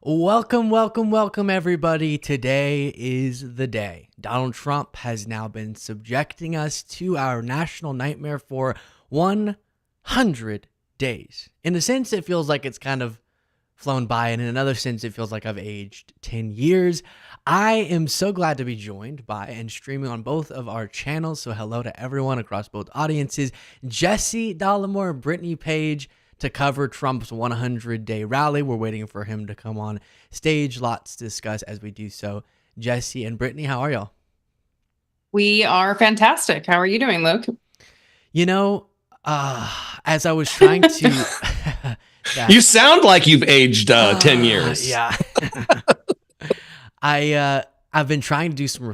Welcome, everybody. Today is the day. Donald Trump has now been subjecting us to our national nightmare for 100 days. In a sense, it feels like it's kind of flown by, and in another sense, it feels like I've aged 10 years. I am so glad to be joined by and streaming on both of our channels, so hello to everyone across both audiences, Jesse Dollemore and Brittany Page, to cover Trump's 100-day rally. We're waiting for him to come on stage. Lots to discuss as we do so. Jesse and Brittany, how are y'all? We are fantastic. How are you doing, Luke? You know, as I was trying to... You sound like you've aged 10 years. Yeah. I've been trying to do some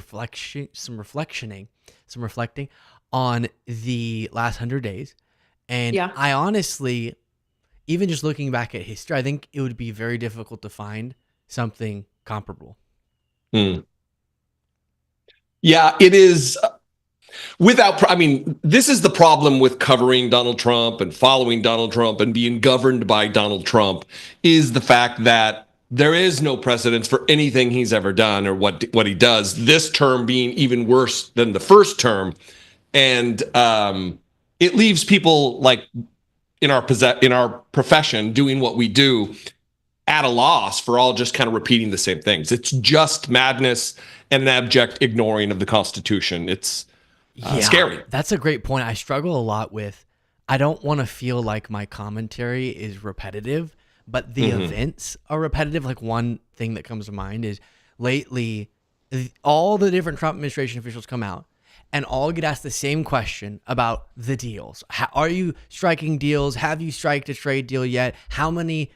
reflecting on the last 100 days. And yeah. I honestly... Even just looking back at history, I think it would be very difficult to find something comparable. Yeah, it is. This is the problem with covering Donald Trump and following Donald Trump and being governed by Donald Trump, is the fact that there is no precedence for anything he's ever done or what he does, this term being even worse than the first term. And it leaves people like in our profession doing what we do at a loss for all just kind of repeating the same things. It's just madness and an abject ignoring of the Constitution. It's scary. That's a great point. I struggle a lot with, I don't want to feel like my commentary is repetitive, but the events are repetitive. Like one thing that comes to mind is lately, all the different Trump administration officials come out and all get asked the same question about the deals. Are you striking deals? Have you striked a trade deal yet? How many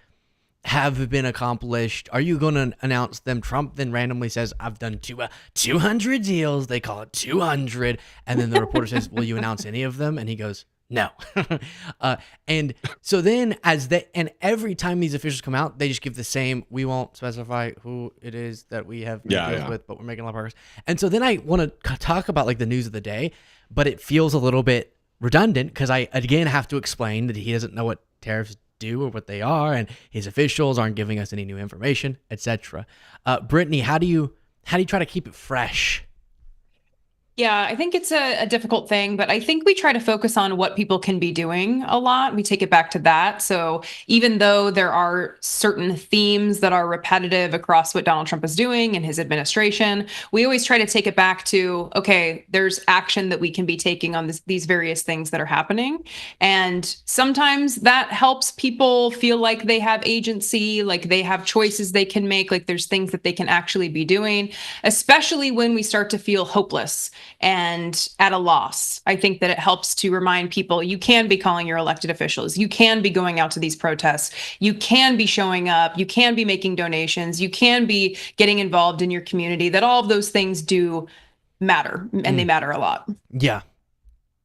have been accomplished? Are you going to announce them? Trump then randomly says, I've done 200 deals. They call it 200. And then the reporter says, will you announce any of them? And he goes, no. And so then and every time these officials come out, they just give the same, we won't specify who it is that we have deals with, but we're making a lot of progress. And so then I want to talk about like the news of the day, but it feels a little bit redundant because I, again, have to explain that he doesn't know what tariffs do or what they are, and his officials aren't giving us any new information, etc. Brittany, how do you try to keep it fresh? Yeah, I think it's a difficult thing, but I think we try to focus on what people can be doing a lot. We take it back to that. So even though there are certain themes that are repetitive across what Donald Trump is doing and his administration, we always try to take it back to, okay, there's action that we can be taking on these various things that are happening. And sometimes that helps people feel like they have agency, like they have choices they can make, like there's things that they can actually be doing, especially when we start to feel hopeless and at a loss. I think that it helps to remind people you can be calling your elected officials. You can be going out to these protests. You can be showing up. You can be making donations. You can be getting involved in your community, that all of those things do matter, and they matter a lot. Yeah,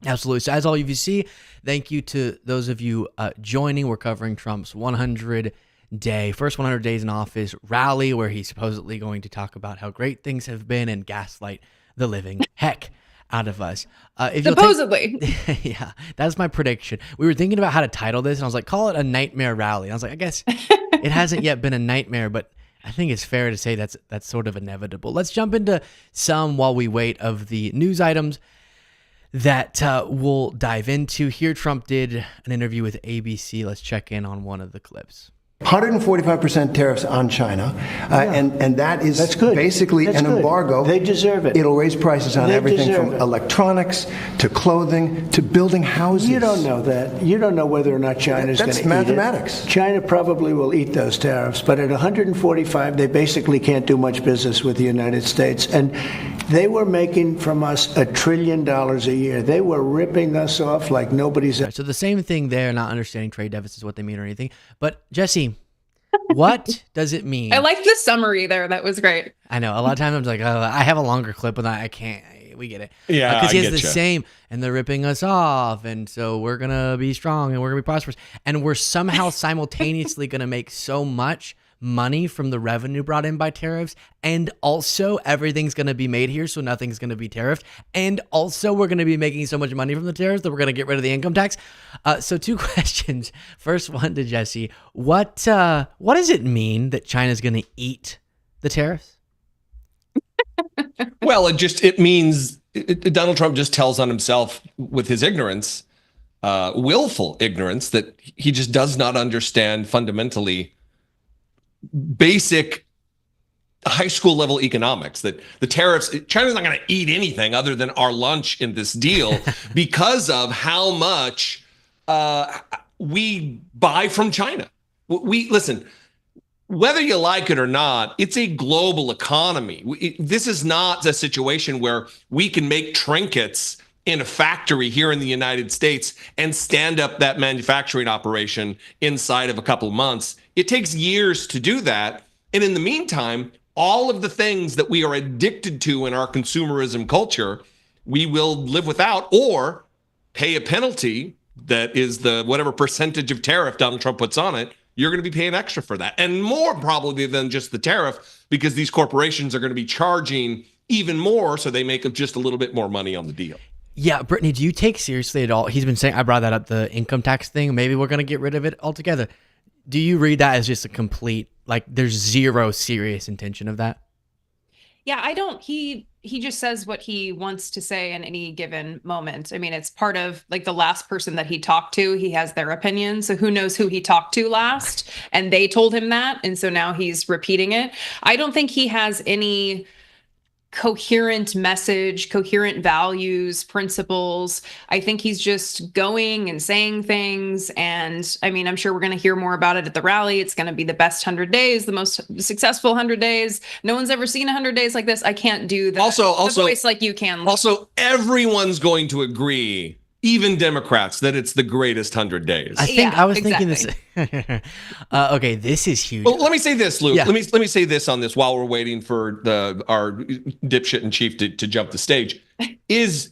absolutely. So as all of you see, thank you to those of you joining. We're covering Trump's first 100 days in office rally, where he's supposedly going to talk about how great things have been and gaslight the living heck out of us. Supposedly. Yeah, that's my prediction. We were thinking about how to title this, and I was like, call it a nightmare rally. And I was like, I guess it hasn't yet been a nightmare, but I think it's fair to say that's sort of inevitable. Let's jump into some, while we wait, of the news items that we'll dive into. Here, Trump did an interview with ABC. Let's check in on one of the clips. 145% tariffs on China, and that's good. Basically an embargo. They deserve it. It'll raise prices on everything from electronics to clothing to building houses. You don't know that. You don't know whether or not China's going to eat it. That's mathematics. China probably will eat those tariffs, but at 145, they basically can't do much business with the United States. And they were making from us $1 trillion a year. They were ripping us off like nobody's. So the same thing there, not understanding trade deficits, what they mean or anything. But Jesse, what does it mean? I like the summary there. That was great. I know. A lot of times I'm like, oh, I have a longer clip, but I can't. We get it. Yeah, because he has the same, and they're ripping us off, and so we're gonna be strong and we're gonna be prosperous, and we're somehow simultaneously gonna make so much money from the revenue brought in by tariffs, and also everything's going to be made here, so nothing's going to be tariffed, and also we're going to be making so much money from the tariffs that we're going to get rid of the income tax. So 2 questions. First one to Jesse. What does it mean that China's going to eat the tariffs? Well, it means Donald Trump just tells on himself with his ignorance, willful ignorance, that he just does not understand fundamentally basic high school level economics, that the tariffs, China's not going to eat anything other than our lunch in this deal because of how much we buy from China. Listen, whether you like it or not, it's a global economy. This is not a situation where we can make trinkets in a factory here in the United States and stand up that manufacturing operation inside of a couple of months. It takes years to do that. And in the meantime, all of the things that we are addicted to in our consumerism culture, we will live without or pay a penalty that is the whatever percentage of tariff Donald Trump puts on it. You're going to be paying extra for that, and more probably than just the tariff, because these corporations are going to be charging even more, so they make just a little bit more money on the deal. Yeah, Brittany, do you take seriously at all? He's been saying, I brought that up, the income tax thing. Maybe we're going to get rid of it altogether. Do you read that as just a complete, like, there's zero serious intention of that? Yeah, I don't. He just says what he wants to say in any given moment. I mean, it's part of like the last person that he talked to, he has their opinion. So who knows who he talked to last, and they told him that. And so now he's repeating it. I don't think he has any coherent message, coherent values, principles. I think he's just going and saying things. And I mean, I'm sure we're going to hear more about it at the rally. It's going to be the best 100 days, the most successful 100 days. No one's ever seen 100 days like this. I can't do that. Also, voice like you can. Also, everyone's going to agree, even Democrats, that it's the greatest 100 days. I was thinking this. Okay, this is huge. Well, let me say this, Luke. Yeah. Let me say this on this while we're waiting for our dipshit in chief to jump the stage. Is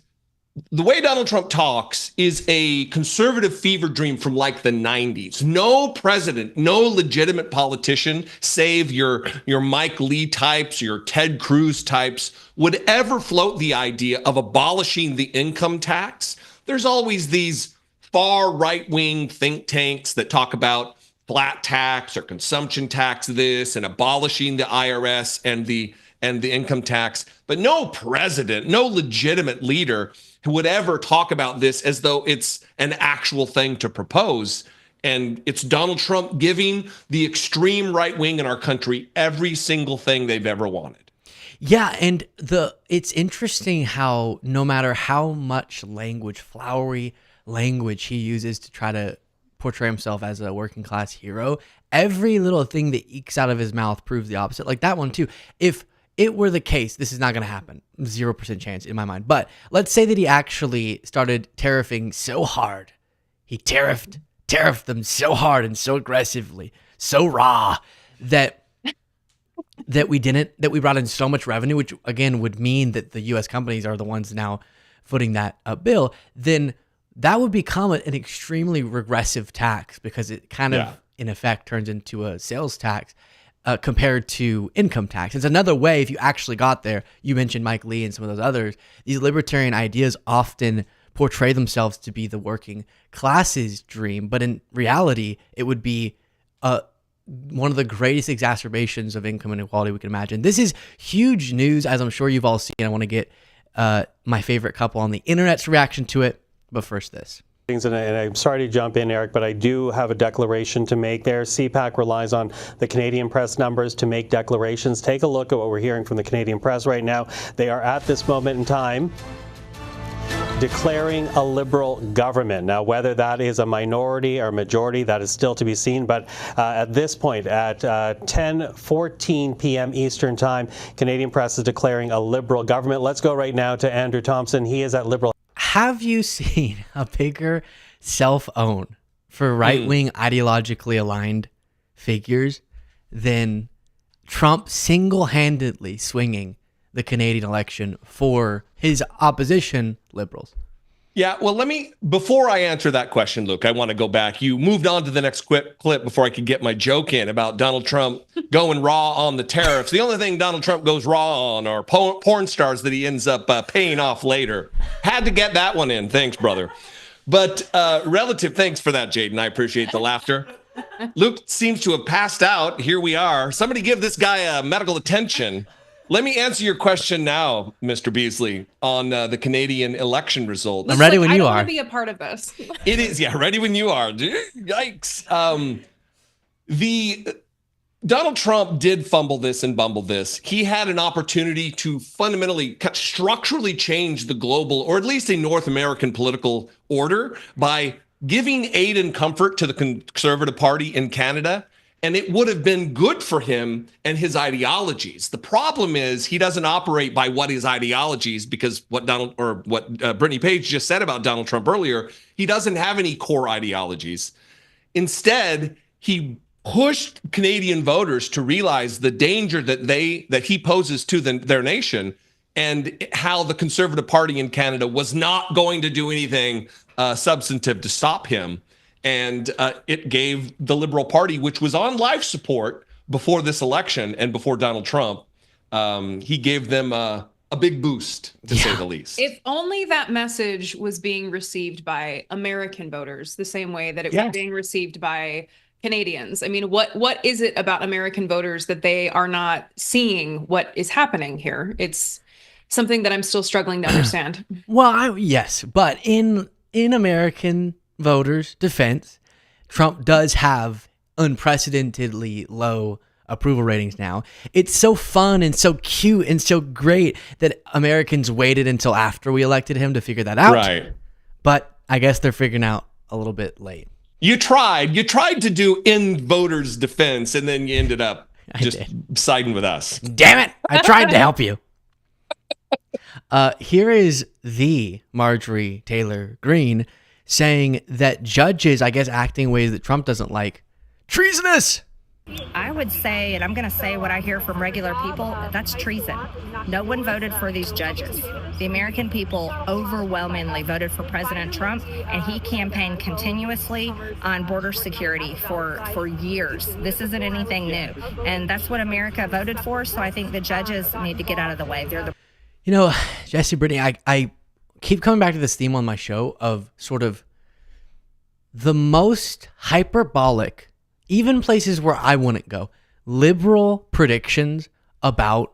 the way Donald Trump talks is a conservative fever dream from like the 90s. No president, no legitimate politician, save your Mike Lee types, your Ted Cruz types, would ever float the idea of abolishing the income tax. There's always these far right-wing think tanks that talk about flat tax or consumption tax this and abolishing the IRS and the income tax. But no president, no legitimate leader who would ever talk about this as though it's an actual thing to propose. And it's Donald Trump giving the extreme right wing in our country every single thing they've ever wanted. Yeah, and it's interesting how no matter how much flowery language he uses to try to portray himself as a working class hero, every little thing that ekes out of his mouth proves the opposite. Like that one too. If it were the case, this is not going to happen. 0% chance in my mind. But let's say that he actually started tariffing so hard. He tariffed them so hard and so aggressively, so raw that we brought in so much revenue, which again would mean that the U.S. companies are the ones now footing that bill, then that would become an extremely regressive tax because it kind of, in effect, turns into a sales tax compared to income tax. It's another way, if you actually got there, you mentioned Mike Lee and some of those others, these libertarian ideas often portray themselves to be the working class's dream, but in reality, it would be one of the greatest exacerbations of income inequality we can imagine. This is huge news, as I'm sure you've all seen. I want to get my favorite couple on the internet's reaction to it, but first this. And I'm sorry to jump in, Eric, but I do have a declaration to make there. CPAC relies on the Canadian press numbers to make declarations. Take a look at what we're hearing from the Canadian press right now. They are at this moment in time declaring a Liberal government. Now, whether that is a minority or majority, that is still to be seen. But at this point, at 10:14 p.m. Eastern Time, Canadian press is declaring a Liberal government. Let's go right now to Andrew Thompson. He is at Liberal. Have you seen a bigger self-own for right-wing ideologically aligned figures than Trump single-handedly swinging the Canadian election for his opposition Liberals? Yeah, well, before I answer that question, Luke, I want to go back. You moved on to the next clip before I could get my joke in about Donald Trump going raw on the tariffs. The only thing Donald Trump goes raw on are porn stars that he ends up paying off later. Had to get that one in. Thanks, brother. But thanks for that, Jaden. I appreciate the laughter. Luke seems to have passed out. Here we are. Somebody give this guy medical attention. Let me answer your question now, Mr. Beasley, on the Canadian election results. I'm ready when you are. I don't want to be a part of this. It is, yeah, ready when you are. Yikes. Donald Trump did fumble this and bumble this. He had an opportunity to fundamentally, structurally change the global, or at least a North American political order by giving aid and comfort to the Conservative Party in Canada. And it would have been good for him and his ideologies. The problem is he doesn't operate by what his ideologies, because what Brittany Page just said about Donald Trump earlier, he doesn't have any core ideologies. Instead, he pushed Canadian voters to realize the danger that he poses to their nation, and how the Conservative Party in Canada was not going to do anything substantive to stop him. And it gave the Liberal Party, which was on life support before this election and before Donald Trump, he gave them a big boost, to say the least. If only that message was being received by American voters the same way that it was being received by Canadians. I mean, what is it about American voters that they are not seeing what is happening here? It's something that I'm still struggling to understand. Well, yes, but in American voters' defense, Trump does have unprecedentedly low approval ratings now. It's so fun and so cute and so great that Americans waited until after we elected him to figure that out. Right. But I guess they're figuring out a little bit late. You tried to do in voters' defense, and then you ended up siding with us. Damn it! I tried to help you. Here is the Marjorie Taylor Greene saying that judges, I guess, acting in ways that Trump doesn't like, treasonous. I would say, and I'm going to say what I hear from regular people, that's treason. No one voted for these judges. The American people overwhelmingly voted for President Trump, and he campaigned continuously on border security for years. This isn't anything new, and that's what America voted for, so I think the judges need to get out of the way. You know, Jesse, Brittany, I keep coming back to this theme on my show of sort of the most hyperbolic, even places where I wouldn't go, liberal predictions about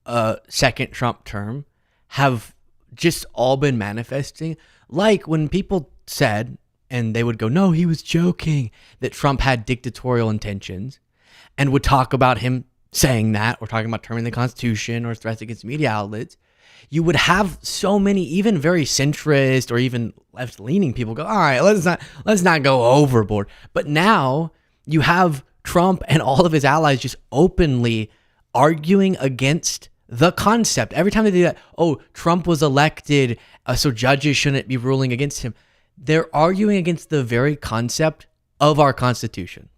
a second Trump term have just all been manifesting. Like when people said, and they would go, no, he was joking, that Trump had dictatorial intentions, and would talk about him saying that, or talking about terming the Constitution or threats against media outlets. You would have so many, even very centrist or even left-leaning people go, all right, let's not go overboard. But now you have Trump and all of his allies just openly arguing against the concept. Every time they do that, oh, Trump was elected, so judges shouldn't be ruling against him. They're arguing against the very concept of our Constitution.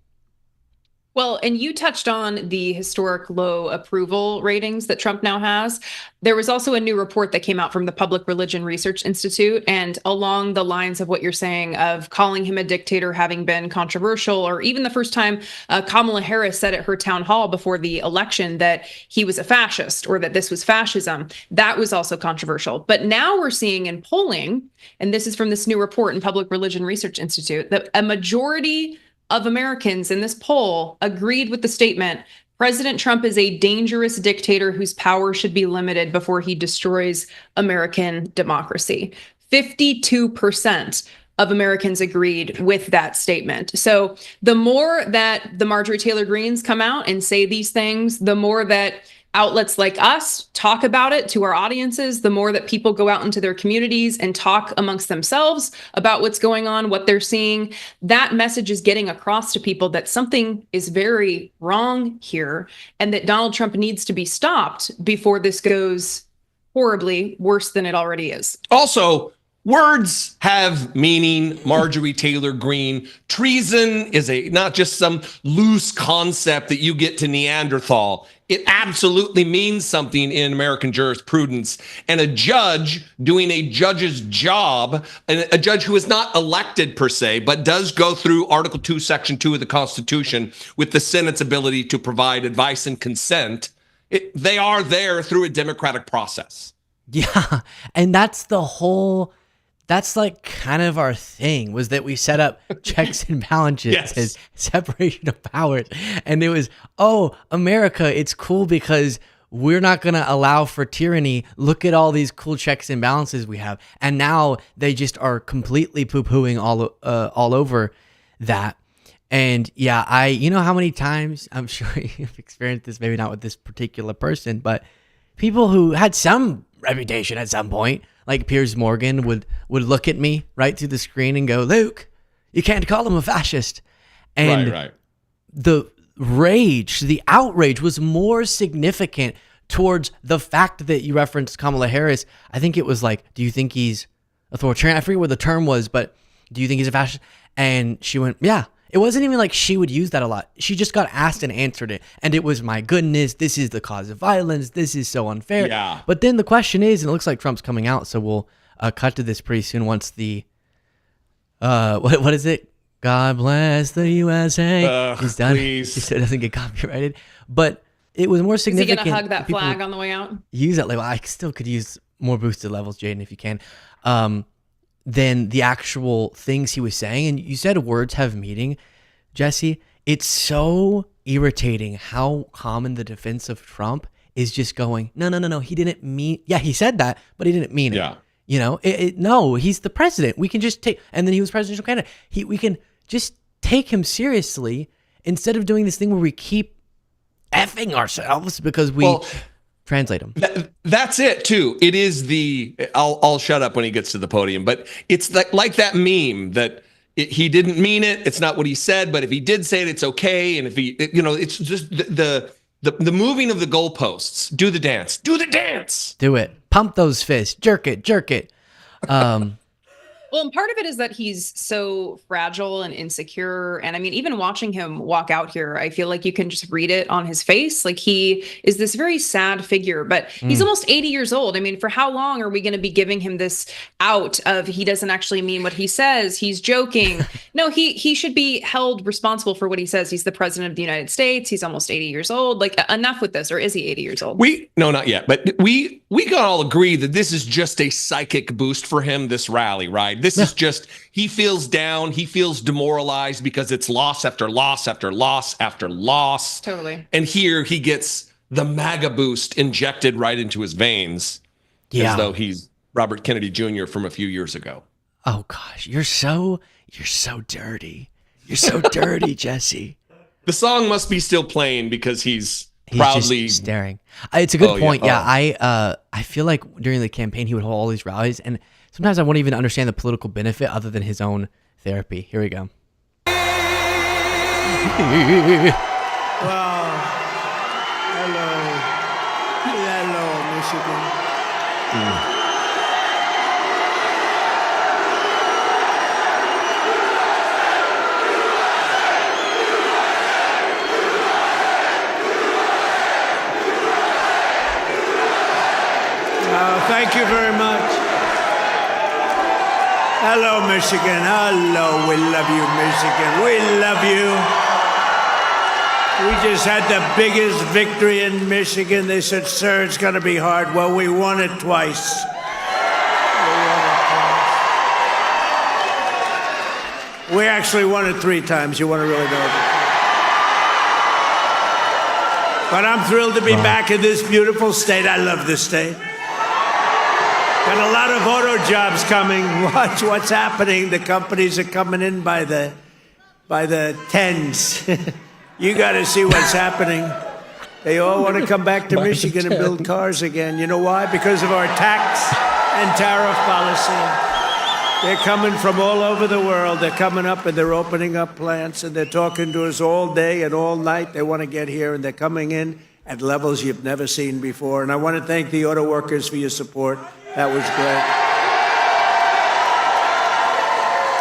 Well, and you touched on the historic low approval ratings that Trump now has. There was also a new report that came out from the Public Religion Research Institute, and along the lines of what you're saying of calling him a dictator having been controversial, or even the first time Kamala Harris said at her town hall before the election that he was a fascist or that this was fascism, that was also controversial. But now we're seeing in polling, and this is from this new report in Public Religion Research Institute, that a majority of Americans in this poll agreed with the statement, President Trump is a dangerous dictator whose power should be limited before he destroys American democracy. 52% of Americans agreed with that statement. So the more that the Marjorie Taylor Greenes come out and say these things, the more that outlets like us talk about it to our audiences, the more that people go out into their communities and talk amongst themselves about what's going on, what they're seeing, that message is getting across to people that something is very wrong here and that Donald Trump needs to be stopped before this goes horribly worse than it already is. Also, Words have meaning, Marjorie Taylor Greene. Treason is not just some loose concept that you get to Neanderthal. It absolutely means something in American jurisprudence. And a judge doing a judge's job, a judge who is not elected per se, but does go through Article 2, Section 2 of the Constitution with the Senate's ability to provide advice and consent, they are there through a democratic process. Yeah. And that's like kind of our thing, was that we set up checks and balances Yes. as separation of powers. And it was, oh, America, it's cool because we're not going to allow for tyranny. Look at all these cool checks and balances we have. And now they just are completely poo-pooing all over that. And yeah, you know how many times, I'm sure you've experienced this, maybe not with this particular person, but people who had some reputation at some point, like Piers Morgan, would look at me right through the screen and go, Luke, you can't call him a fascist. And right. The rage, the outrage was more significant towards the fact that you referenced Kamala Harris. I think it was like, do you think he's authoritarian? I forget what the term was, but do you think he's a fascist? And she went, yeah. It wasn't even like she would use that a lot. She just got asked and answered it. And it was, my goodness, this is the cause of violence. This is so unfair. Yeah. But then the question is, and it looks like Trump's coming out, so we'll cut to this pretty soon once the, what is it? God bless the USA. He's done. Please. He said it doesn't get copyrighted. But it was more significant. Is he going to hug that flag on the way out? Use that label. I still could use more boosted levels, Jaden, if you can. Than the actual things he was saying. And you said words have meaning, Jesse. It's so irritating how common the defense of Trump is just going, no, he didn't mean, yeah, he said that, but he didn't mean it. Yeah. You know, no, he's the president. We can just take, and then he was presidential candidate. We can just take him seriously instead of doing this thing where we keep effing ourselves because we translate them. That's it too. It is I'll shut up when he gets to the podium, but it's like that meme that he didn't mean it. It's not what he said, but if he did say it, it's okay. And if it's just the moving of the goalposts. Do the dance. Do the dance. Do it. Pump those fists. Jerk it. Well, and part of it is that he's so fragile and insecure. And I mean, even watching him walk out here, I feel like you can just read it on his face. Like, he is this very sad figure, but he's almost 80 years old. I mean, for how long are we going to be giving him this out of he doesn't actually mean what he says? He's joking. No, he should be held responsible for what he says. He's the president of the United States. He's almost 80 years old. Like, enough with this. Or is he 80 years old? No, not yet. But we can all agree that this is just a psychic boost for him, this rally, right? This is just, he feels down. He feels demoralized because it's loss after loss after loss after loss. Totally. And here he gets the MAGA boost injected right into his veins, as though he's Robert Kennedy Jr. from a few years ago. Oh gosh, you're so dirty. You're so dirty, Jesse. The song must be still playing because he's proudly just staring. It's a good point. Yeah. I feel like during the campaign he would hold all these rallies, and sometimes I won't even understand the political benefit other than his own therapy. Here we go. Well, hello, Michigan. Thank you very much. Hello, Michigan. Hello. We love you, Michigan. We love you. We just had the biggest victory in Michigan. They said, sir, it's going to be hard. Well, we won it twice. We actually won it 3 times. You want to really know that? But I'm thrilled to be back in this beautiful state. I love this state. Got a lot of auto jobs coming. Watch what's happening. The companies are coming in by the tens. You got to see what's happening. They all want to come back to Michigan and build cars again. You know why? Because of our tax and tariff policy. They're coming from all over the world. They're coming up and they're opening up plants and they're talking to us all day and all night. They want to get here and they're coming in at levels you've never seen before. And I want to thank the auto workers for your support. That was great.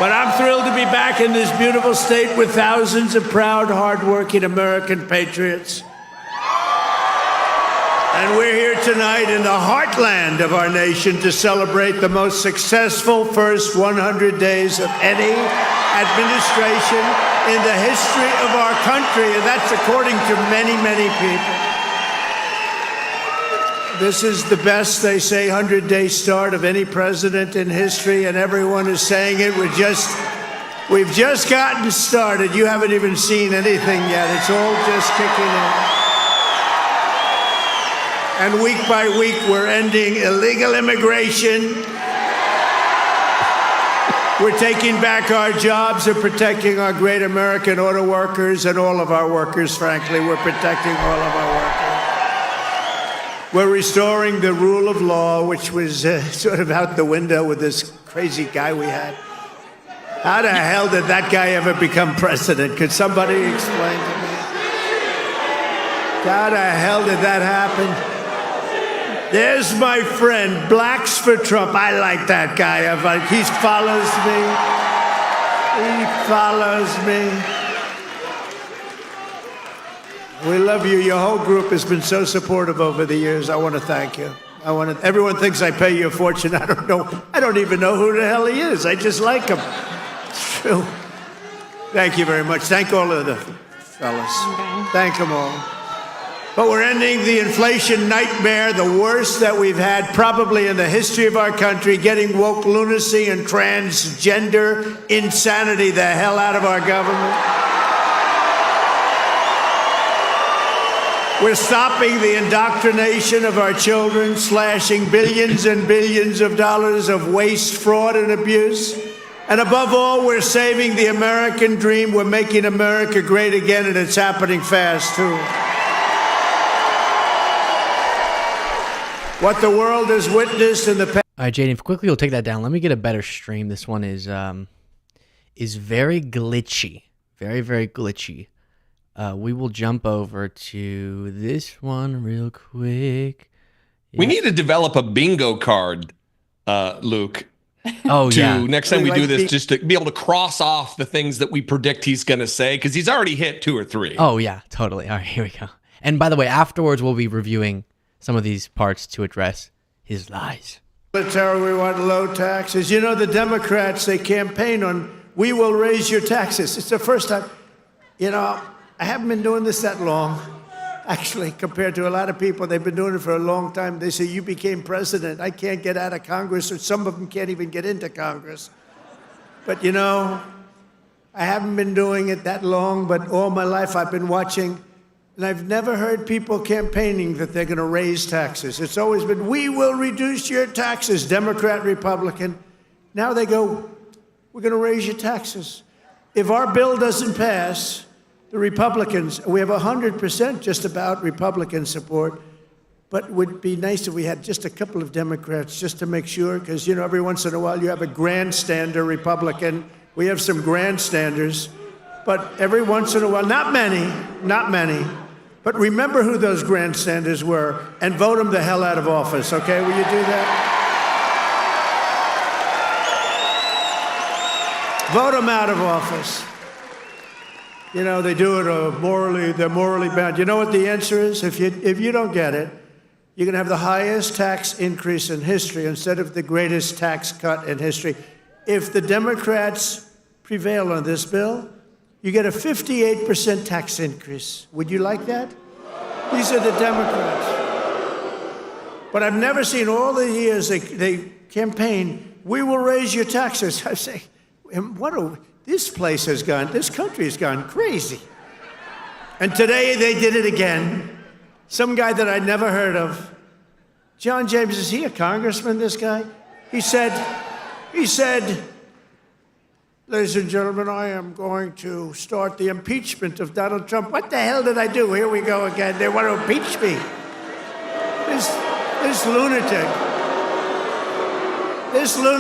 But I'm thrilled to be back in this beautiful state with thousands of proud, hardworking American patriots. And we're here tonight in the heartland of our nation to celebrate the most successful first 100 days of any administration in the history of our country. And that's according to many, many people. This is the best, they say, 100-day start of any president in history, and everyone is saying it. We've just gotten started. You haven't even seen anything yet. It's all just kicking in. And week by week, we're ending illegal immigration. We're taking back our jobs and protecting our great American auto workers and all of our workers, frankly. We're protecting all of our workers. We're restoring the rule of law, which was sort of out the window with this crazy guy we had. How the hell did that guy ever become president? Could somebody explain to me? How the hell did that happen? There's my friend, Blacks for Trump. I like that guy. He follows me. We love you. Your whole group has been so supportive over the years. I want to thank you. Everyone thinks I pay you a fortune. I don't know. I don't even know who the hell he is. I just like him. It's true. Thank you very much. Thank all of the fellas. Okay. Thank them all. But we're ending the inflation nightmare, the worst that we've had probably in the history of our country, getting woke lunacy and transgender insanity the hell out of our government. We're stopping the indoctrination of our children, slashing billions and billions of dollars of waste, fraud, and abuse. And above all, we're saving the American dream. We're making America great again, and it's happening fast, too. What the world has witnessed in the past. All right, Jaden, quickly we'll take that down. Let me get a better stream. This one is very glitchy. Very, very glitchy. We will jump over to this one real quick. Yeah. We need to develop a bingo card, Luke. Oh, yeah. Next time we do this, just to be able to cross off the things that we predict he's going to say, because he's already hit 2 or 3. Oh, yeah, totally. All right, here we go. And by the way, afterwards, we'll be reviewing some of these parts to address his lies. We want low taxes. You know, the Democrats, they campaign on, we will raise your taxes. It's the first time. You know, I haven't been doing this that long, actually, compared to a lot of people. They've been doing it for a long time. They say, you became president. I can't get out of Congress, or some of them can't even get into Congress. But, you know, I haven't been doing it that long, but all my life I've been watching. And I've never heard people campaigning that they're going to raise taxes. It's always been, we will reduce your taxes, Democrat, Republican. Now they go, we're going to raise your taxes. If our bill doesn't pass, the Republicans, we have 100% just about Republican support, but it would be nice if we had just a couple of Democrats just to make sure, because, you know, every once in a while you have a grandstander Republican. We have some grandstanders, but every once in a while, not many, but remember who those grandstanders were and vote them the hell out of office, okay? Will you do that? Vote them out of office. You know, they do it they're morally bound. You know what the answer is? If you don't get it, you're going to have the highest tax increase in history instead of the greatest tax cut in history. If the Democrats prevail on this bill, you get a 58% tax increase. Would you like that? These are the Democrats. But I've never seen all the years they campaign, we will raise your taxes. I say, this country has gone crazy. And today they did it again. Some guy that I'd never heard of. John James, is he a congressman, this guy? He said, ladies and gentlemen, I am going to start the impeachment of Donald Trump. What the hell did I do? Here we go again. They want to impeach me. This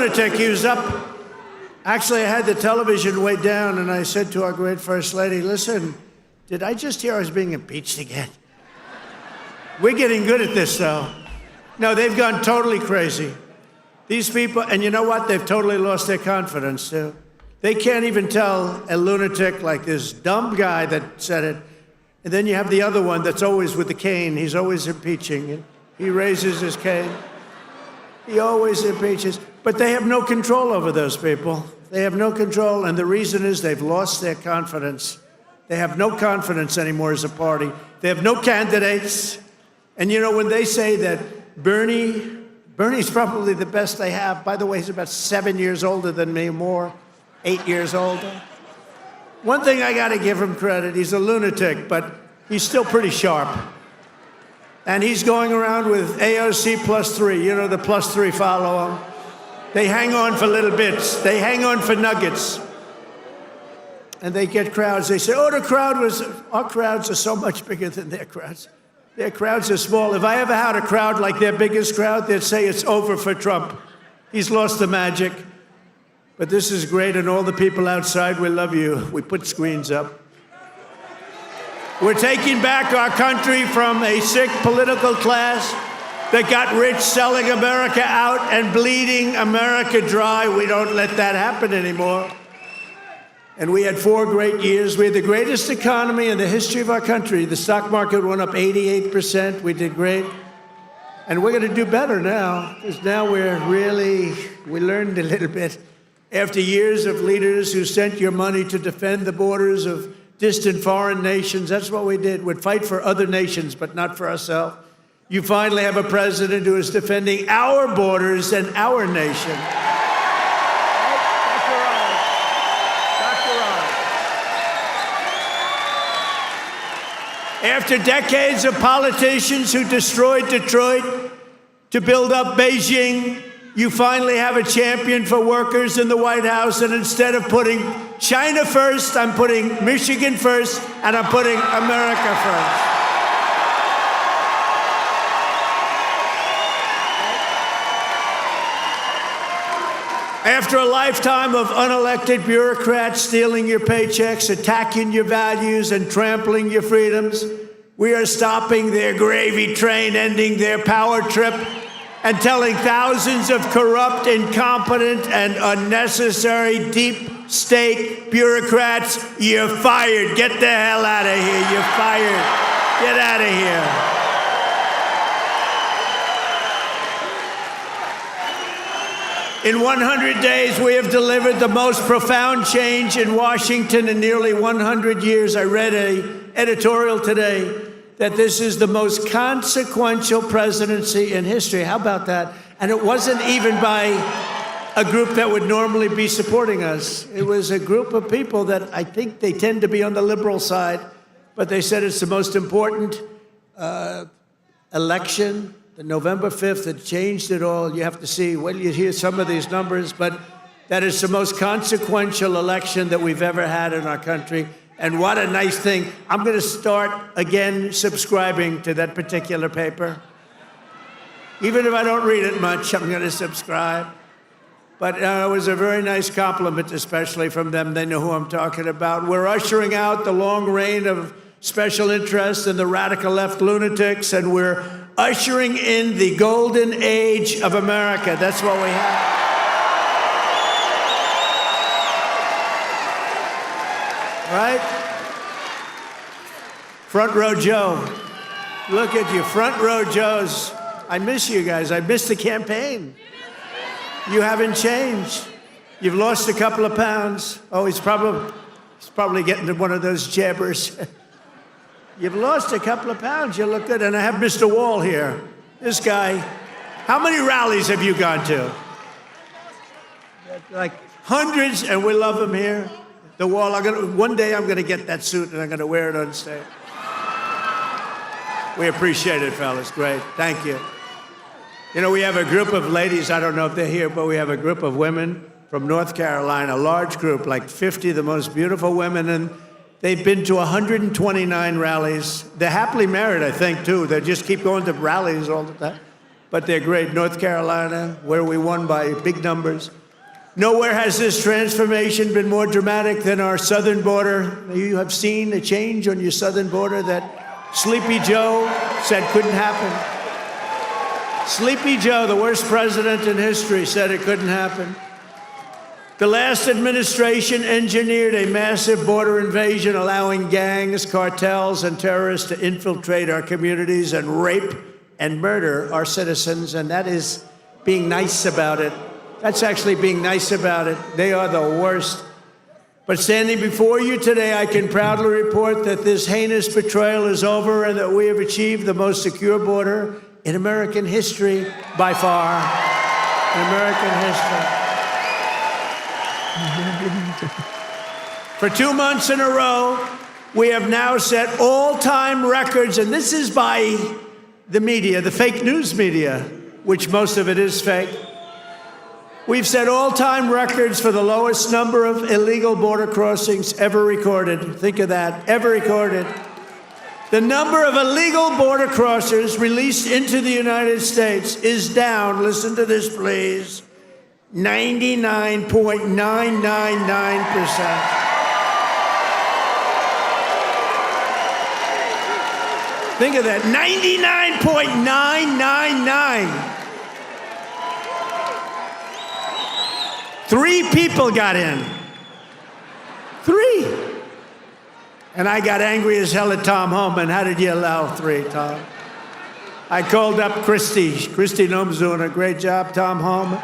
lunatic, he was up. Actually, I had the television way down, and I said to our great First Lady, listen, did I just hear I was being impeached again? We're getting good at this, though. No, they've gone totally crazy. These people, and you know what? They've totally lost their confidence, too. They can't even tell a lunatic like this dumb guy that said it. And then you have the other one that's always with the cane. He's always impeaching. He raises his cane. He always impeaches. But they have no control over those people. They have no control, and the reason is they've lost their confidence. They have no confidence anymore as a party. They have no candidates. And you know, when they say that Bernie's probably the best they have. By the way, he's about 7 years older than me, more, 8 years older. One thing I got to give him credit, he's a lunatic, but he's still pretty sharp. And he's going around with AOC +3. You know, the +3 follow him. They hang on for little bits. They hang on for nuggets. And they get crowds. They say, our crowds are so much bigger than their crowds. Their crowds are small. If I ever had a crowd like their biggest crowd, they'd say it's over for Trump. He's lost the magic. But this is great, and all the people outside, we love you. We put screens up. We're taking back our country from a sick political class that got rich selling America out and bleeding America dry. We don't let that happen anymore. And we had 4 great years. We had the greatest economy in the history of our country. The stock market went up 88%. We did great. And we're going to do better now, because now we learned a little bit. After years of leaders who sent your money to defend the borders of distant foreign nations, that's what we did. We'd fight for other nations, but not for ourselves. You finally have a president who is defending our borders and our nation. After decades of politicians who destroyed Detroit to build up Beijing, you finally have a champion for workers in the White House, and instead of putting China first, I'm putting Michigan first, and I'm putting America first. After a lifetime of unelected bureaucrats stealing your paychecks, attacking your values, and trampling your freedoms, we are stopping their gravy train, ending their power trip, and telling thousands of corrupt, incompetent, and unnecessary deep state bureaucrats, you're fired. Get the hell out of here. You're fired. Get out of here. In 100 days, we have delivered the most profound change in Washington in nearly 100 years. I read an editorial today that this is the most consequential presidency in history. How about that? And it wasn't even by a group that would normally be supporting us. It was a group of people that I think they tend to be on the liberal side, but they said it's the most important election. The November 5th, it changed it all. You have to see, well, you hear some of these numbers, but that is the most consequential election that we've ever had in our country. And what a nice thing. I'm going to start again subscribing to that particular paper. Even if I don't read it much, I'm going to subscribe. But it was a very nice compliment, especially from them. They know who I'm talking about. We're ushering out the long reign of special interests and the radical left lunatics, and we're ushering in the golden age of America. That's what we have. Right? Front row Joe. Look at you, front row Joes. I miss you guys. I miss the campaign. You haven't changed. You've lost a couple of pounds. Oh, he's probably getting to one of those jabbers. You've lost a couple of pounds. You look good. And I have Mr. Wall here. This guy. How many rallies have you gone to? Like hundreds, and we love him here. The Wall. One day I'm going to get that suit and I'm going to wear it on stage. We appreciate it, fellas. Great. Thank you. You know, we have a group of ladies. I don't know if they're here, but we have a group of women from North Carolina, a large group, like 50 of the most beautiful women, and they've been to 129 rallies. They're happily married, I think, too. They just keep going to rallies all the time. But they're great. North Carolina, where we won by big numbers. Nowhere has this transformation been more dramatic than our southern border. You have seen a change on your southern border that Sleepy Joe said couldn't happen. Sleepy Joe, the worst president in history, said it couldn't happen. The last administration engineered a massive border invasion, allowing gangs, cartels, and terrorists to infiltrate our communities and rape and murder our citizens, and that is being nice about it. That's actually being nice about it. They are the worst. But standing before you today, I can proudly report that this heinous betrayal is over and that we have achieved the most secure border in American history by far. In American history. For 2 months in a row, we have now set all-time records, and this is by the media, the fake news media, which most of it is fake. We've set all-time records for the lowest number of illegal border crossings ever recorded. Think of that, ever recorded. The number of illegal border crossers released into the United States is down, listen to this please, 99.999%. Think of that, 99.999. 3 people got in. 3. And I got angry as hell at Tom Homan. How did you allow 3, Tom? I called up Christy. Christy Noem's doing a great job, Tom Homan.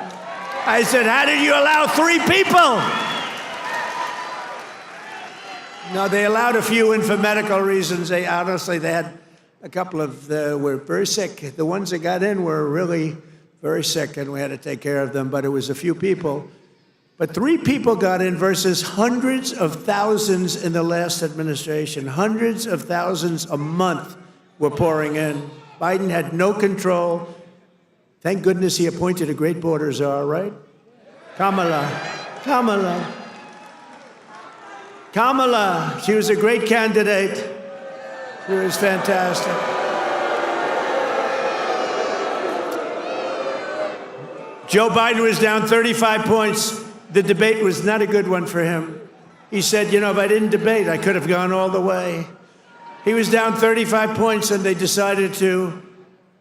I said, how did you allow 3 people? No, they allowed a few in for medical reasons. They had a couple of, were very sick. The ones that got in were really very sick, and we had to take care of them, but it was a few people. But 3 people got in versus hundreds of thousands in the last administration. Hundreds of thousands a month were pouring in. Biden had no control. Thank goodness he appointed a great border czar, right? Kamala. She was a great candidate. She was fantastic. Joe Biden was down 35 points. The debate was not a good one for him. He said, you know, if I didn't debate, I could have gone all the way. He was down 35 points, and they decided to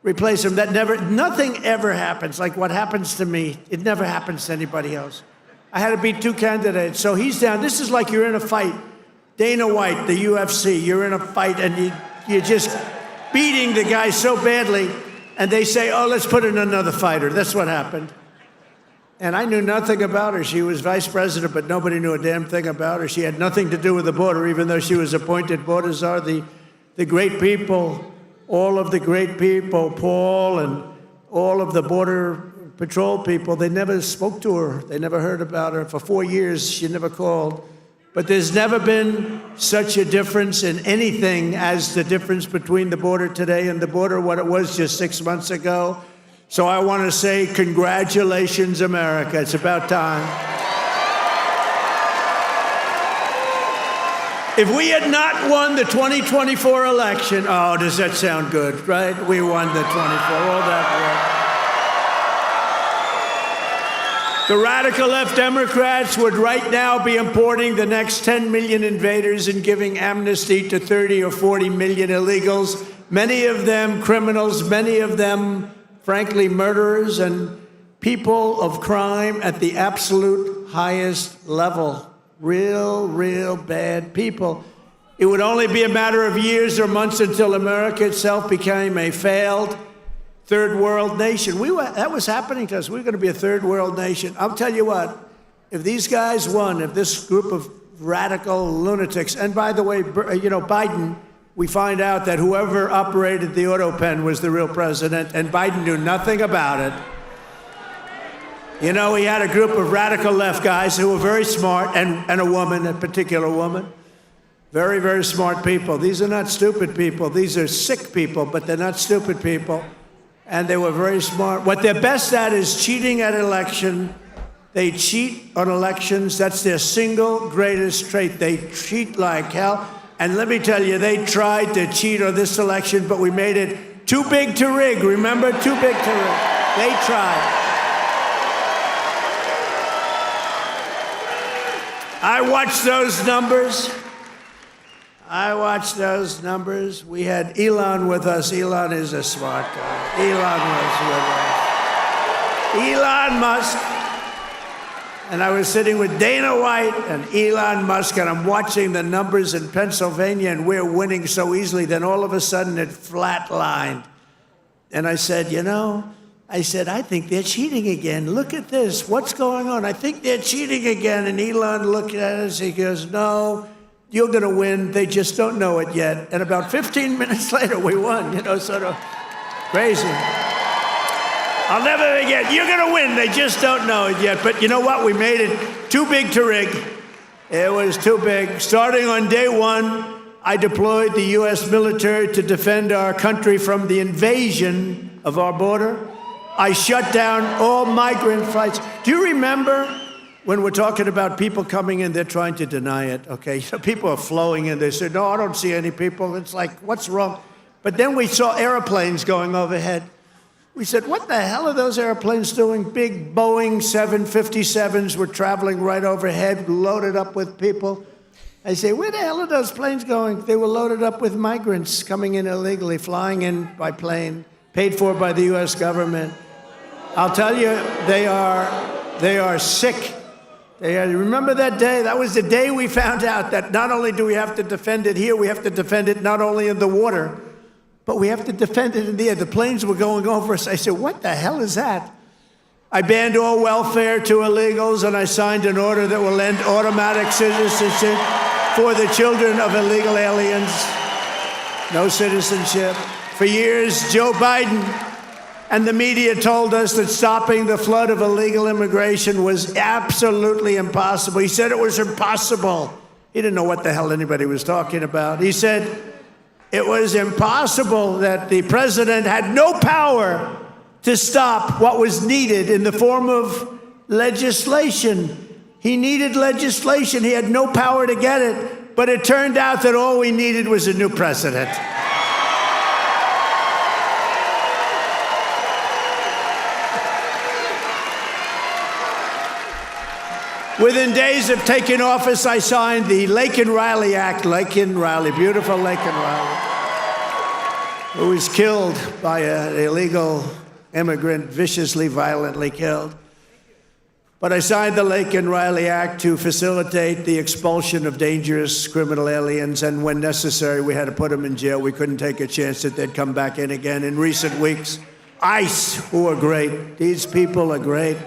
replace him. Nothing ever happens like what happens to me. It never happens to anybody else. I had to beat 2 candidates, so he's down. This is like you're in a fight. Dana White, the UFC, you're in a fight, and you're just beating the guy so badly, and they say, oh, let's put in another fighter. That's what happened. And I knew nothing about her. She was vice president, but nobody knew a damn thing about her. She had nothing to do with the border, even though she was appointed border czar. The great people, all of the great people, Paul and all of the Border Patrol people, they never spoke to her. They never heard about her. For 4 years, she never called. But there's never been such a difference in anything as the difference between the border today and the border what it was just 6 months ago. So I want to say congratulations, America. It's about time. If we had not won the 2024 election, oh, does that sound good, right? We won the 24, all that work. The radical left Democrats would right now be importing the next 10 million invaders and giving amnesty to 30 or 40 million illegals, many of them criminals, many of them frankly, murderers and people of crime at the absolute highest level. Real bad people. It would only be a matter of years or months until America itself became a failed third world nation. That was happening to us. We were going to be a third world nation. I'll tell you what, if these guys won, if this group of radical lunatics, and by the way, you know, Biden, we find out that whoever operated the auto pen was the real president, and Biden knew nothing about it. You know, he had a group of radical left guys who were very smart, and a woman, a particular woman. Very, very smart people. These are not stupid people. These are sick people, but they're not stupid people. And they were very smart. What they're best at is cheating at election. They cheat on elections. That's their single greatest trait. They cheat like hell. And let me tell you, they tried to cheat on this election, but we made it too big to rig. Remember? Too big to rig. They tried. I watched those numbers. We had Elon with us. Elon is a smart guy. Elon was with us. Elon Musk. And I was sitting with Dana White and Elon Musk, and I'm watching the numbers in Pennsylvania, and we're winning so easily. Then all of a sudden it flatlined. And I said, I think they're cheating again. Look at this. What's going on? I think they're cheating again. And Elon looked at us. He goes, no, you're going to win. They just don't know it yet. And about 15 minutes later, we won, sort of crazy. I'll never forget. You're going to win. They just don't know it yet. But you know what? We made it too big to rig. It was too big. Starting on day one, I deployed the U.S. military to defend our country from the invasion of our border. I shut down all migrant flights. Do you remember when we're talking about people coming in, they're trying to deny it, okay? People are flowing in. They say, no, I don't see any people. It's like, what's wrong? But then we saw airplanes going overhead. We said, what the hell are those airplanes doing? Big Boeing 757s were traveling right overhead, loaded up with people. I say, where the hell are those planes going? They were loaded up with migrants coming in illegally, flying in by plane, paid for by the U.S. government. I'll tell you, they are sick. Remember that day? That was the day we found out that not only do we have to defend it here, we have to defend it not only in the water, but we have to defend it in the air. The planes were going over us. I said, what the hell is that? I banned all welfare to illegals, and I signed an order that will end automatic citizenship for the children of illegal aliens. No citizenship. For years, Joe Biden and the media told us that stopping the flood of illegal immigration was absolutely impossible. He said it was impossible. He didn't know what the hell anybody was talking about. He said it was impossible, that the president had no power to stop what was needed in the form of legislation. He needed legislation. He had no power to get it. But it turned out that all we needed was a new president. Within days of taking office, I signed the Laken Riley Act. Laken Riley, beautiful Laken Riley, who was killed by an illegal immigrant, viciously, violently killed. But I signed the Laken Riley Act to facilitate the expulsion of dangerous criminal aliens, and when necessary, we had to put them in jail. We couldn't take a chance that they'd come back in again. In recent weeks, ICE, who are great, these people are great,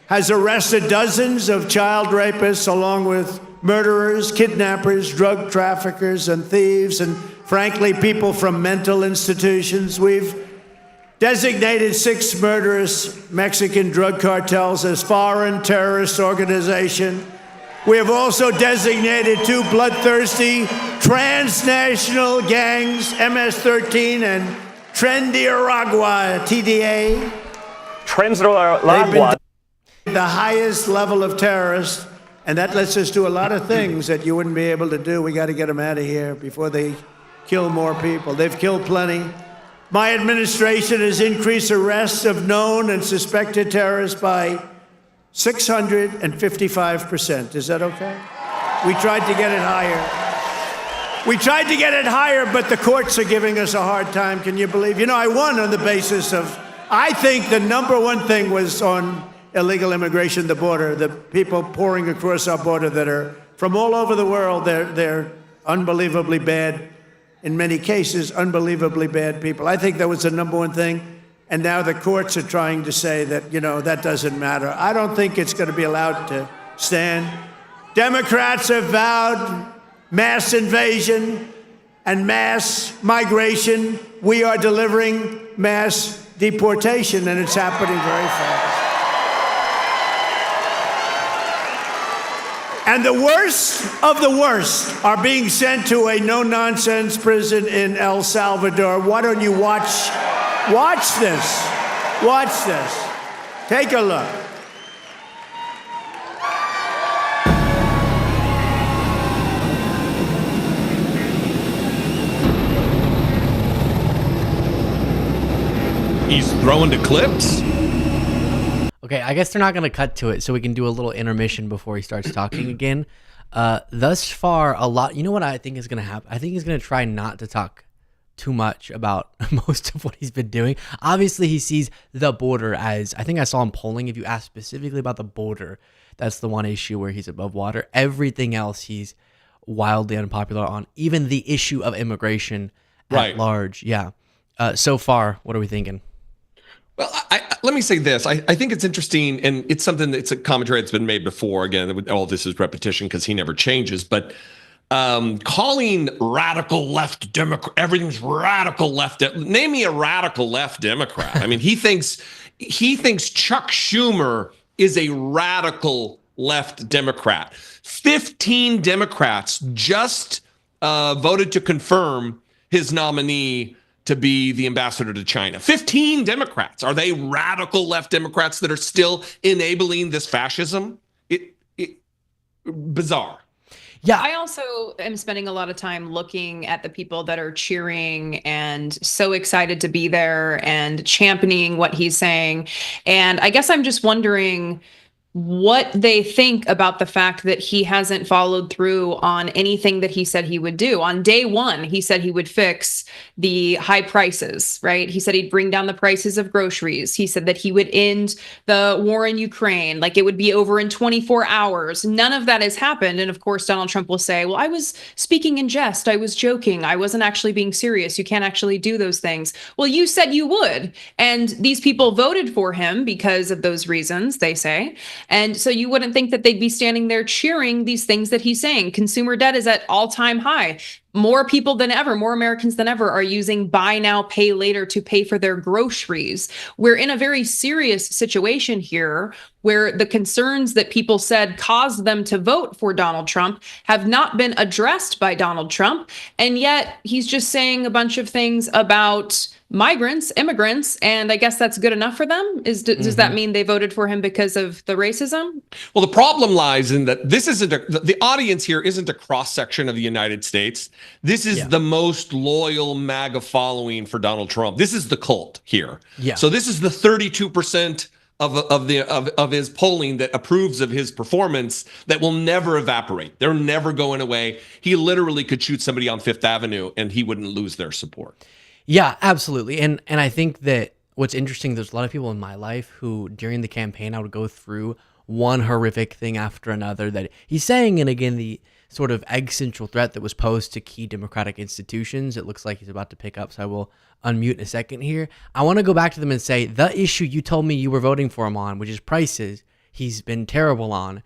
has arrested dozens of child rapists, along with murderers, kidnappers, drug traffickers, and thieves, and frankly, people from mental institutions. We've designated 6 murderous Mexican drug cartels as foreign terrorist organizations. We have also designated 2 bloodthirsty transnational gangs, MS-13 and Trendiaragua, TDA. Trendiaragua. The highest level of terrorists, and that lets us do a lot of things that you wouldn't be able to do. We got to get them out of here before they kill more people. They've killed plenty. My administration has increased arrests of known and suspected terrorists by 655%. Is that okay? We tried to get it higher. But the courts are giving us a hard time. Can you believe? I won on the basis of, I think the number one thing was on illegal immigration, the border, the people pouring across our border that are from all over the world. They're unbelievably bad. In many cases, unbelievably bad people. I think that was the number one thing. And now the courts are trying to say that, that doesn't matter. I don't think it's going to be allowed to stand. Democrats have vowed mass invasion and mass migration. We are delivering mass deportation, and it's happening very fast. And the worst of the worst are being sent to a no-nonsense prison in El Salvador. Why don't you watch this? Watch this. Take a look. He's throwing the clips. Okay, I guess they're not going to cut to it, so we can do a little intermission before he starts talking again. Thus far, a lot. You know what I think is going to happen? I think he's going to try not to talk too much about most of what he's been doing. Obviously, he sees the border as, I think I saw him polling, if you ask specifically about the border, that's the one issue where he's above water. Everything else he's wildly unpopular on, even the issue of immigration at large. Yeah. So far, what are we thinking? Well, let me say this. I think it's interesting, and it's something it's a commentary that's been made before. Again, all this is repetition because he never changes, but calling radical left Democrat, everything's radical left. Name me a radical left Democrat. I mean, he thinks Chuck Schumer is a radical left Democrat. 15 Democrats just voted to confirm his nominee to be the ambassador to China. 15 Democrats. Are they radical left Democrats that are still enabling this fascism? Bizarre. Yeah. I also am spending a lot of time looking at the people that are cheering and so excited to be there and championing what he's saying. And I guess I'm just wondering what they think about the fact that he hasn't followed through on anything that he said he would do. On day one, he said he would fix the high prices, right? He said he'd bring down the prices of groceries. He said that he would end the war in Ukraine, like it would be over in 24 hours. None of that has happened. And of course, Donald Trump will say, well, I was speaking in jest. I was joking. I wasn't actually being serious. You can't actually do those things. Well, you said you would. And these people voted for him because of those reasons, they say. And so you wouldn't think that they'd be standing there cheering these things that he's saying. Consumer debt is at all-time high. More people than ever, more Americans than ever are using buy now, pay later to pay for their groceries. We're in a very serious situation here where the concerns that people said caused them to vote for Donald Trump have not been addressed by Donald Trump. And yet he's just saying a bunch of things about migrants, immigrants, and I guess that's good enough for them. Does that mean they voted for him because of the racism? Well, the problem lies in that this isn't the audience here isn't a cross section of the United States. This is the most loyal MAGA following for Donald Trump. This is the cult here. Yeah. So this is the 32% of his polling that approves of his performance that will never evaporate. They're never going away. He literally could shoot somebody on Fifth Avenue and he wouldn't lose their support. Yeah, absolutely. And I think that what's interesting, there's a lot of people in my life who during the campaign, I would go through one horrific thing after another that he's saying. And again, the sort of existential threat that was posed to key democratic institutions, it looks like he's about to pick up. So I will unmute in a second here. I want to go back to them and say the issue you told me you were voting for him on, which is prices, he's been terrible on.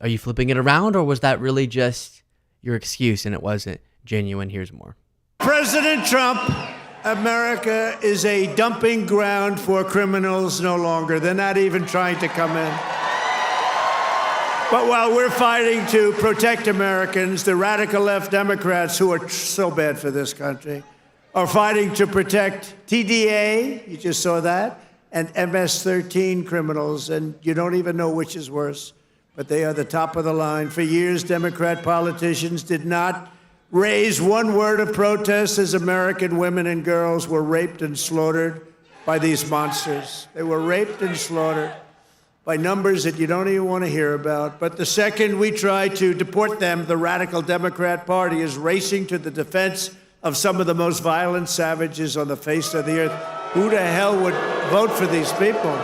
Are you flipping it around, or was that really just your excuse and it wasn't genuine? Here's more. President Trump, America is a dumping ground for criminals no longer. They're not even trying to come in. But while we're fighting to protect Americans, the radical left Democrats, who are so bad for this country, are fighting to protect TDA, you just saw that, and MS-13 criminals, and you don't even know which is worse, but they are the top of the line. For years, Democrat politicians did not raise one word of protest as American women and girls were raped and slaughtered by these monsters. They were raped and slaughtered by numbers that you don't even want to hear about. But the second we try to deport them, the radical Democrat Party is racing to the defense of some of the most violent savages on the face of the earth. Who the hell would vote for these people?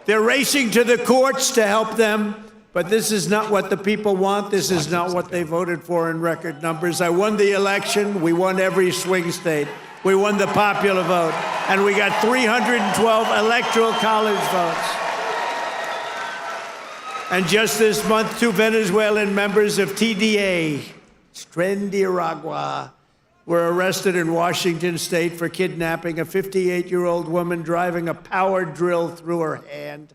They're racing to the courts to help them. But this is not what the people want. This is not what they voted for in record numbers. I won the election. We won every swing state. We won the popular vote. And we got 312 electoral college votes. And just this month, 2 Venezuelan members of TDA, Tren de Aragua, were arrested in Washington state for kidnapping a 58-year-old woman driving a power drill through her hand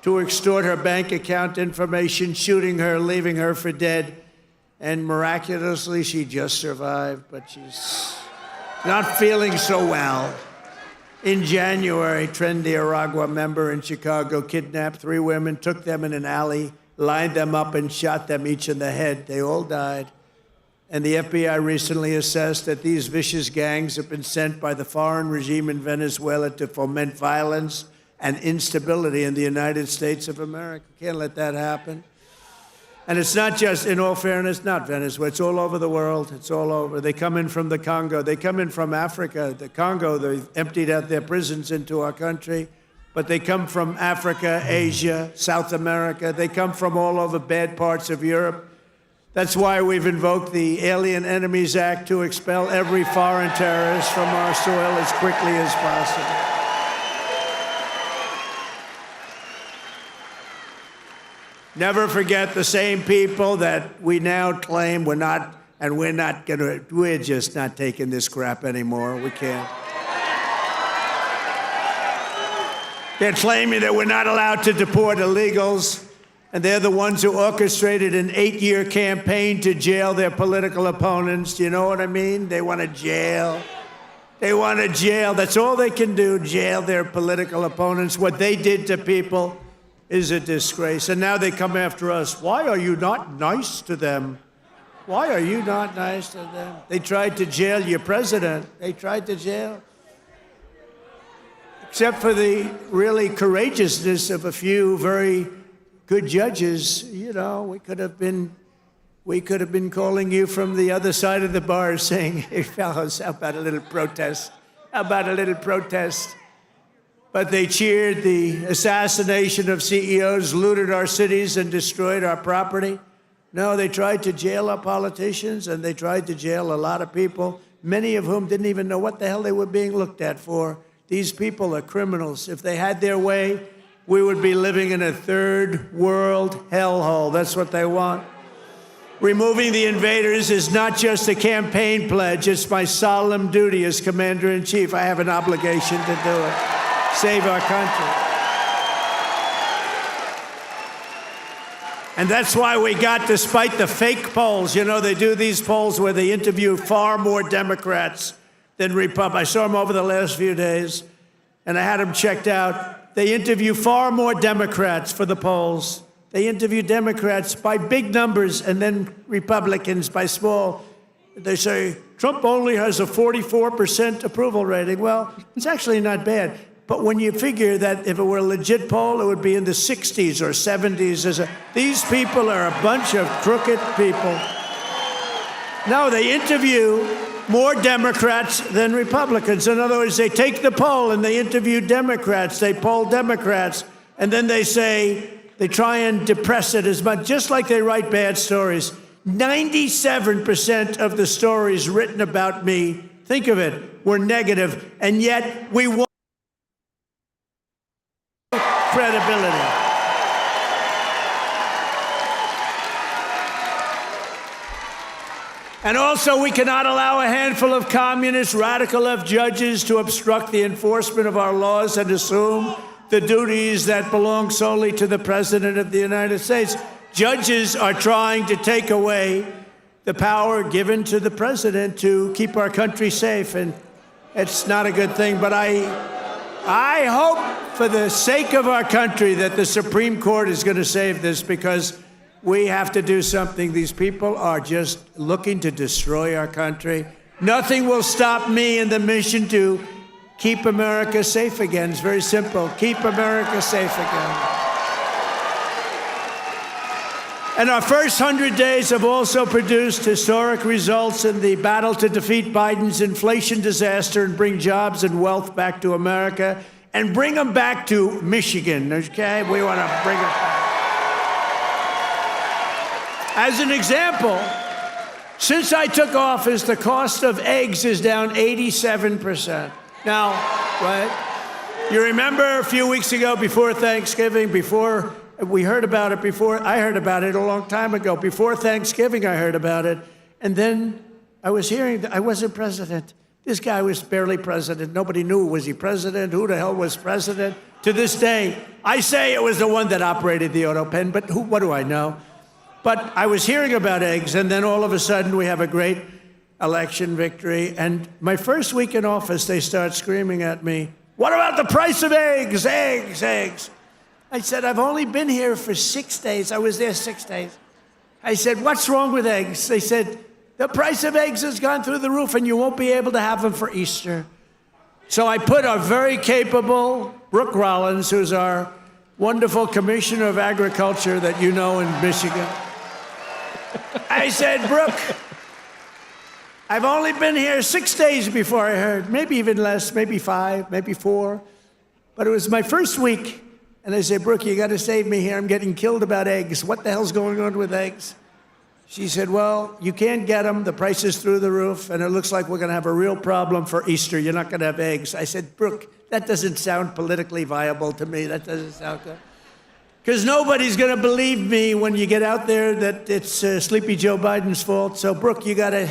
to extort her bank account information, shooting her, leaving her for dead. And miraculously, she just survived, but she's not feeling so well. In January, Tren de Aragua member in Chicago kidnapped 3 women, took them in an alley, lined them up, and shot them each in the head. They all died. And the FBI recently assessed that these vicious gangs have been sent by the foreign regime in Venezuela to foment violence and instability in the United States of America. Can't let that happen. And it's not just, in all fairness, not Venezuela. It's all over the world. It's all over. They come in from the Congo. They come in from Africa. The Congo, they've emptied out their prisons into our country. But they come from Africa, Asia, South America. They come from all over bad parts of Europe. That's why we've invoked the Alien Enemies Act to expel every foreign terrorist from our soil as quickly as possible. Never forget the same people that we now claim we're just not taking this crap anymore. We can't. They're claiming that we're not allowed to deport illegals, and they're the ones who orchestrated an 8-year campaign to jail their political opponents. Do you know what I mean? They want to jail. They want to jail. That's all they can do, jail their political opponents. What they did to people is a disgrace. And now they come after us. Why are you not nice to them? Why are you not nice to them? They tried to jail your president. They tried to jail. Except for the really courageousness of a few very good judges, you know, we could have been calling you from the other side of the bar saying, hey, fellows, how about a little protest? How about a little protest? But they cheered the assassination of CEOs, looted our cities, and destroyed our property. No, they tried to jail our politicians, and they tried to jail a lot of people, many of whom didn't even know what the hell they were being looked at for. These people are criminals. If they had their way, we would be living in a third world hellhole. That's what they want. Removing the invaders is not just a campaign pledge. It's my solemn duty as Commander-in-Chief. I have an obligation to do it. Save our country. And that's why we got, despite the fake polls, you know, they do these polls where they interview far more Democrats than Republicans. I saw them over the last few days, and I had them checked out. They interview far more Democrats for the polls. They interview Democrats by big numbers and then Republicans by small. They say, Trump only has a 44% approval rating. Well, it's actually not bad. But when you figure that if it were a legit poll, it would be in the 60s or 70s. These people are a bunch of crooked people. No, they interview more Democrats than Republicans. In other words, they take the poll and they interview Democrats. They poll Democrats. And then they say, they try and depress it as much, just like they write bad stories. 97% of the stories written about me, think of it, were negative. And yet we won credibility. And also, we cannot allow a handful of communist, radical left judges to obstruct the enforcement of our laws and assume the duties that belong solely to the President of the United States. Judges are trying to take away the power given to the President to keep our country safe, and it's not a good thing. But I hope, for the sake of our country, that the Supreme Court is going to save this, because we have to do something. These people are just looking to destroy our country. Nothing will stop me in the mission to keep America safe again. It's very simple. Keep America safe again. And our first 100 days have also produced historic results in the battle to defeat Biden's inflation disaster and bring jobs and wealth back to America and bring them back to Michigan, okay? We want to bring them back. As an example, since I took office, the cost of eggs is down 87%. Now, right? You remember a few weeks ago, before Thanksgiving, before we heard about it, I heard about it a long time ago. Before Thanksgiving, I heard about it. And then I was hearing that I wasn't president. This guy was barely president. Nobody knew, was he president? Who the hell was president? To this day, I say it was the one that operated the auto pen, but what do I know? But I was hearing about eggs, and then all of a sudden we have a great election victory. And my first week in office, they start screaming at me, what about the price of eggs? Eggs, eggs. I said, I've only been here for 6 days. I was there 6 days. I said, what's wrong with eggs? They said, the price of eggs has gone through the roof and you won't be able to have them for Easter. So I put our very capable Brooke Rollins, who's our wonderful Commissioner of Agriculture that you know in Michigan. I said, Brooke, I've only been here 6 days before I heard, maybe even less, maybe 5, maybe 4. But it was my first week. And I said, Brooke, you got to save me here. I'm getting killed about eggs. What the hell's going on with eggs? She said, well, you can't get them. The price is through the roof. And it looks like we're going to have a real problem for Easter. You're not going to have eggs. I said, Brooke, that doesn't sound politically viable to me. That doesn't sound good. Because nobody's going to believe me when you get out there that it's Sleepy Joe Biden's fault. So, Brooke, you got to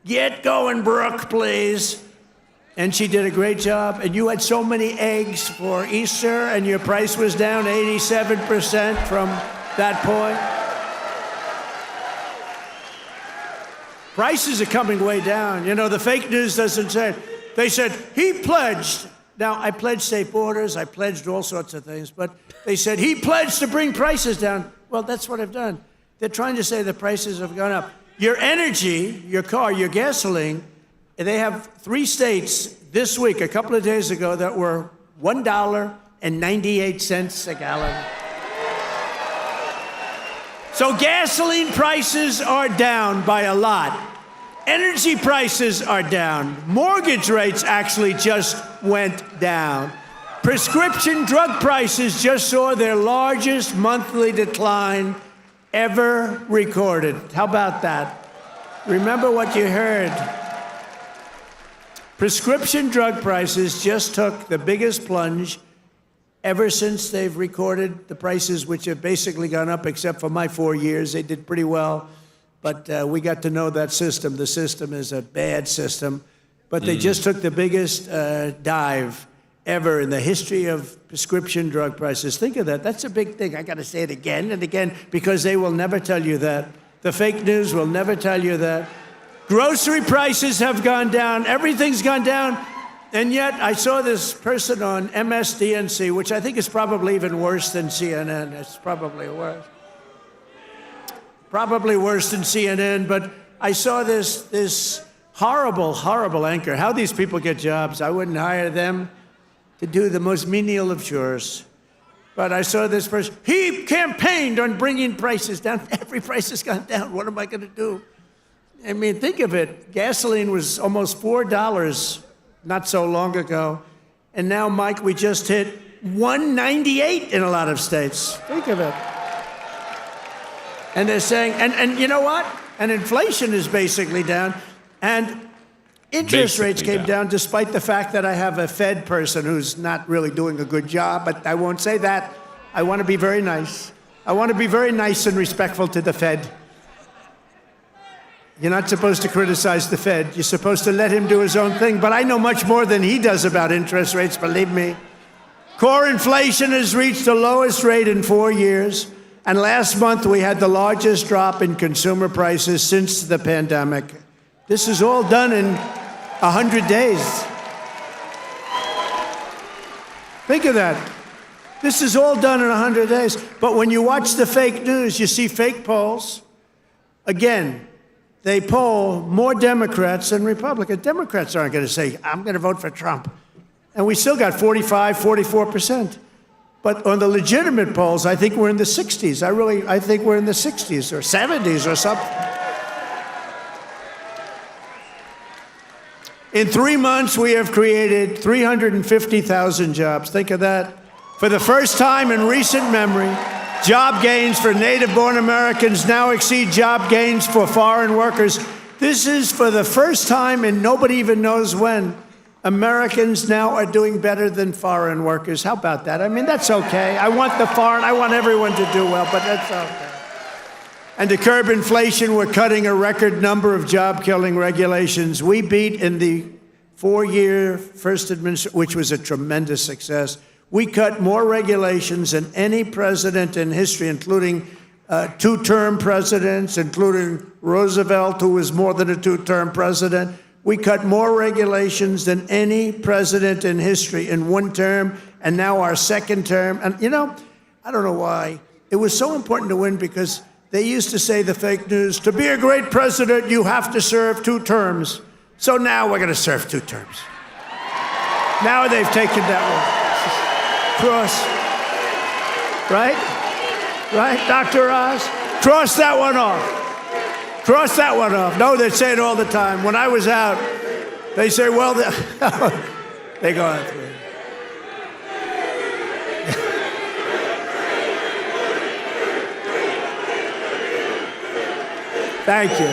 get going, Brooke, please. And she did a great job. And you had so many eggs for Easter, and your price was down 87% from that point. Prices are coming way down. You know, the fake news doesn't say. They said, he pledged. Now, I pledged safe borders. I pledged all sorts of things. But they said, he pledged to bring prices down. Well, that's what I've done. They're trying to say the prices have gone up. Your energy, your car, your gasoline, they have 3 states this week, a couple of days ago, that were $1.98 a gallon. So gasoline prices are down by a lot. Energy prices are down. Mortgage rates actually just went down. Prescription drug prices just saw their largest monthly decline ever recorded. How about that? Remember what you heard. Prescription drug prices just took the biggest plunge ever since they've recorded the prices, which have basically gone up, except for my 4 years. They did pretty well, but we got to know that system. The system is a bad system, but they just took the biggest dive ever in the history of prescription drug prices. Think of that. That's a big thing. I got to say it again and again, because they will never tell you that. The fake news will never tell you that. Grocery prices have gone down. Everything's gone down. And yet, I saw this person on MSDNC, which I think is probably even worse than CNN. It's probably worse. Probably worse than CNN. But I saw this horrible, horrible anchor. How these people get jobs. I wouldn't hire them to do the most menial of chores. But I saw this person. He campaigned on bringing prices down. Every price has gone down. What am I going to do? I mean, think of it. Gasoline was almost $4 not so long ago. And now, Mike, we just hit $1.98 in a lot of states. Think of it. And they're saying, and you know what? And inflation is basically down. And interest rates came down despite the fact that I have a Fed person who's not really doing a good job. But I won't say that. I want to be very nice. I want to be very nice and respectful to the Fed. You're not supposed to criticize the Fed. You're supposed to let him do his own thing. But I know much more than he does about interest rates, believe me. Core inflation has reached the lowest rate in 4 years. And last month, we had the largest drop in consumer prices since the pandemic. This is all done in 100 days. Think of that. This is all done in 100 days. But when you watch the fake news, you see fake polls. Again, they poll more Democrats than Republicans. Democrats aren't going to say, I'm going to vote for Trump. And we still got 45, 44%. But on the legitimate polls, I think we're in the 60s. I think we're in the 60s or 70s or something. In 3 months, we have created 350,000 jobs. Think of that. For the first time in recent memory, job gains for native-born Americans now exceed job gains for foreign workers. This is for the first time, and nobody even knows when, Americans now are doing better than foreign workers. How about that? I mean, that's okay. I want everyone to do well, but that's okay. And to curb inflation, we're cutting a record number of job-killing regulations. We beat in the 4-year first administration, which was a tremendous success. We cut more regulations than any president in history, including 2-term presidents, including Roosevelt, who was more than a 2-term president. We cut more regulations than any president in history in 1 term, and now our 2nd term. And, you know, I don't know why. It was so important to win because they used to say, the fake news, to be a great president, you have to serve 2 terms. So now we're going to serve 2 terms. Now they've taken that one. Cross. Right? Right, Dr. Oz? Cross that one off. Cross that one off. No, they say it all the time. When I was out, they say, well, they go on 3. Thank you.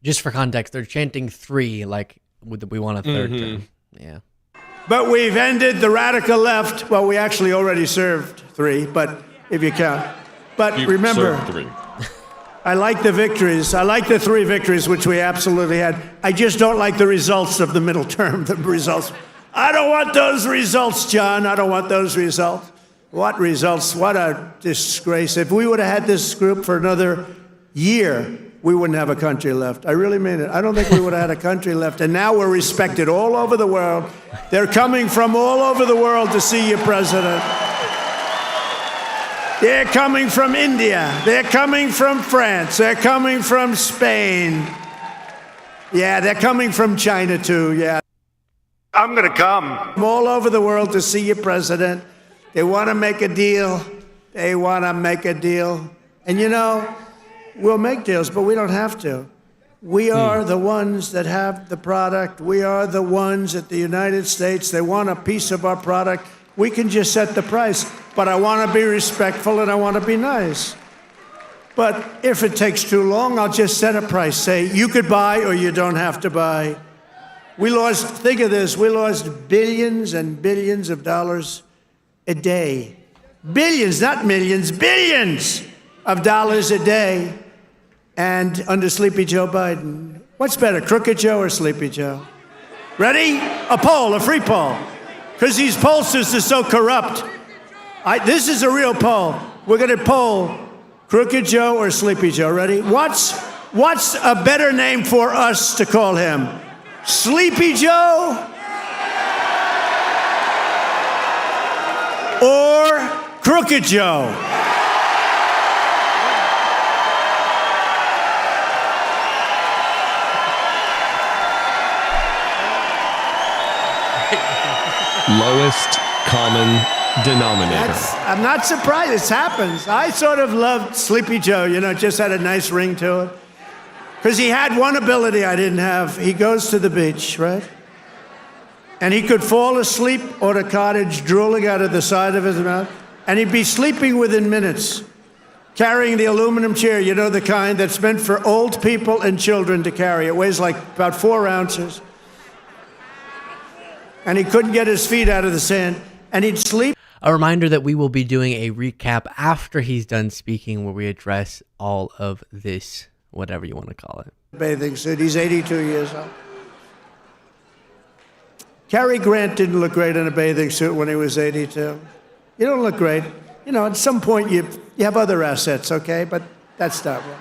Just for context, they're chanting 3 like we want a third term. Yeah. But we've ended the radical left. Well, we actually already served 3, but if you count. But You remember, served 3. I like the victories. I like the 3 victories, which we absolutely had. I just don't like the results of the middle term, the results. I don't want those results, John. I don't want those results. What results? What a disgrace. If we would have had this group for another year, we wouldn't have a country left. I really mean it. I don't think we would have had a country left. And now we're respected all over the world. They're coming from all over the world to see you, President. They're coming from India. They're coming from France. They're coming from Spain. Yeah, they're coming from China, too. Yeah. I'm going to come. From all over the world to see you, President. They want to make a deal. They want to make a deal. And you know, we'll make deals, but we don't have to. We are the ones that have the product. We are the ones at the United States. They want a piece of our product. We can just set the price. But I want to be respectful and I want to be nice. But if it takes too long, I'll just set a price. Say, you could buy or you don't have to buy. We lost, think of this, we lost billions and billions of dollars a day. Billions, not millions, billions of dollars a day. And under Sleepy Joe Biden. What's better, Crooked Joe or Sleepy Joe? Ready? A poll, a free poll. Because these pollsters are so corrupt. This is a real poll. We're going to poll Crooked Joe or Sleepy Joe. Ready? What's a better name for us to call him? Sleepy Joe or Crooked Joe? Lowest common denominator. I'm not surprised. This happens. I sort of loved Sleepy Joe. You know, it just had a nice ring to it. Because he had one ability I didn't have. He goes to the beach, right? And he could fall asleep on a cottage drooling out of the side of his mouth. And he'd be sleeping within minutes, carrying the aluminum chair, you know, the kind that's meant for old people and children to carry. It weighs like about 4 ounces. And he couldn't get his feet out of the sand. And he'd sleep. A reminder that we will be doing a recap after he's done speaking where we address all of this, whatever you want to call it. Bathing suit. He's 82 years old. Cary Grant didn't look great in a bathing suit when he was 82. You don't look great. You know, at some point you have other assets, okay? But that's not right.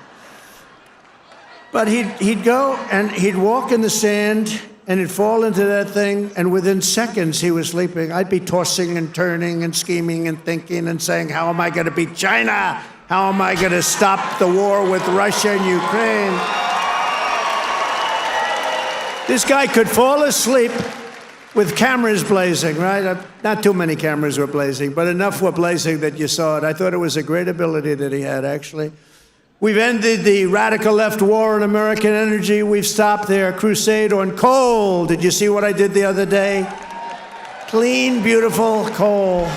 But he'd go and he'd walk in the sand and he'd fall into that thing, and within seconds he was sleeping. I'd be tossing and turning and scheming and thinking and saying, how am I going to beat China? How am I going to stop the war with Russia and Ukraine? This guy could fall asleep with cameras blazing, right? Not too many cameras were blazing, but enough were blazing that you saw it. I thought it was a great ability that he had, actually. We've ended the radical left war on American energy. We've stopped their crusade on coal. Did you see what I did the other day? Clean, beautiful coal.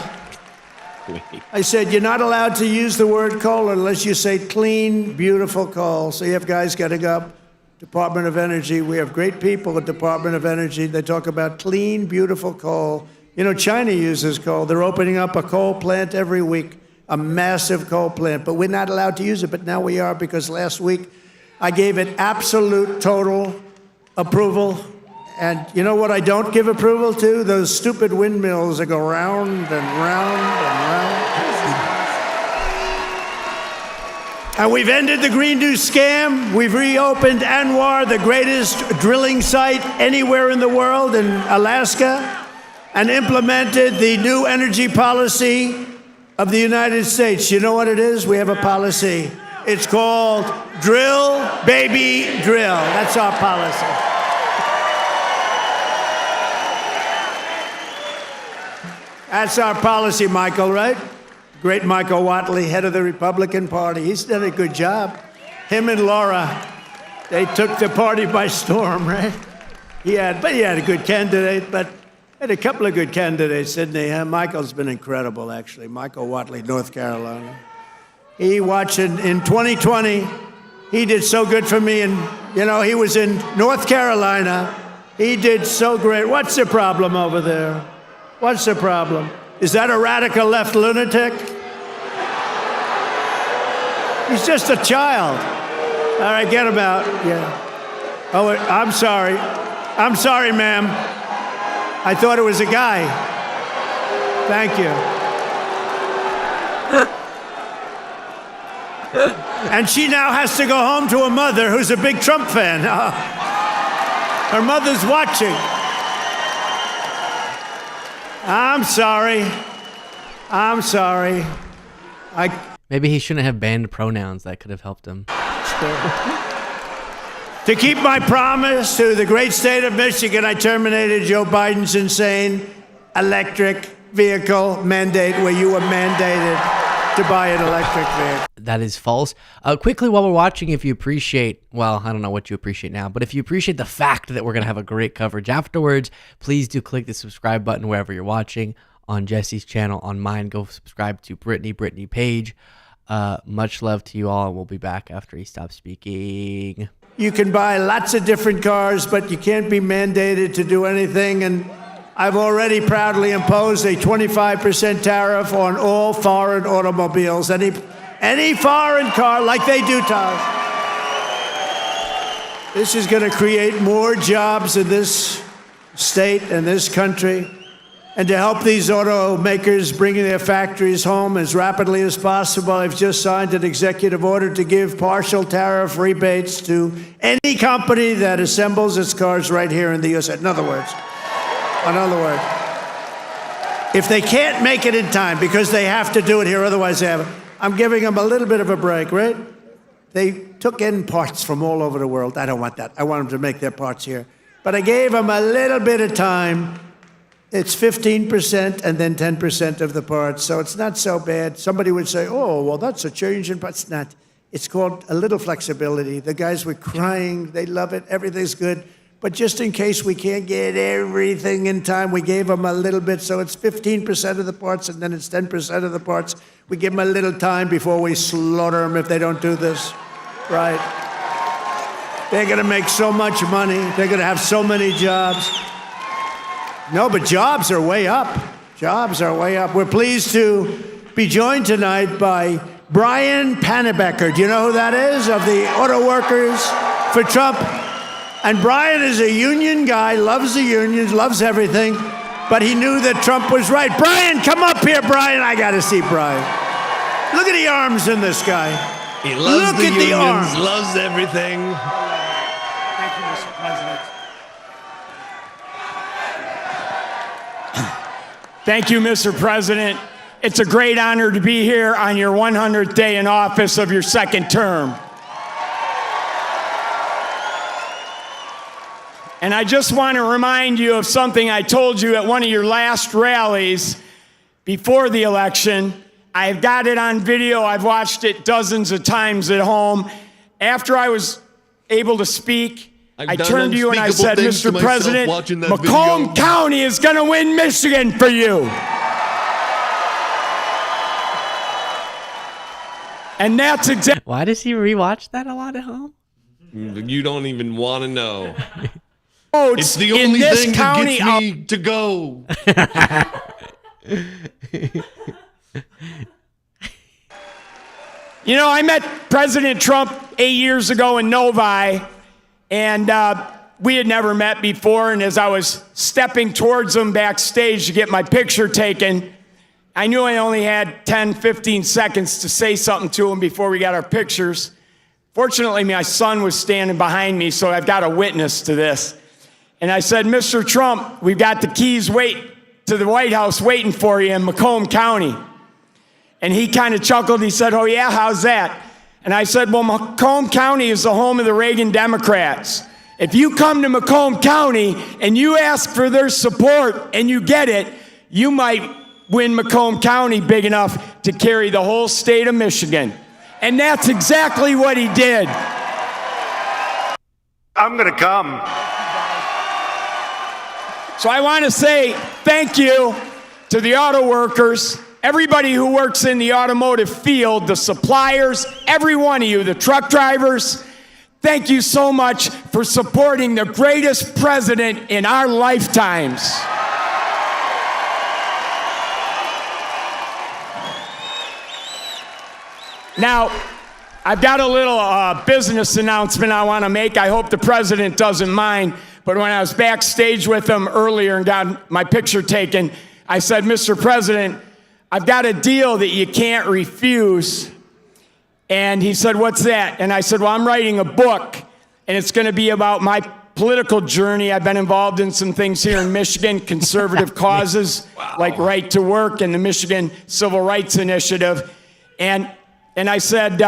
I said, you're not allowed to use the word coal unless you say clean, beautiful coal. So you have guys getting up, Department of Energy. We have great people at Department of Energy. They talk about clean, beautiful coal. You know, China uses coal. They're opening up a coal plant every week, a massive coal plant. But we're not allowed to use it. But now we are, because last week I gave it absolute, total approval. And you know what I don't give approval to? Those stupid windmills that go round and round and round. And we've ended the Green New Scam. We've reopened ANWR, the greatest drilling site anywhere in the world, in Alaska, and implemented the new energy policy of the United States. You know what it is? We have a policy. It's called Drill, Baby, Drill. That's our policy. That's our policy, Michael, right? Great Michael Whatley, head of the Republican Party. He's done a good job. Him and Laura, they took the party by storm, right? He had a good candidate, but had a couple of good candidates, didn't he? Michael's been incredible, actually. Michael Whatley, North Carolina. He watched in 2020. He did so good for me, and he was in North Carolina. He did so great. What's the problem over there? What's the problem? Is that a radical left lunatic? He's just a child. All right, get him out. Yeah. Oh, I'm sorry. I'm sorry, ma'am. I thought it was a guy. Thank you. And she now has to go home to a mother who's a big Trump fan. Her mother's watching. I'm sorry. I'm sorry. Maybe he shouldn't have banned pronouns. That could have helped him. To keep my promise to the great state of Michigan, I terminated Joe Biden's insane electric vehicle mandate where you were mandated to buy an electric vehicle. That is false. Quickly, while we're watching, if you appreciate, well, I don't know what you appreciate now, but if you appreciate the fact that we're going to have a great coverage afterwards, please do click the subscribe button wherever you're watching. On Jesse's channel, on mine, go subscribe to Brittany Page. Much love to you all, and we'll be back after he stops speaking. You can buy lots of different cars, but you can't be mandated to do anything. And I've already proudly imposed a 25% tariff on all foreign automobiles. Any foreign car, like they do to us. This is going to create more jobs in this state and this country. And to help these automakers bring their factories home as rapidly as possible, I've just signed an executive order to give partial tariff rebates to any company that assembles its cars right here in the U.S. In other words, if they can't make it in time because they have to do it here, otherwise they haven't, I'm giving them a little bit of a break, right? They took in parts from all over the world. I don't want that. I want them to make their parts here. But I gave them a little bit of time. It's 15% and then 10% of the parts, so it's not so bad. Somebody would say, oh, well, that's a change in parts. It's not. It's called a little flexibility. The guys were crying. They love it. Everything's good. But just in case we can't get everything in time, we gave them a little bit. So it's 15% of the parts and then it's 10% of the parts. We give them a little time before we slaughter them if they don't do this. Right? They're going to make so much money. They're going to have so many jobs. No, but jobs are way up. Jobs are way up. We're pleased to be joined tonight by Brian Panebecker. Do you know who that is? Of the Auto Workers for Trump. And Brian is a union guy, loves the unions, loves everything, but he knew that Trump was right. Brian, come up here, Brian. I got to see Brian. Look at the arms in this guy. He loves the unions, arms. Loves everything. Thank you, Mr. President. Thank you, Mr. President. It's a great honor to be here on your 100th day in office of your second term. And I just want to remind you of something I told you at one of your last rallies before the election. I've got it on video. I've watched it dozens of times at home. After I was able to speak, I turned to you and I said, Mr. President, Macomb County is going to win Michigan for you. And that's exactly. Why does he rewatch that a lot at home? You don't even want to know. It's the only thing that gets me to go. You know, I met President Trump 8 years ago in Novi, and we had never met before. And as I was stepping towards him backstage to get my picture taken, I knew I only had 10, 15 seconds to say something to him before we got our pictures. Fortunately, my son was standing behind me, so I've got a witness to this. And I said, Mr. Trump, we've got the keys to the White House waiting for you in Macomb County. And he kind of chuckled. He said, oh, yeah, how's that? And I said, well, Macomb County is the home of the Reagan Democrats. If you come to Macomb County and you ask for their support and you get it, you might win Macomb County big enough to carry the whole state of Michigan. And that's exactly what he did. I'm going to come. So I want to say thank you to the auto workers, everybody who works in the automotive field, the suppliers, every one of you, the truck drivers. Thank you so much for supporting the greatest president in our lifetimes. Now, I've got a little business announcement I want to make. I hope the president doesn't mind. But when I was backstage with him earlier and got my picture taken, I said, Mr. President, I've got a deal that you can't refuse. And he said, what's that? And I said, well, I'm writing a book, and it's going to be about my political journey. I've been involved in some things here in Michigan, conservative causes like right to work and the Michigan Civil Rights Initiative. And I said,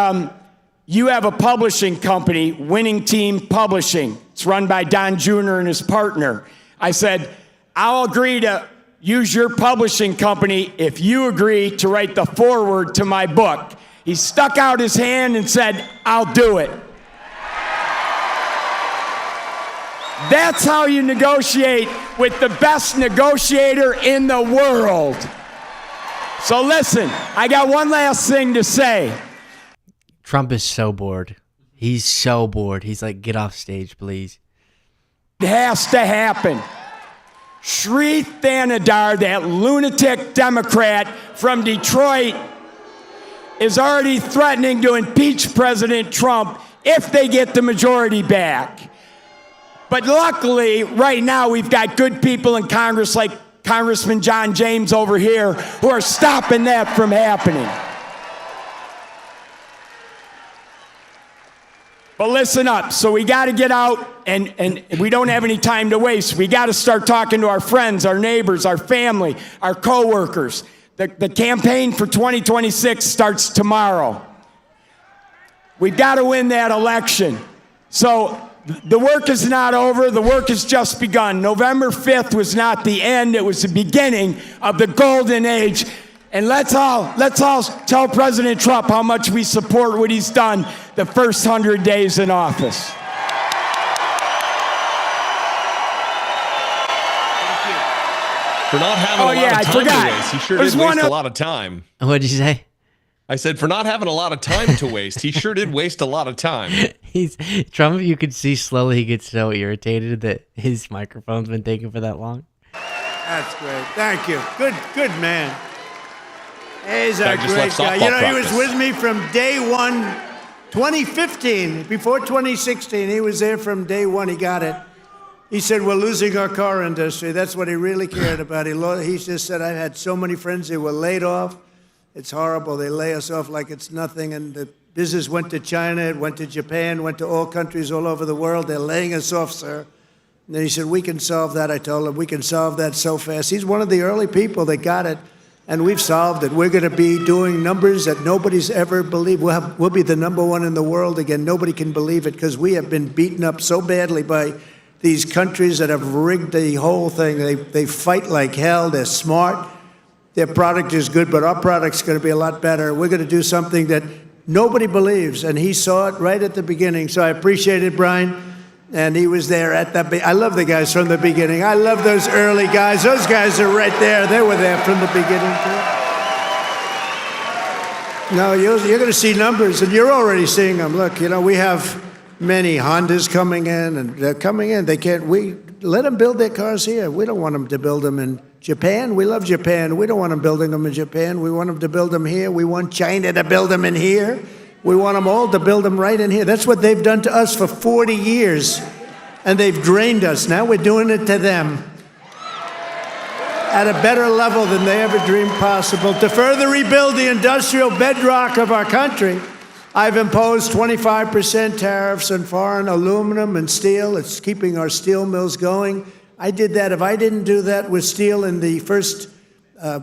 you have a publishing company, Winning Team Publishing. It's run by Don Jr. and his partner. I said, I'll agree to use your publishing company if you agree to write the foreword to my book. He stuck out his hand and said, I'll do it. That's how you negotiate with the best negotiator in the world. So listen, I got one last thing to say. Trump is so bored. He's so bored. He's like, get off stage, please. It has to happen. Sri Thanadar, that lunatic Democrat from Detroit, is already threatening to impeach President Trump if they get the majority back. But luckily, right now, we've got good people in Congress like Congressman John James over here who are stopping that from happening. But listen up. So we got to get out, and we don't have any time to waste. We got to start talking to our friends, our neighbors, our family, our coworkers. The campaign for 2026 starts tomorrow. We've got to win that election. So the work is not over. The work has just begun. November 5th was not the end. It was the beginning of the golden age. And let's all tell President Trump how much we support what he's done the first 100 days in office. For not having a lot of time to waste. He sure did waste a lot of time. What did you say? I said, for not having a lot of time to waste, he sure did waste a lot of time. Trump, you could see slowly he gets so irritated that his microphone's been taken for that long. That's great. Thank you. Good man. He's a great guy. You know, he was with me from day one, 2015. Before 2016, he was there from day one. He got it. He said, we're losing our car industry. That's what he really cared about. He just said, I've had so many friends who were laid off. It's horrible. They lay us off like it's nothing. And the business went to China, it went to Japan, went to all countries all over the world. They're laying us off, sir. And then he said, we can solve that. I told him, we can solve that so fast. He's one of the early people that got it. And we've solved it. We're going to be doing numbers that nobody's ever believed. We'll be the number one in the world again. Nobody can believe it because we have been beaten up so badly by these countries that have rigged the whole thing. They fight like hell. They're smart. Their product is good, but our product's going to be a lot better. We're going to do something that nobody believes, and he saw it right at the beginning. So I appreciate it, Brian. And he was there at the I love the guys from the beginning. I love those early guys. Those guys are right there. They were there from the beginning, too. No, you're going to see numbers, and you're already seeing them. Look, you know, we have many Hondas coming in, and they're coming in. We let them build their cars here. We don't want them to build them in Japan. We love Japan. We don't want them building them in Japan. We want them to build them here. We want China to build them in here. We want them all to build them right in here. That's what they've done to us for 40 years, and they've drained us. Now we're doing it to them at a better level than they ever dreamed possible. To further rebuild the industrial bedrock of our country, I've imposed 25% tariffs on foreign aluminum and steel. It's keeping our steel mills going. I did that. If I didn't do that with steel in the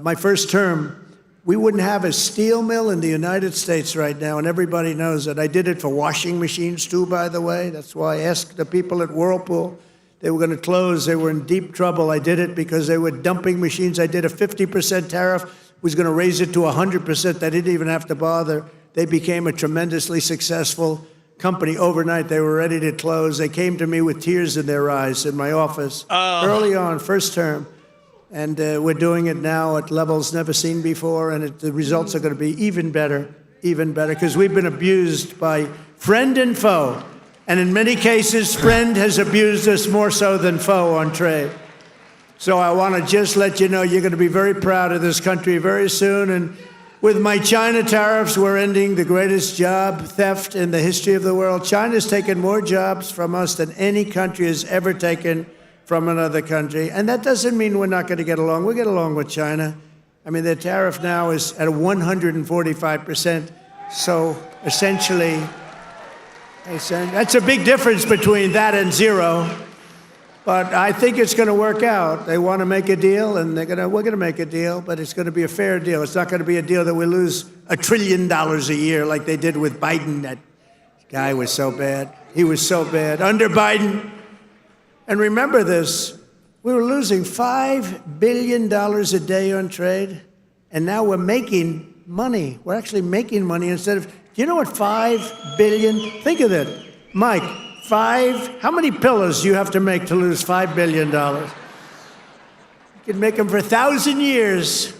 my first term, we wouldn't have a steel mill in the United States right now, and everybody knows that. I did it for washing machines, too, by the way. That's why I asked the people at Whirlpool They were going to close. They were in deep trouble. I did it because they were dumping machines. I did a 50% tariff, was going to raise it to 100%. They didn't even have to bother. They became a tremendously successful company overnight. They were ready to close. They came to me with tears in their eyes in my office early on, first term. And we're doing it now at levels never seen before, and the results are going to be even better, because we've been abused by friend and foe. And in many cases, friend has abused us more so than foe on trade. So I want to just let you know you're going to be very proud of this country very soon. And with my China tariffs, we're ending the greatest job theft in the history of the world. China's taken more jobs from us than any country has ever taken from another country. And that doesn't mean we're not going to get along. We get along with China. I mean, their tariff now is at 145%. So essentially, that's a big difference between that and zero. But I think it's going to work out. They want to make a deal, and we're going to make a deal, but it's going to be a fair deal. It's not going to be a deal that we lose $1 trillion a year like they did with Biden. That guy was so bad. He was so bad. Under Biden, and remember this, we were losing $5 billion a day on trade, and now we're making money. We're actually making money instead of, do you know what 5 billion, think of it, Mike, how many pillows do you have to make to lose $5 billion? You can make them for 1,000 years.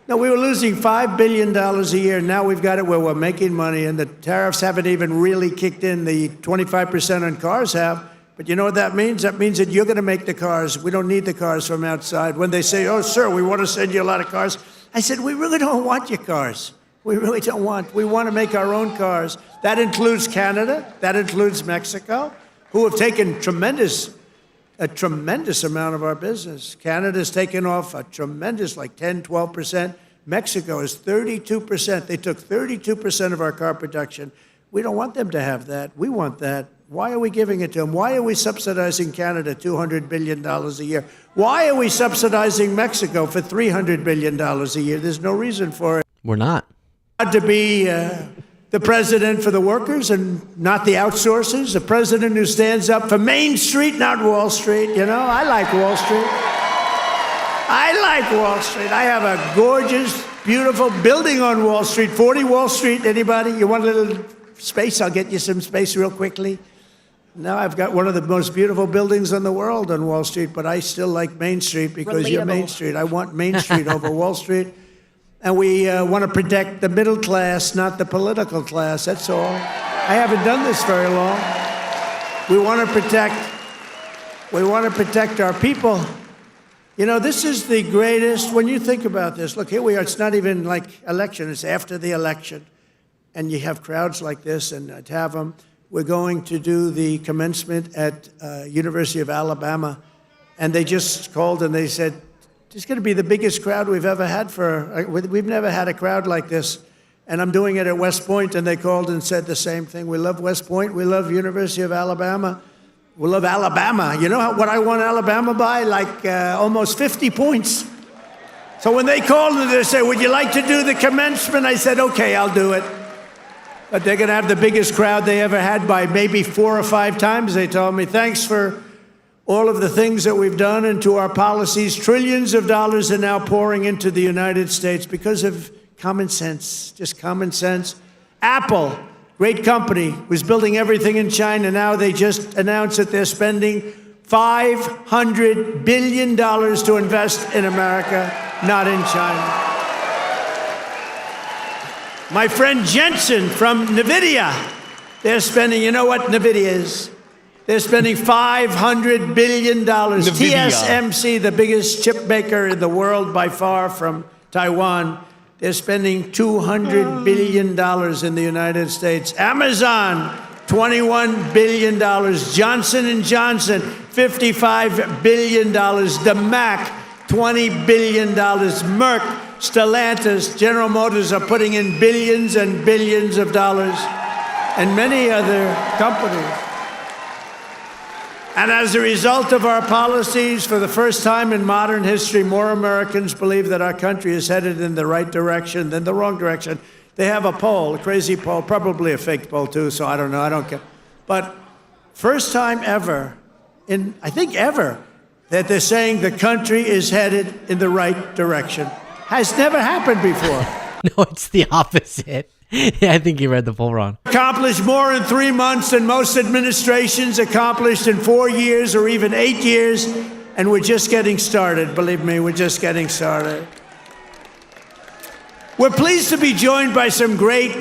No, we were losing $5 billion a year. Now we've got it where we're making money, and the tariffs haven't even really kicked in. The 25% on cars have. But you know what that means? That means that you're going to make the cars. We don't need the cars from outside. When they say, oh, sir, we want to send you a lot of cars, I said, we really don't want your cars. We really don't want. We want to make our own cars. That includes Canada. That includes Mexico, who have taken a tremendous amount of our business. Canada's taken off a tremendous, like 10, 12%. Mexico is 32%. They took 32% of our car production. We don't want them to have that. We want that. Why are we giving it to them? Why are we subsidizing Canada $200 billion a year? Why are we subsidizing Mexico for $300 billion a year? There's no reason for it. We're not. To be the president for the workers and not the outsourcers, the president who stands up for Main Street, not Wall Street. You know, I like Wall Street. I like Wall Street. I have a gorgeous, beautiful building on Wall Street, 40 Wall Street. Anybody? You want a little space? I'll get you some space real quickly. Now I've got one of the most beautiful buildings in the world on Wall Street, but I still like Main Street because you're Main Street. I want Main Street over Wall Street. And we want to protect the middle class, not the political class. That's all. I haven't done this very long. We want to protect our people. You know, this is the greatest, when you think about this, look, here we are, it's not even like election, it's after the election. And you have crowds like this, and to have them, we're going to do the commencement at University of Alabama. And they just called and they said, it's going to be the biggest crowd we've ever had we've never had a crowd like this. And I'm doing it at West Point, and they called and said the same thing. We love West Point. We love University of Alabama. We love Alabama. You know what I won Alabama by? Like almost 50 points. So when they called and they said, would you like to do the commencement? I said, okay, I'll do it. But they're going to have the biggest crowd they ever had by maybe 4 or 5 times. They told me, thanks for all of the things that we've done and to our policies. Trillions of dollars are now pouring into the United States because of common sense, just common sense. Apple, great company, was building everything in China. Now they just announced that they're spending $500 billion to invest in America, not in China. My friend Jensen from NVIDIA, they're spending, you know what NVIDIA is? They're spending $500 billion. TSMC, the biggest chip maker in the world by far from Taiwan, they're spending $200 billion in the United States. Amazon, $21 billion. Johnson & Johnson, $55 billion. The Mac, $20 billion. Merck, Stellantis, General Motors are putting in billions and billions of dollars, and many other companies. And as a result of our policies, for the first time in modern history, more Americans believe that our country is headed in the right direction than the wrong direction. They have a poll, a crazy poll, probably a fake poll too, so I don't know, I don't care. But first time ever I think, ever, that they're saying the country is headed in the right direction. Has never happened before. No, it's the opposite. Yeah, I think you read the poll wrong. Accomplished more in 3 months than most administrations accomplished in 4 years or even 8 years, and we're just getting started. Believe me, we're just getting started. We're pleased to be joined by some great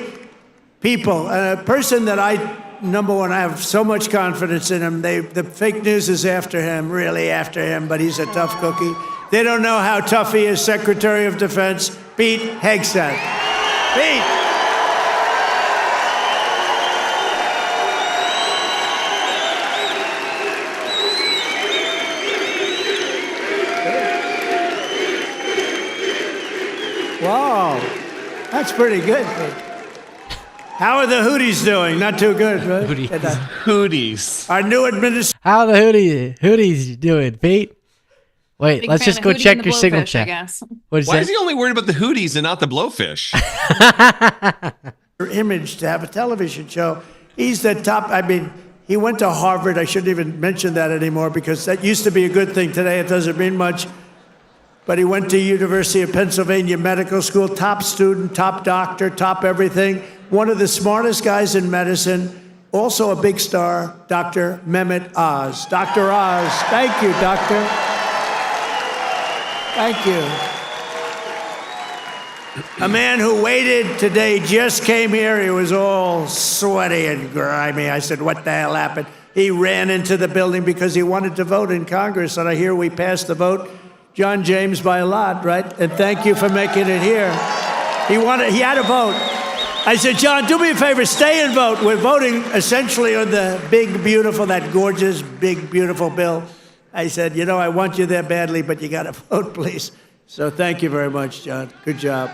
people. A person that number one, I have so much confidence in him. The fake news is after him, really after him, but he's a tough cookie. They don't know how tough he is. Secretary of Defense, Pete Hegseth. Pete. Wow, that's pretty good, Pete. How are the Houthis doing? Not too good, right? Houthis. Our new administration. How the Houthis doing, Pete? Wait, let's just go check your signal check. Why is he only worried about the Houthis and not the blowfish? Image to have a television show. He's the top. I mean, he went to Harvard. I shouldn't even mention that anymore because that used to be a good thing. Today it doesn't mean much. But he went to University of Pennsylvania Medical School, top student, top doctor, top everything. One of the smartest guys in medicine, also a big star, Dr. Mehmet Oz. Dr. Oz, thank you, doctor. Thank you. A man who waited today just came here. He was all sweaty and grimy. I said, what the hell happened? He ran into the building because he wanted to vote in Congress, and I hear we passed the vote. John James by a lot, right? And thank you for making it here. He had a vote. I said, John, do me a favor, stay and vote. We're voting essentially on the big, beautiful, that gorgeous, big, beautiful bill. I said, you know, I want you there badly, but you got to vote, please. So thank you very much, John. Good job.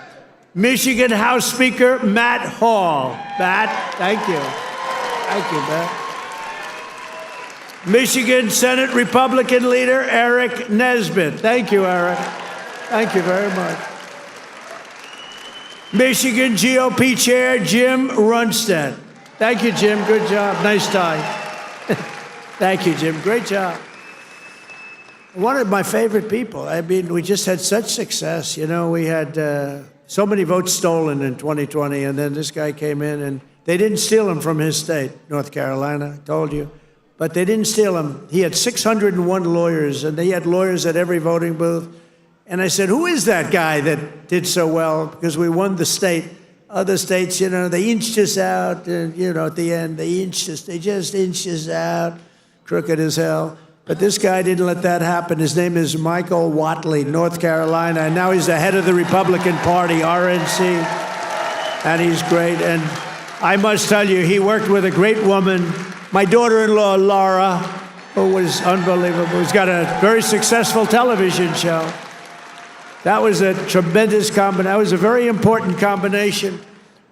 Michigan House Speaker Matt Hall. Matt, thank you. Thank you, Matt. Michigan Senate Republican leader Eric Nesbitt. Thank you, Eric. Thank you very much. Michigan GOP Chair Jim Runstead. Thank you, Jim. Good job. Nice tie. Thank you, Jim. Great job. One of my favorite people. I mean, we just had such success. You know, we had so many votes stolen in 2020, and then this guy came in, and they didn't steal him from his state, North Carolina, I told you. But they didn't steal him. He had 601 lawyers, and they had lawyers at every voting booth. And I said, who is that guy that did so well? Because we won the state. Other states, you know, they inched us out. You know, at the end, they just inched us out. Crooked as hell. But this guy didn't let that happen. His name is Michael Whatley, North Carolina. And now he's the head of the Republican Party, RNC. And he's great. And I must tell you, he worked with a great woman, my daughter-in-law, Laura, who was unbelievable. Who's got a very successful television show. That was a tremendous combination. That was a very important combination.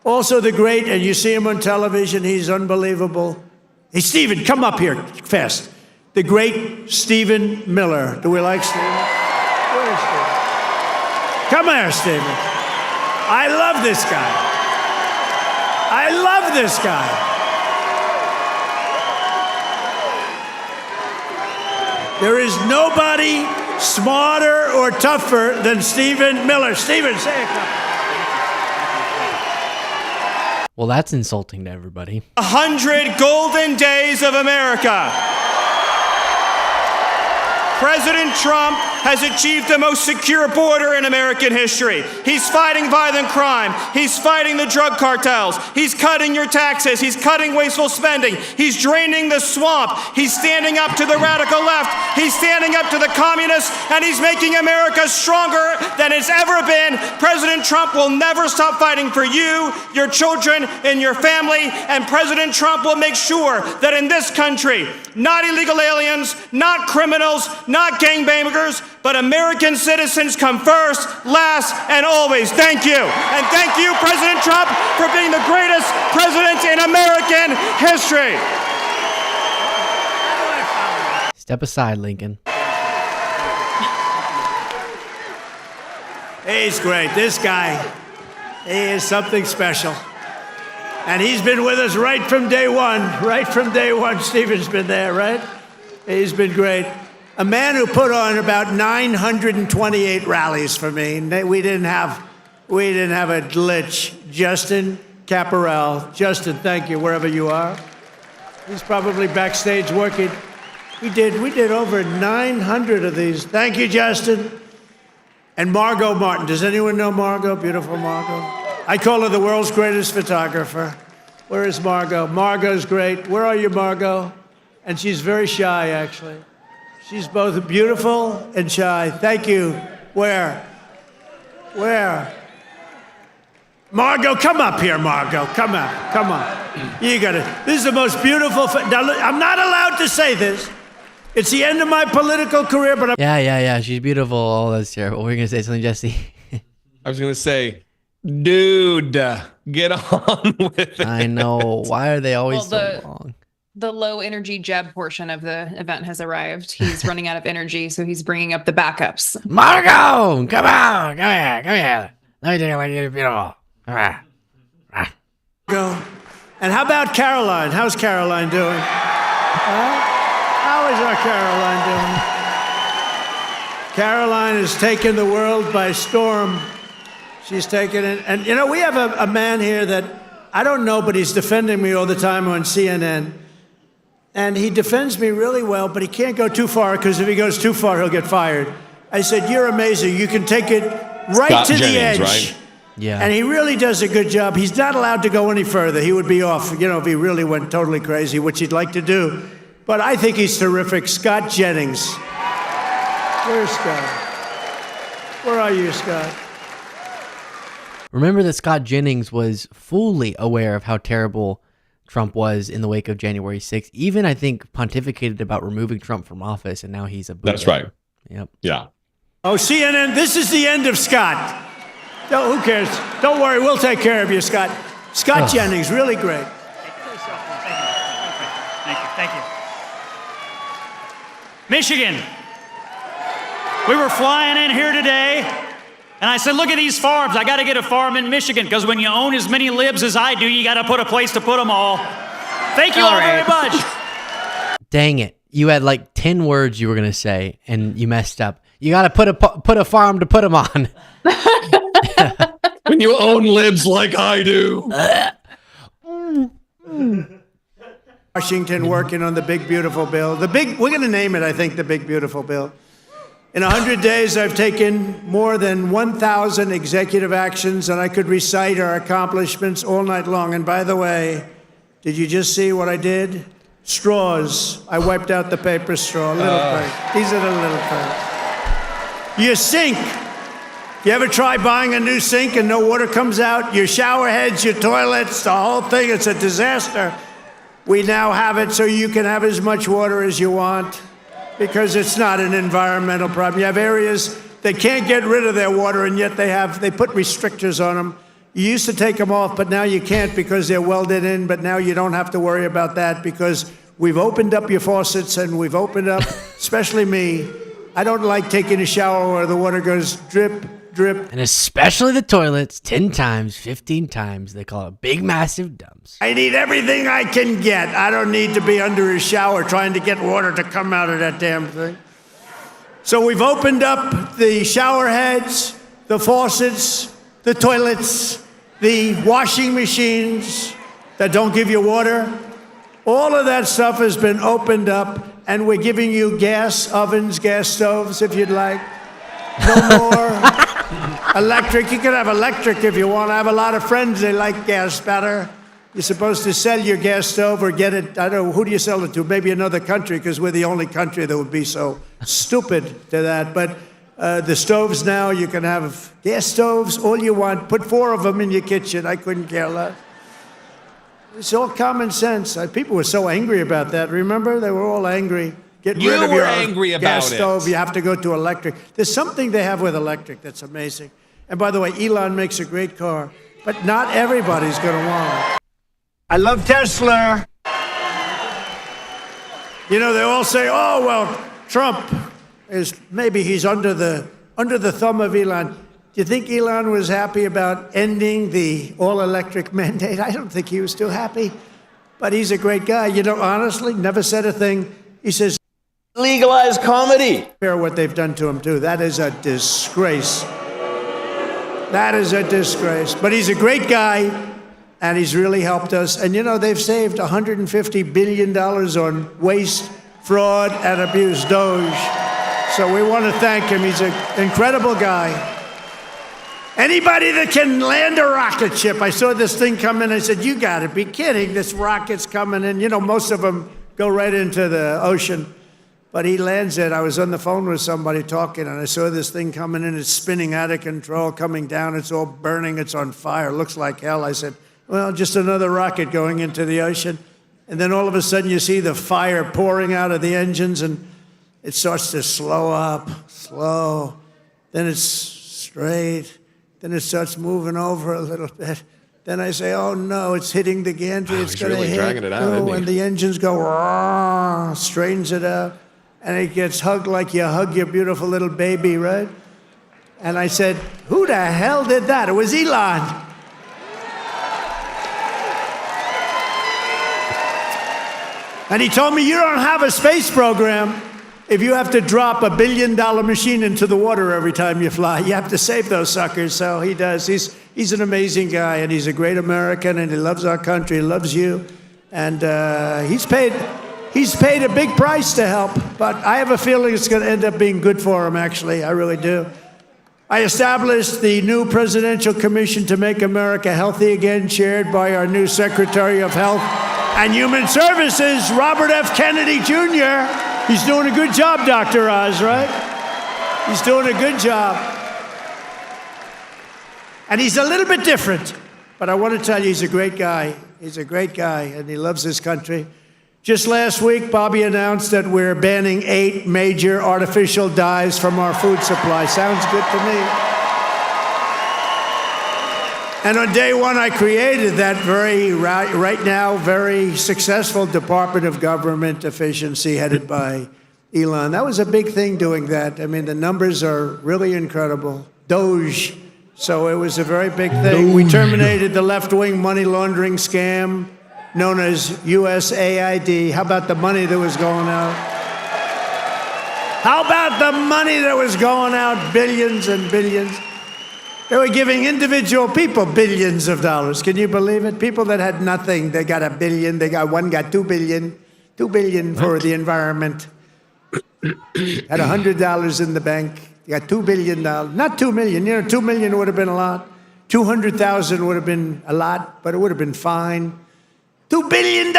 Also the great, and you see him on television, he's unbelievable. Hey, Stephen, come up here fast. The great Stephen Miller. Do we like Stephen? Where is Stephen? Come here, Stephen. I love this guy. I love this guy. There is nobody smarter or tougher than Stephen Miller. Stephen, say a couple. Well, that's insulting to everybody. 100 golden days of America. President Trump has achieved the most secure border in American history. He's fighting violent crime. He's fighting the drug cartels. He's cutting your taxes. He's cutting wasteful spending. He's draining the swamp. He's standing up to the radical left. He's standing up to the communists, and he's making America stronger than it's ever been. President Trump will never stop fighting for you, your children, and your family, and President Trump will make sure that in this country, not illegal aliens, not criminals, not gangbangers, but American citizens come first, last, and always. Thank you. And thank you, President Trump, for being the greatest president in American history. Step aside, Lincoln. He's great. This guy, he is something special. And he's been with us right from day one. Right from day one, Stephen's been there, right? He's been great. A man who put on about 928 rallies for me. We didn't have a glitch. Justin Caparel. Justin, thank you, wherever you are. He's probably backstage working. We did over 900 of these. Thank you, Justin. And Margot Martin. Does anyone know Margot? Beautiful Margot. I call her the world's greatest photographer. Where is Margot? Margot's great. Where are you, Margot? And she's very shy, actually. She's both beautiful and shy. Thank you. Where? Margot, come up here, Margot. Come on. You got it. This is the most beautiful. Now, I'm not allowed to say this. It's the end of my political career, but Yeah. She's beautiful. Oh, that's terrible. What were you going to say something, Jesse? I was going to say, dude, get on with it. I know. Why are they always so long? The low energy Jeb portion of the event has arrived. He's running out of energy, so he's bringing up the backups. Margot, come on. Come here. Let me tell you what you're beautiful. Come on. go. And how about Caroline? How's Caroline doing? How is our Caroline doing? Caroline has taken the world by storm. She's taken it. And, you know, we have a man here that I don't know, but he's defending me all the time on CNN. And he defends me really well, but he can't go too far, because if he goes too far, he'll get fired. I said, you're amazing. You can take it right Scott to Jennings, the edge. right? Yeah. And he really does a good job. He's not allowed to go any further. He would be off, you know, if he really went totally crazy, which he'd like to do. But I think he's terrific. Scott Jennings. Where's Scott? Where are you, Scott? Remember that Scott Jennings was fully aware of how terrible Trump was in the wake of January 6th. Even, I think, pontificated about removing Trump from office, and now he's a bootlegger. That's right. Yep. Yeah. Oh, CNN, this is the end of Scott. No, who cares? Don't worry, we'll take care of you, Scott. Scott Jennings, really great. Thank you. Michigan. We were flying in here today, and I said, look at these farms. I got to get a farm in Michigan, because when you own as many libs as I do, you got to put a place to put them all. Thank you all very much. Dang it. You had like 10 words you were going to say, and you messed up. You got to put a farm to put them on. When you own libs like I do. Washington working on the big, beautiful bill. We're going to name it, I think, the big, beautiful bill. In 100 days, I've taken more than 1,000 executive actions, and I could recite our accomplishments all night long. And by the way, did you just see what I did? Straws. I wiped out the paper straw. Little things. These are the little things. Your sink. You ever try buying a new sink and no water comes out? Your shower heads, your toilets, the whole thing, it's a disaster. We now have it so you can have as much water as you want, because it's not an environmental problem. You have areas that can't get rid of their water, and yet they put restrictors on them. You used to take them off, but now you can't because they're welded in, but now you don't have to worry about that because we've opened up your faucets, and we've opened up, especially me. I don't like taking a shower where the water goes drip, drip. And especially the toilets, 10 times, 15 times. They call it big, massive dumps. I need everything I can get. I don't need to be under a shower trying to get water to come out of that damn thing. So we've opened up the shower heads, the faucets, the toilets, the washing machines that don't give you water. All of that stuff has been opened up, and we're giving you gas ovens, gas stoves, if you'd like. No more electric. You can have electric if you want. I have a lot of friends, they like gas better. You're supposed to sell your gas stove or get it, I don't know, who do you sell it to? Maybe another country, because we're the only country that would be so stupid to that. But the stoves now, you can have gas stoves, all you want. Put 4 of them in your kitchen. I couldn't care less. It's all common sense. People were so angry about that. Remember? They were all angry. Get rid of your gas stove. You have to go to electric. There's something they have with electric that's amazing. And by the way, Elon makes a great car, but not everybody's going to want it. I love Tesla. You know, they all say, oh, well, Trump is, maybe he's under the thumb of Elon. Do you think Elon was happy about ending the all-electric mandate? I don't think he was too happy, but he's a great guy. You know, honestly, never said a thing. He says, legalize comedy. Hear what they've done to him, too. That is a disgrace. That is a disgrace. But he's a great guy, and he's really helped us. And, you know, they've saved $150 billion on waste, fraud, and abuse, Doge. So we want to thank him. He's an incredible guy. Anybody that can land a rocket ship. I saw this thing come in. I said, you got to be kidding. This rocket's coming in. You know, most of them go right into the ocean. But he lands it. I was on the phone with somebody talking, and I saw this thing coming in. It's spinning out of control, coming down. It's all burning. It's on fire. Looks like hell. I said, well, just another rocket going into the ocean. And then all of a sudden you see the fire pouring out of the engines, and it starts to slow up, slow. Then it's straight. Then it starts moving over a little bit. Then I say, oh, no, it's hitting the gantry. It's going to really hit. dragging it out, isn't he? And the engines go, rah, straightens it out. And it gets hugged like you hug your beautiful little baby, right? And I said, who the hell did that? It was Elon. And he told me, you don't have a space program if you have to drop $1 billion machine into the water every time you fly. You have to save those suckers. So he does. He's an amazing guy, and he's a great American, and he loves our country, he loves you. And he's paid a big price to help, but I have a feeling it's going to end up being good for him, actually. I really do. I established the new Presidential Commission to Make America Healthy Again, chaired by our new Secretary of Health and Human Services, Robert F. Kennedy Jr. He's doing a good job, Dr. Oz, right? He's doing a good job. And he's a little bit different, but I want to tell you, he's a great guy. He's a great guy, and he loves his country. Just last week, Bobby announced that we're banning 8 major artificial dyes from our food supply. Sounds good to me. And on day one, I created that right now, very successful Department of Government Efficiency headed by Elon. That was a big thing doing that. I mean, the numbers are really incredible. Doge. So it was a very big thing. We terminated the left-wing money laundering scam known as USAID. How about the money that was going out? How about the money that was going out? Billions and billions. They were giving individual people billions of dollars. Can you believe it? People that had nothing, they got $1 billion. One got $2 billion. $2 billion for the environment. Had $100 in the bank. You got $2 billion. Not $2 million. You know, $2 million would have been a lot. 200,000 would have been a lot, but it would have been fine. $2 billion.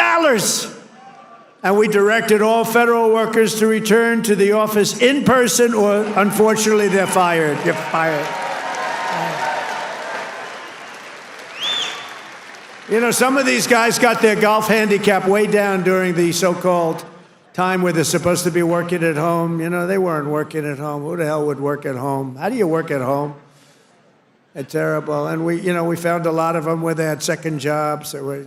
And we directed all federal workers to return to the office in person, or unfortunately, they're fired. You're fired. You know, some of these guys got their golf handicap way down during the so-called time where they're supposed to be working at home. You know, they weren't working at home. Who the hell would work at home? How do you work at home? It's terrible. And we found a lot of them where they had second jobs. They were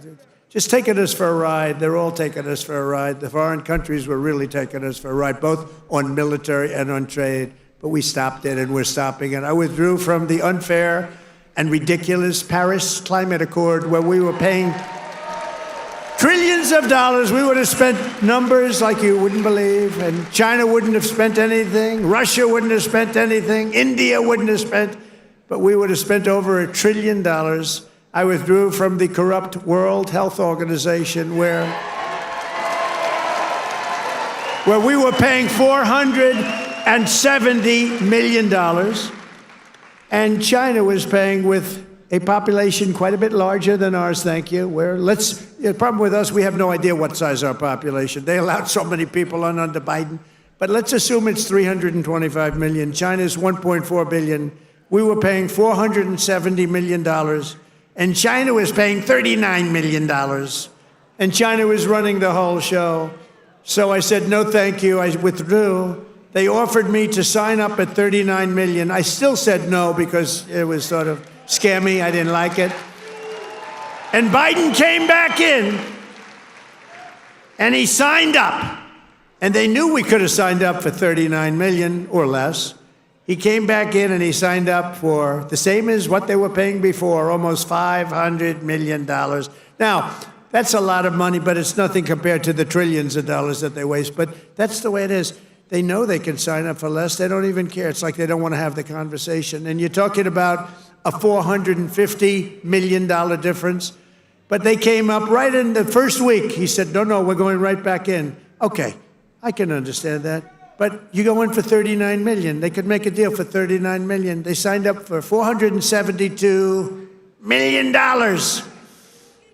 just taking us for a ride. They're all taking us for a ride. The foreign countries were really taking us for a ride, both on military and on trade. But we stopped it, and we're stopping it. I withdrew from the unfair and ridiculous Paris Climate Accord, where we were paying trillions of dollars. We would have spent numbers like you wouldn't believe, and China wouldn't have spent anything, Russia wouldn't have spent anything, India wouldn't have spent, but we would have spent over $1 trillion. I withdrew from the corrupt World Health Organization, where we were paying $470 million. And China was paying, with a population quite a bit larger than ours, thank you. The problem with us, we have no idea what size our population. They allowed so many people on under Biden. But let's assume it's 325 million. China's 1.4 billion. We were paying $470 million. And China was paying $39 million. And China was running the whole show. So I said, no, thank you. I withdrew. They offered me to sign up at $39 million. I still said no because it was sort of scammy. I didn't like it. And Biden came back in, and he signed up. And they knew we could have signed up for $39 million or less. He came back in, and he signed up for the same as what they were paying before, almost $500 million. Now, That's a lot of money, but it's nothing compared to the trillions of dollars that they waste. But that's the way it is. They know they can sign up for less. They don't even care. It's like they don't want to have the conversation. And you're talking about a $450 million difference. But they came up right in the first week. He said, no, we're going right back in. Okay, I can understand that. But you go in for $39 million. They could make a deal for $39 million. They signed up for $472 million.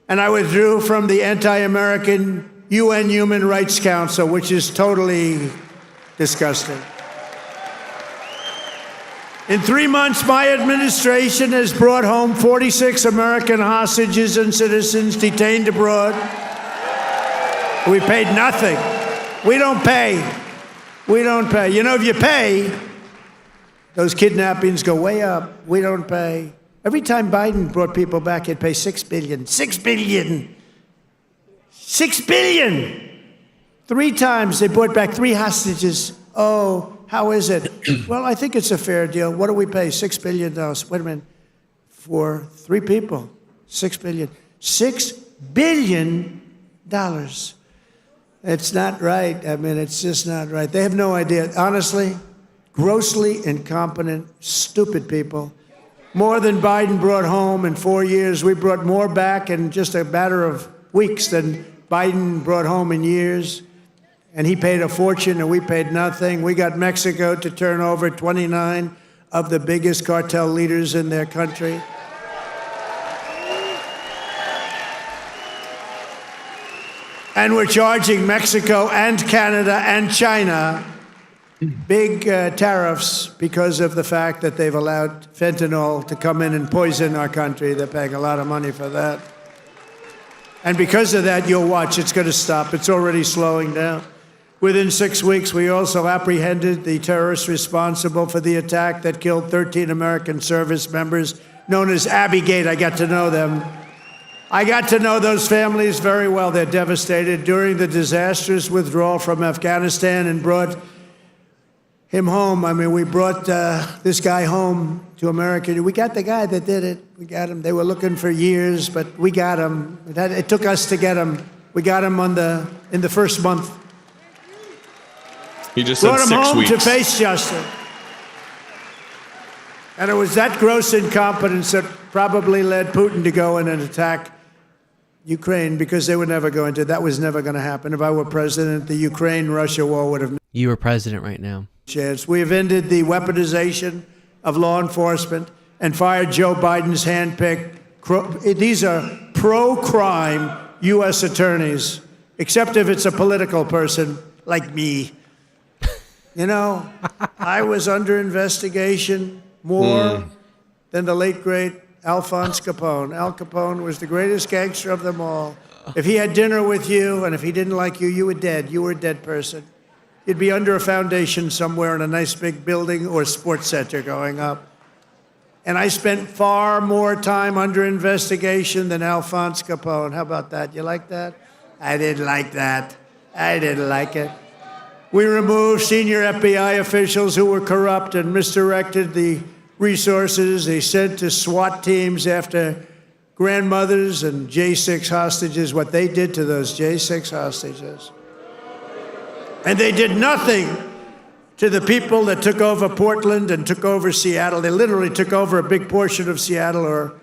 And I withdrew from the anti-American UN Human Rights Council, which is totally disgusting. In 3 months, my administration has brought home 46 American hostages and citizens detained abroad. We paid nothing. We don't pay. We don't pay. You know, if you pay, those kidnappings go way up. We don't pay. Every time Biden brought people back, he'd pay $6 billion. $6 billion. $6 billion. 3 times they brought back 3 hostages. Oh, how is it? Well, I think it's a fair deal. What do we pay? $6 billion. Wait a minute. For 3 people, $6 billion. $6 billion. It's not right. I mean, it's just not right. They have no idea. Honestly, grossly incompetent, stupid people. More than Biden brought home in 4 years. We brought more back in just a matter of weeks than Biden brought home in years. And he paid a fortune and we paid nothing. We got Mexico to turn over 29 of the biggest cartel leaders in their country. And we're charging Mexico and Canada and China big tariffs because of the fact that they've allowed fentanyl to come in and poison our country. They're paying a lot of money for that. And because of that, you'll watch, it's going to stop. It's already slowing down. Within 6 weeks, we also apprehended the terrorists responsible for the attack that killed 13 American service members, known as Abbey-gate. I got to know them. I got to know those families very well. They're devastated during the disastrous withdrawal from Afghanistan and brought him home. I mean, we brought this guy home to America. We got the guy that did it. We got him. They were looking for years, but we got him. It took us to get him. We got him in the first month. He just said 6 weeks. Brought him home to face justice. And it was that gross incompetence that probably led Putin to go in and attack Ukraine, because they were never going to. That was never going to happen. If I were president, the Ukraine-Russia war would have. You were president right now. Chance. We have ended the weaponization of law enforcement and fired Joe Biden's handpicked. These are pro-crime U.S. attorneys, except if it's a political person like me. You know, I was under investigation more than the late, great Alphonse Capone. Al Capone was the greatest gangster of them all. If he had dinner with you and if he didn't like you, you were dead. You were a dead person. You'd be under a foundation somewhere in a nice big building or sports center going up. And I spent far more time under investigation than Alphonse Capone. How about that? You like that? I didn't like that. I didn't like it. We removed senior FBI officials who were corrupt and misdirected the resources they sent to SWAT teams after grandmothers and J6 hostages, what they did to those J6 hostages. And they did nothing to the people that took over Portland and took over Seattle. They literally took over a big portion of Seattle, or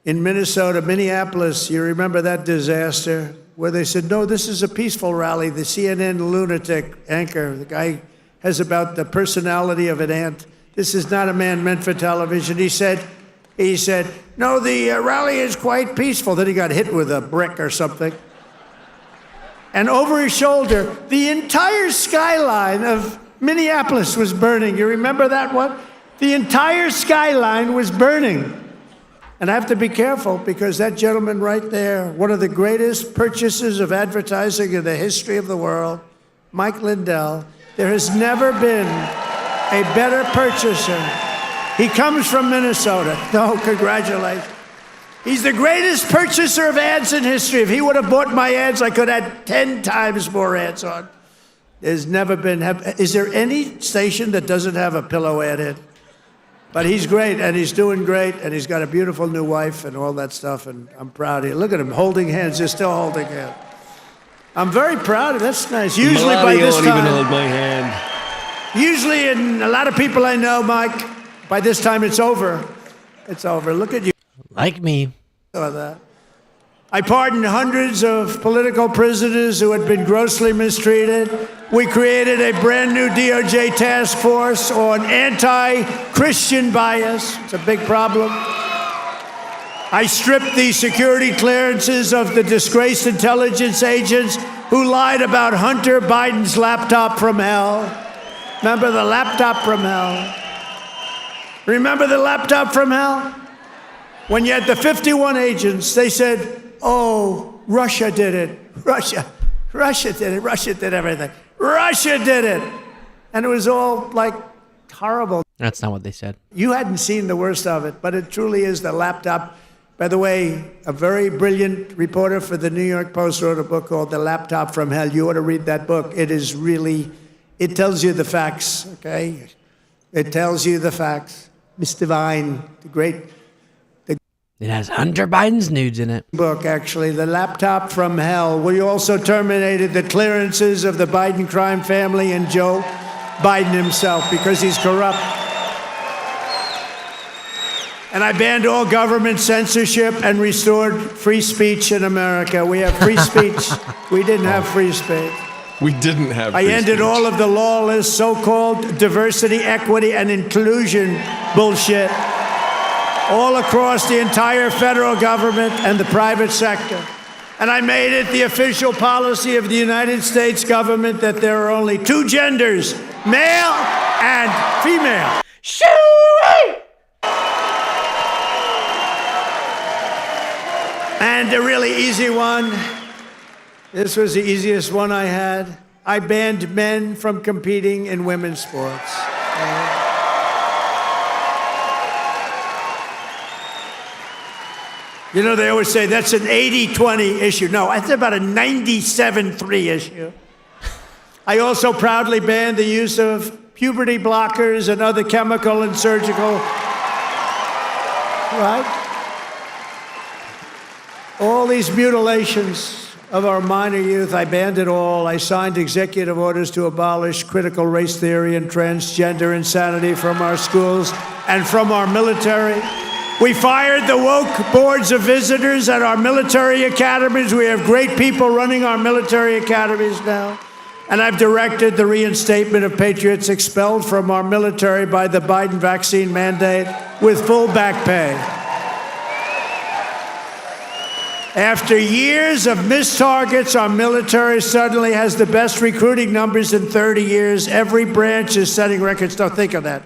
in Minnesota, Minneapolis. You remember that disaster where they said, no, this is a peaceful rally. The CNN lunatic anchor, the guy has about the personality of an ant. This is not a man meant for television. He said, no, the rally is quite peaceful. Then he got hit with a brick or something. And over his shoulder, the entire skyline of Minneapolis was burning. You remember that one? The entire skyline was burning. And I have to be careful because that gentleman right there, one of the greatest purchasers of advertising in the history of the world, Mike Lindell, there has never been a better purchaser. He comes from Minnesota. No, congratulations. He's the greatest purchaser of ads in history. If he would have bought my ads, I could have had 10 times more ads on. There's never been. Is there any station that doesn't have a pillow ad in? But he's great, and he's doing great, and he's got a beautiful new wife and all that stuff, and I'm proud of you. Look at him holding hands. They're still holding hands. I'm very proud of That's nice. Usually by this won't time, even hold my hand. usually in a lot of people I know, Mike, by this time it's over. It's over. Look at you. Like me. Saw that. I pardoned hundreds of political prisoners who had been grossly mistreated. We created a brand new DOJ task force on anti-Christian bias. It's a big problem. I stripped the security clearances of the disgraced intelligence agents who lied about Hunter Biden's laptop from hell. Remember the laptop from hell? Remember the laptop from hell? When you had the 51 agents, they said, oh, Russia did it. Russia did it. Russia did everything. Russia did it. And it was all like horrible. That's not what they said. You hadn't seen the worst of it, but it truly is the laptop. By the way, a very brilliant reporter for the New York Post wrote a book called The Laptop from Hell. You ought to read that book. It is really, it tells you the facts, okay? It tells you the facts. Mr. Vine, the great... It has Hunter Biden's nudes in it. Book, actually, The Laptop from Hell. We also terminated the clearances of the Biden crime family and Joe Biden himself because he's corrupt. And I banned all government censorship and restored free speech in America. We have free speech. We didn't have free speech. We didn't have I ended all of the lawless so-called diversity, equity, and inclusion bullshit all across the entire federal government and the private sector. And I made it the official policy of the United States government that there are only two genders, male and female. Shoo-wee! And a really easy one. This was the easiest one I had. I banned men from competing in women's sports. You know, they always say that's an 80-20 issue. No, it's about a 97-3 issue. I also proudly banned the use of puberty blockers and other chemical and surgical, right? All these mutilations of our minor youth, I banned it all. I signed executive orders to abolish critical race theory and transgender insanity from our schools and from our military. We fired the woke boards of visitors at our military academies. We have great people running our military academies now. And I've directed the reinstatement of patriots expelled from our military by the Biden vaccine mandate with full back pay. After years of missed targets, our military suddenly has the best recruiting numbers in 30 years. Every branch is setting records. Don't think of that.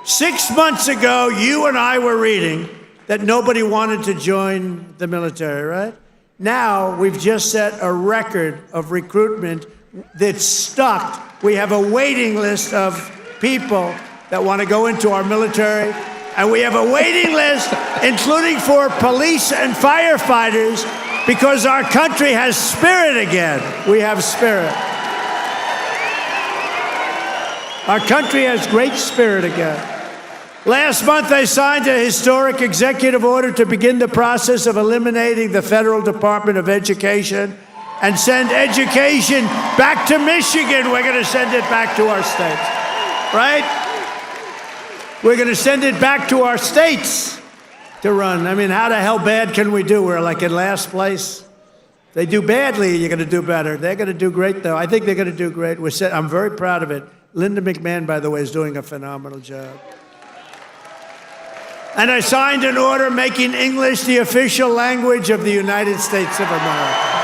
6 months ago, you and I were reading that nobody wanted to join the military, right? Now, we've just set a record of recruitment that's stuck. We have a waiting list of people that want to go into our military, and we have a waiting list, including for police and firefighters, because our country has spirit again. We have spirit. Our country has great spirit again. Last month, I signed a historic executive order to begin the process of eliminating the Federal Department of Education and send education back to Michigan. We're going to send it back to our states, right? We're going to send it back to our states to run. I mean, how the hell bad can we do? We're like in last place. If they do badly, you're going to do better. They're going to do great, though. I think they're going to do great. I'm very proud of it. Linda McMahon, by the way, is doing a phenomenal job. And I signed an order making English the official language of the United States of America.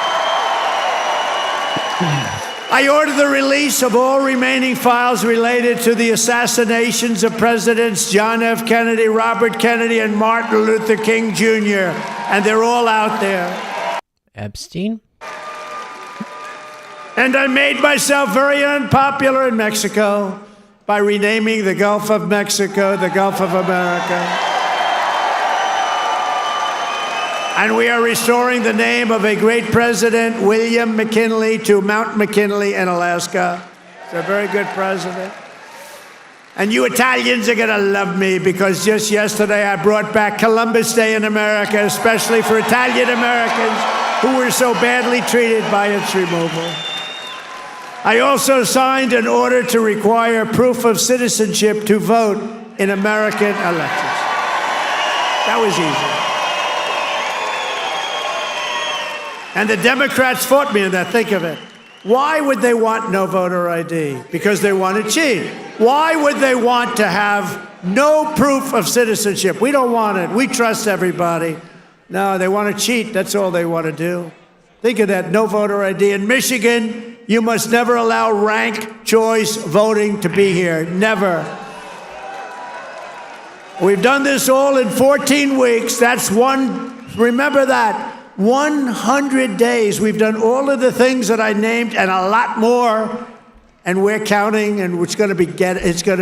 I ordered the release of all remaining files related to the assassinations of Presidents John F. Kennedy, Robert Kennedy, and Martin Luther King Jr., and they're all out there. Epstein? And I made myself very unpopular in Mexico by renaming the Gulf of Mexico the Gulf of America. And we are restoring the name of a great president, William McKinley, to Mount McKinley in Alaska. He's a very good president. And you Italians are going to love me because just yesterday I brought back Columbus Day in America, especially for Italian Americans who were so badly treated by its removal. I also signed an order to require proof of citizenship to vote in American elections. That was easy. And the Democrats fought me in that. Think of it. Why would they want no voter ID? Because they want to cheat. Why would they want to have no proof of citizenship? We don't want it. We trust everybody. No, they want to cheat. That's all they want to do. Think of that, no voter ID. In Michigan, you must never allow ranked choice voting to be here. Never. We've done this all in 14 weeks. That's remember that. 100 days. We've done all of the things that I named and a lot more. And we're counting, and it's going to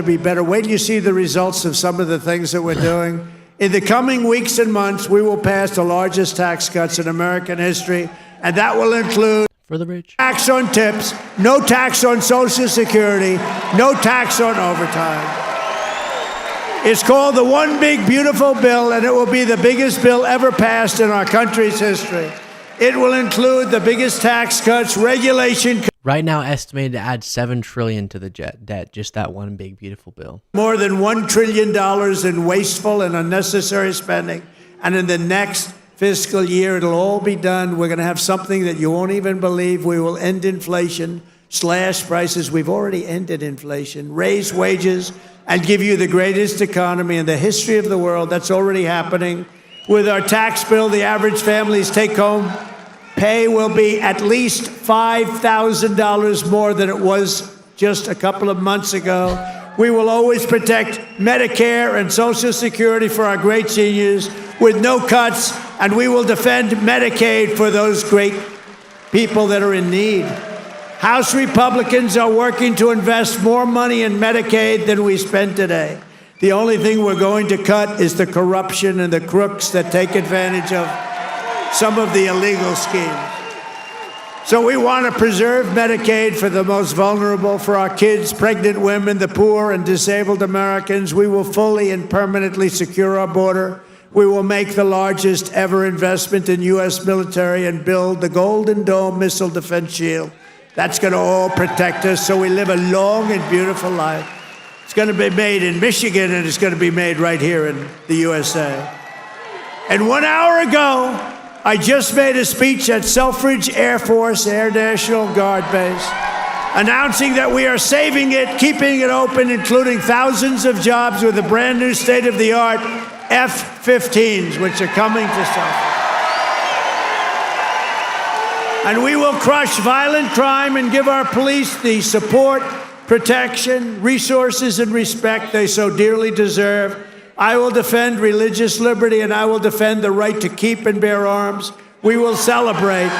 be better. Wait till you see the results of some of the things that we're doing. In the coming weeks and months, we will pass the largest tax cuts in American history, and that will include for the rich, tax on tips, no tax on Social Security, no tax on overtime. It's called the One Big Beautiful Bill, and it will be the biggest bill ever passed in our country's history. It will include the biggest tax cuts, regulation. Right now, estimated to add $7 trillion to the debt. Just that one big beautiful bill. More than $1 trillion in wasteful and unnecessary spending, and in the next fiscal year, it'll all be done. We're going to have something that you won't even believe. We will end inflation, slash prices. We've already ended inflation, raise wages, and give you the greatest economy in the history of the world. That's already happening. With our tax bill, the average family's take-home pay will be at least $5,000 more than it was just a couple of months ago. We will always protect Medicare and Social Security for our great seniors with no cuts, and we will defend Medicaid for those great people that are in need. House Republicans are working to invest more money in Medicaid than we spend today. The only thing we're going to cut is the corruption and the crooks that take advantage of some of the illegal schemes. So we want to preserve Medicaid for the most vulnerable, for our kids, pregnant women, the poor, and disabled Americans. We will fully and permanently secure our border. We will make the largest ever investment in U.S. military and build the Golden Dome missile defense shield. That's going to all protect us so we live a long and beautiful life. It's going to be made in Michigan, and it's going to be made right here in the USA. And 1 hour ago, I just made a speech at Selfridge Air Force Air National Guard Base, announcing that we are saving it, keeping it open, including thousands of jobs with the brand new state-of-the-art F-15s, which are coming to Selfridge. And we will crush violent crime and give our police the support, protection, resources, and respect they so dearly deserve. I will defend religious liberty, and I will defend the right to keep and bear arms. We will celebrate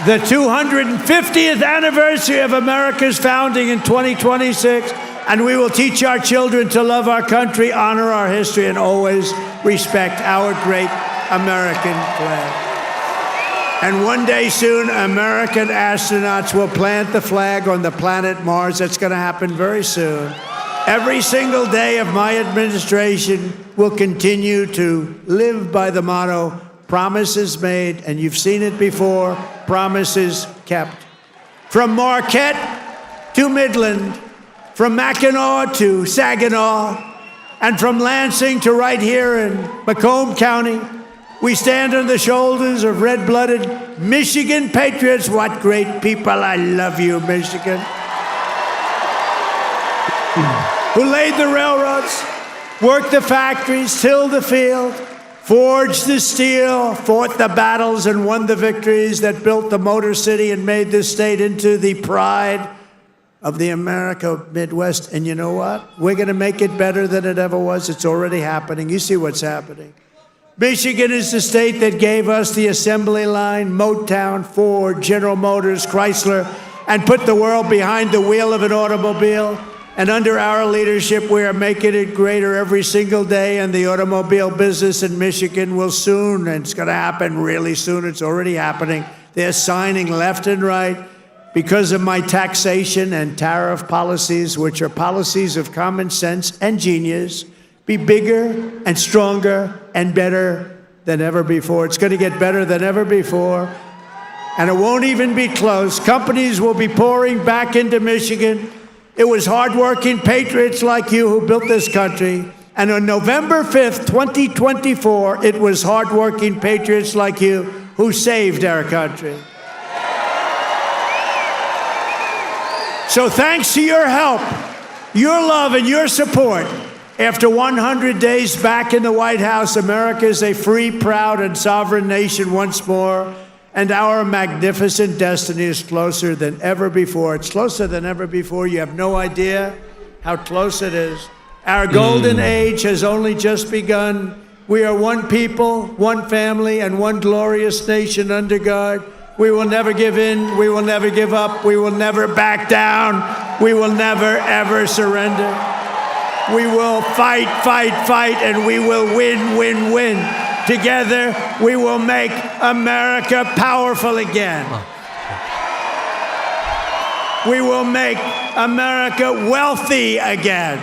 the 250th anniversary of America's founding in 2026, and we will teach our children to love our country, honor our history, and always respect our great American flag. And one day soon, American astronauts will plant the flag on the planet Mars. That's going to happen very soon. Every single day of my administration will continue to live by the motto, promises made, and you've seen it before, promises kept. From Marquette to Midland, from Mackinac to Saginaw, and from Lansing to right here in Macomb County, we stand on the shoulders of red-blooded Michigan patriots. What great people. I love you, Michigan. Who laid the railroads, worked the factories, tilled the field, forged the steel, fought the battles, and won the victories that built the Motor City and made this state into the pride of the America Midwest. And you know what? We're going to make it better than it ever was. It's already happening. You see what's happening. Michigan is the state that gave us the assembly line, Motown, Ford, General Motors, Chrysler, and put the world behind the wheel of an automobile. And under our leadership, we are making it greater every single day. And the automobile business in Michigan will soon, and it's going to happen really soon. It's already happening. They're signing left and right. because of my taxation and tariff policies, which are policies of common sense and genius, be bigger and stronger and better than ever before. It's going to get better than ever before, and it won't even be close. Companies will be pouring back into Michigan. It was hardworking patriots like you who built this country. And on November 5th, 2024, it was hardworking patriots like you who saved our country. So thanks to your help, your love, and your support, after 100 days back in the White House, America is a free, proud, and sovereign nation once more, and our magnificent destiny is closer than ever before. It's closer than ever before. You have no idea how close it is. Our golden age has only just begun. We are one people, one family, and one glorious nation under God. We will never give in. We will never give up. We will never back down. We will never, ever surrender. We will fight, fight, fight, and we will win, win, win. Together, we will make America powerful again. We will make America wealthy again.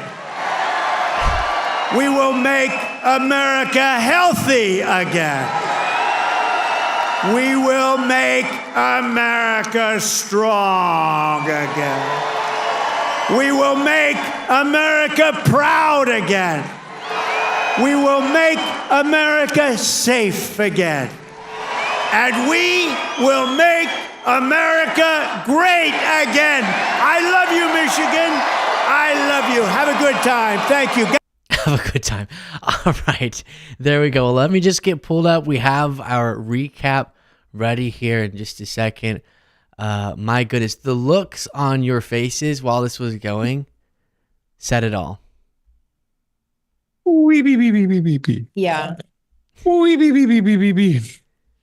We will make America healthy again. We will make America strong again. We will make America proud again. We will make America safe again. And we will make America great again. I love you, Michigan. I love you. Have a good time. Thank you. Have a good time. All right. There we go. Well, let me just get pulled up. We have our recap ready here in just a second. My goodness. The looks on your faces while this was going said it all. Yeah.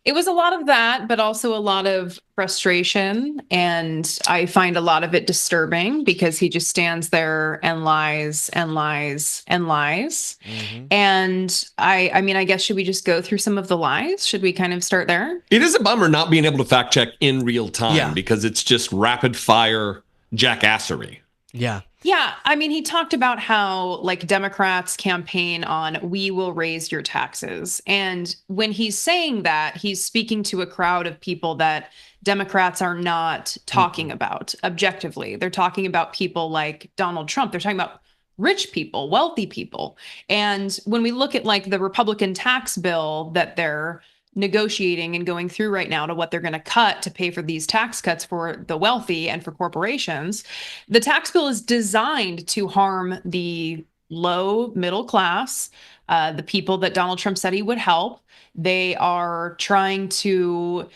It was a lot of that, but also a lot of frustration. And I find a lot of it disturbing because he just stands there and lies and lies and lies. Mm-hmm. And I mean, I guess, should we just go through some of the lies? Should we kind of start there? It is a bummer not being able to fact check in real time because it's just rapid fire jackassery. Yeah. Yeah, I mean, he talked about how, like, Democrats campaign on, we will raise your taxes. And when he's saying that, he's speaking to a crowd of people that Democrats are not talking about objectively. They're talking about people like Donald Trump. They're talking about rich people, wealthy people. And when we look at, like, the Republican tax bill that they're negotiating and going through right now to what they're going to cut to pay for these tax cuts for the wealthy and for corporations, the tax bill is designed to harm the low middle class, the people that Donald Trump said he would help. They are trying to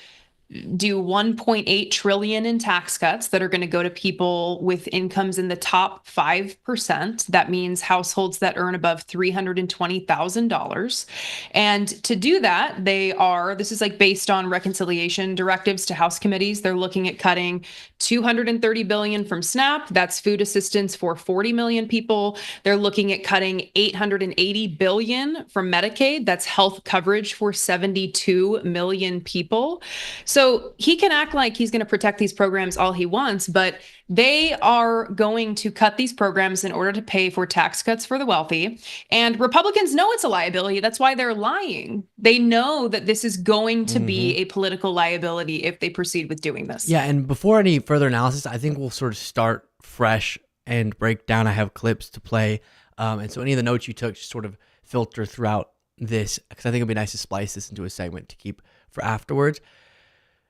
do 1.8 trillion in tax cuts that are going to go to people with incomes in the top 5%. That means households that earn above $320,000. And to do that, this is like based on reconciliation directives to House committees. They're looking at cutting $230 billion from SNAP. That's food assistance for 40 million people. They're looking at cutting $880 billion from Medicaid. That's health coverage for 72 million people. So he can act like he's going to protect these programs all he wants, but they are going to cut these programs in order to pay for tax cuts for the wealthy. And Republicans know it's a liability. That's why they're lying. They know that this is going to be a political liability if they proceed with doing this. Yeah, and before any further analysis, I think we'll sort of start fresh and break down. I have clips to play. And so any of the notes you took just sort of filter throughout this, because I think it'd be nice to splice this into a segment to keep for afterwards.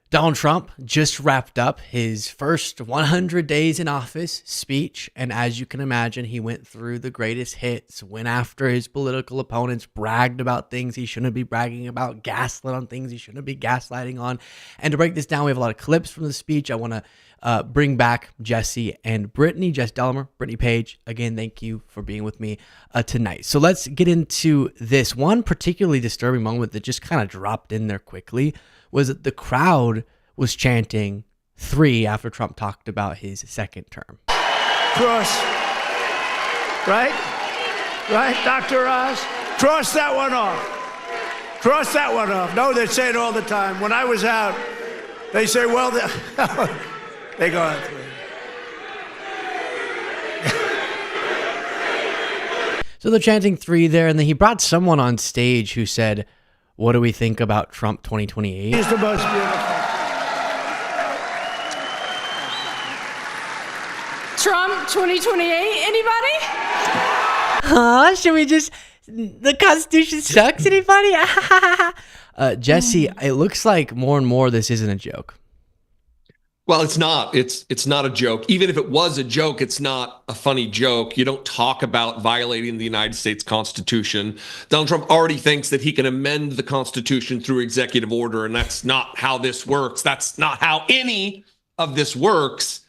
Donald Trump just wrapped up his first 100 days in office speech. And as you can imagine, he went through the greatest hits, went after his political opponents, bragged about things he shouldn't be bragging about, gaslit on things he shouldn't be gaslighting on. And to break this down, we have a lot of clips from the speech. I want to bring back Jesse and Brittany, Jess Dollemore, Brittany Page. Again, thank you for being with me tonight. So let's get into this. One particularly disturbing moment that just kind of dropped in there quickly was that the crowd was chanting 3 after Trump talked about his second term. Cross. Right? Right, Dr. Oz? Cross that one off. Cross that one off. No, they say it all the time. When I was out, they say, well, They go on 3. So they're chanting 3 there, and then he brought someone on stage who said, "What do we think about Trump 2028?" He's the most beautiful. Trump 2028, anybody? Huh? Should we just... The Constitution sucks, anybody? Jesse, it looks like more and more this isn't a joke. Well, it's not. It's not a joke. Even if it was a joke, it's not a funny joke. You don't talk about violating the United States Constitution. Donald Trump already thinks that he can amend the Constitution through executive order, and that's not how this works. That's not how any of this works.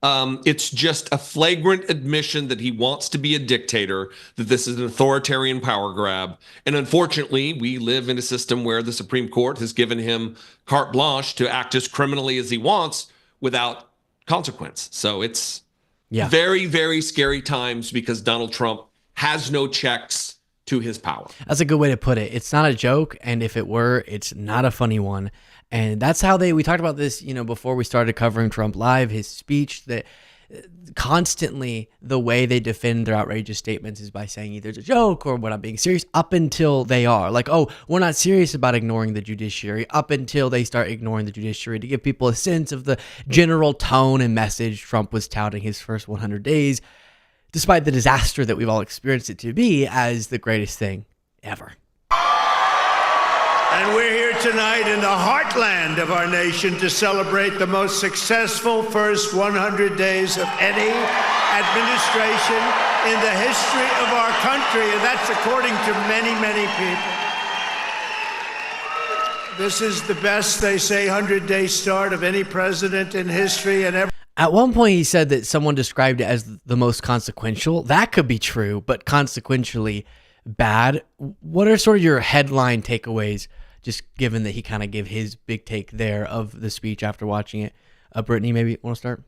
It's just a flagrant admission that he wants to be a dictator, that this is an authoritarian power grab. And unfortunately, we live in a system where the Supreme Court has given him carte blanche to act as criminally as he wants without consequence. So it's very, very scary times because Donald Trump has no checks to his power. That's a good way to put it. It's not a joke, and if it were, it's not a funny one. And that's how we talked about this, before we started covering Trump live, his speech, that constantly the way they defend their outrageous statements is by saying either it's a joke or we're not being serious, up until they are. Like, oh, we're not serious about ignoring the judiciary, up until they start ignoring the judiciary, to give people a sense of the general tone and message Trump was touting his first 100 days, despite the disaster that we've all experienced it to be, as the greatest thing ever. And we're here tonight in the heartland of our nation to celebrate the most successful first 100 days of any administration in the history of our country, and that's according to many, many people. This is the best, they say, 100-day start of any president in history. And at one point, he said that someone described it as the most consequential. That could be true, but consequentially bad. What are sort of your headline takeaways, just given that he kind of gave his big take there of the speech after watching it? Brittany, maybe want to start?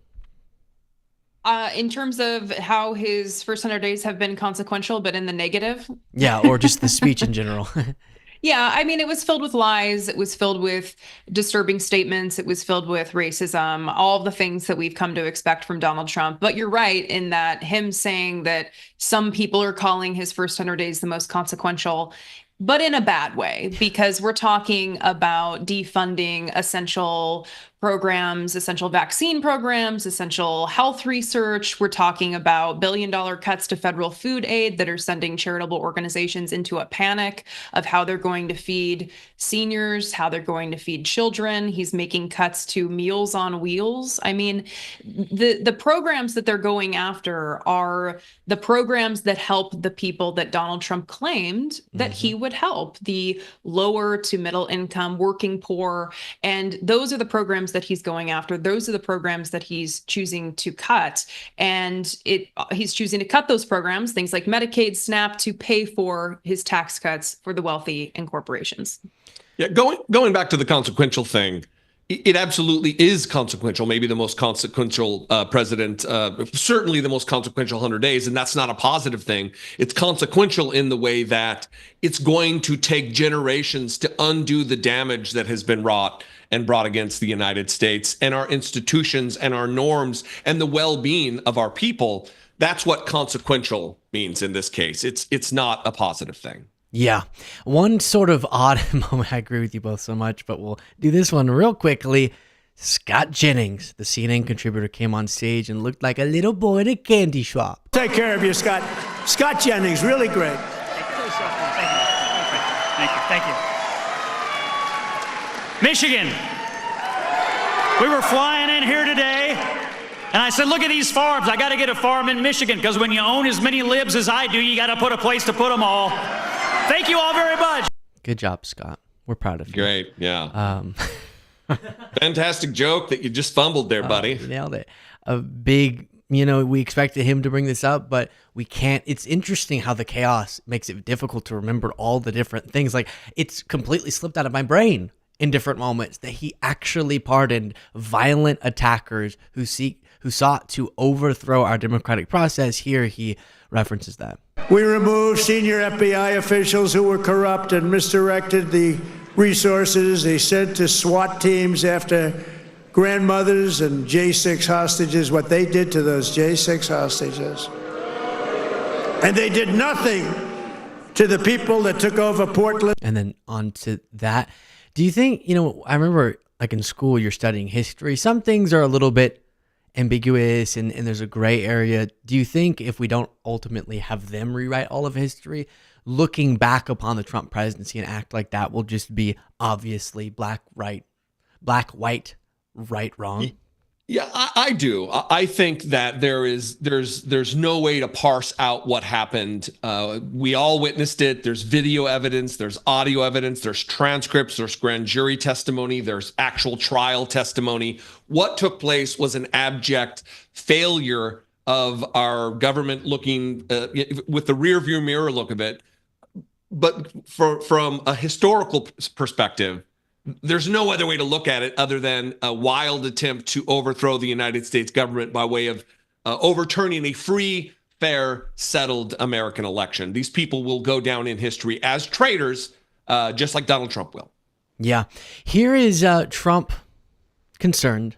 In terms of how his first 100 days have been consequential, but in the negative? Yeah, or just the speech in general. Yeah, I mean, it was filled with lies. It was filled with disturbing statements. It was filled with racism, all of the things that we've come to expect from Donald Trump. But you're right in that him saying that some people are calling his first 100 days the most consequential, but in a bad way, because we're talking about defunding essential programs, essential vaccine programs, essential health research. We're talking about billion-dollar cuts to federal food aid that are sending charitable organizations into a panic of how they're going to feed seniors, how they're going to feed children. He's making cuts to Meals on Wheels. I mean, the programs that they're going after are the programs that help the people that Donald Trump claimed that he would help, the lower to middle income, working poor. And those are the programs that he's going after. Those are the programs that he's choosing to cut. And he's choosing to cut those programs, things like Medicaid, SNAP, to pay for his tax cuts for the wealthy and corporations. Yeah, going back to the consequential thing, it absolutely is consequential, maybe the most consequential president, certainly the most consequential 100 days, and that's not a positive thing. It's consequential in the way that it's going to take generations to undo the damage that has been wrought and brought against the United States and our institutions and our norms and the well-being of our people. That's what consequential means in this case. It's not a positive thing. Yeah. One sort of odd moment, I agree with you both so much, but we'll do this one real quickly. Scott Jennings, the CNN contributor, came on stage and looked like a little boy at a candy shop. Take care of you, Scott. Scott Jennings, really great. Thank you. Michigan. We were flying in here today, and I said, look at these farms. I got to get a farm in Michigan, because when you own as many libs as I do, you got to put a place to put them all. Thank you all very much. Good job, Scott. We're proud of you. Great, yeah. Fantastic joke that you just fumbled there, buddy. You nailed it. A big, we expected him to bring this up, but we can't. It's interesting how the chaos makes it difficult to remember all the different things. Like, it's completely slipped out of my brain in different moments that he actually pardoned violent attackers who sought to overthrow our democratic process. Here he references that. We removed senior FBI officials who were corrupt and misdirected the resources they sent to SWAT teams after grandmothers and J6 hostages, what they did to those J6 hostages. And they did nothing to the people that took over Portland. And then on to that. Do you think, I remember like in school, you're studying history. Some things are a little bit ambiguous and there's a gray area. Do you think if we don't ultimately have them rewrite all of history, looking back upon the Trump presidency and act like that will just be obviously black, white, right, wrong? Yeah, I do. I think that there's no way to parse out what happened. We all witnessed it. There's video evidence, there's audio evidence, there's transcripts, there's grand jury testimony, there's actual trial testimony. What took place was an abject failure of our government looking with the rearview mirror look of it. But from a historical perspective, there's no other way to look at it other than a wild attempt to overthrow the United States government by way of overturning a free, fair, settled American election. These people will go down in history as traitors, just like Donald Trump will. Yeah. Here is Trump concerned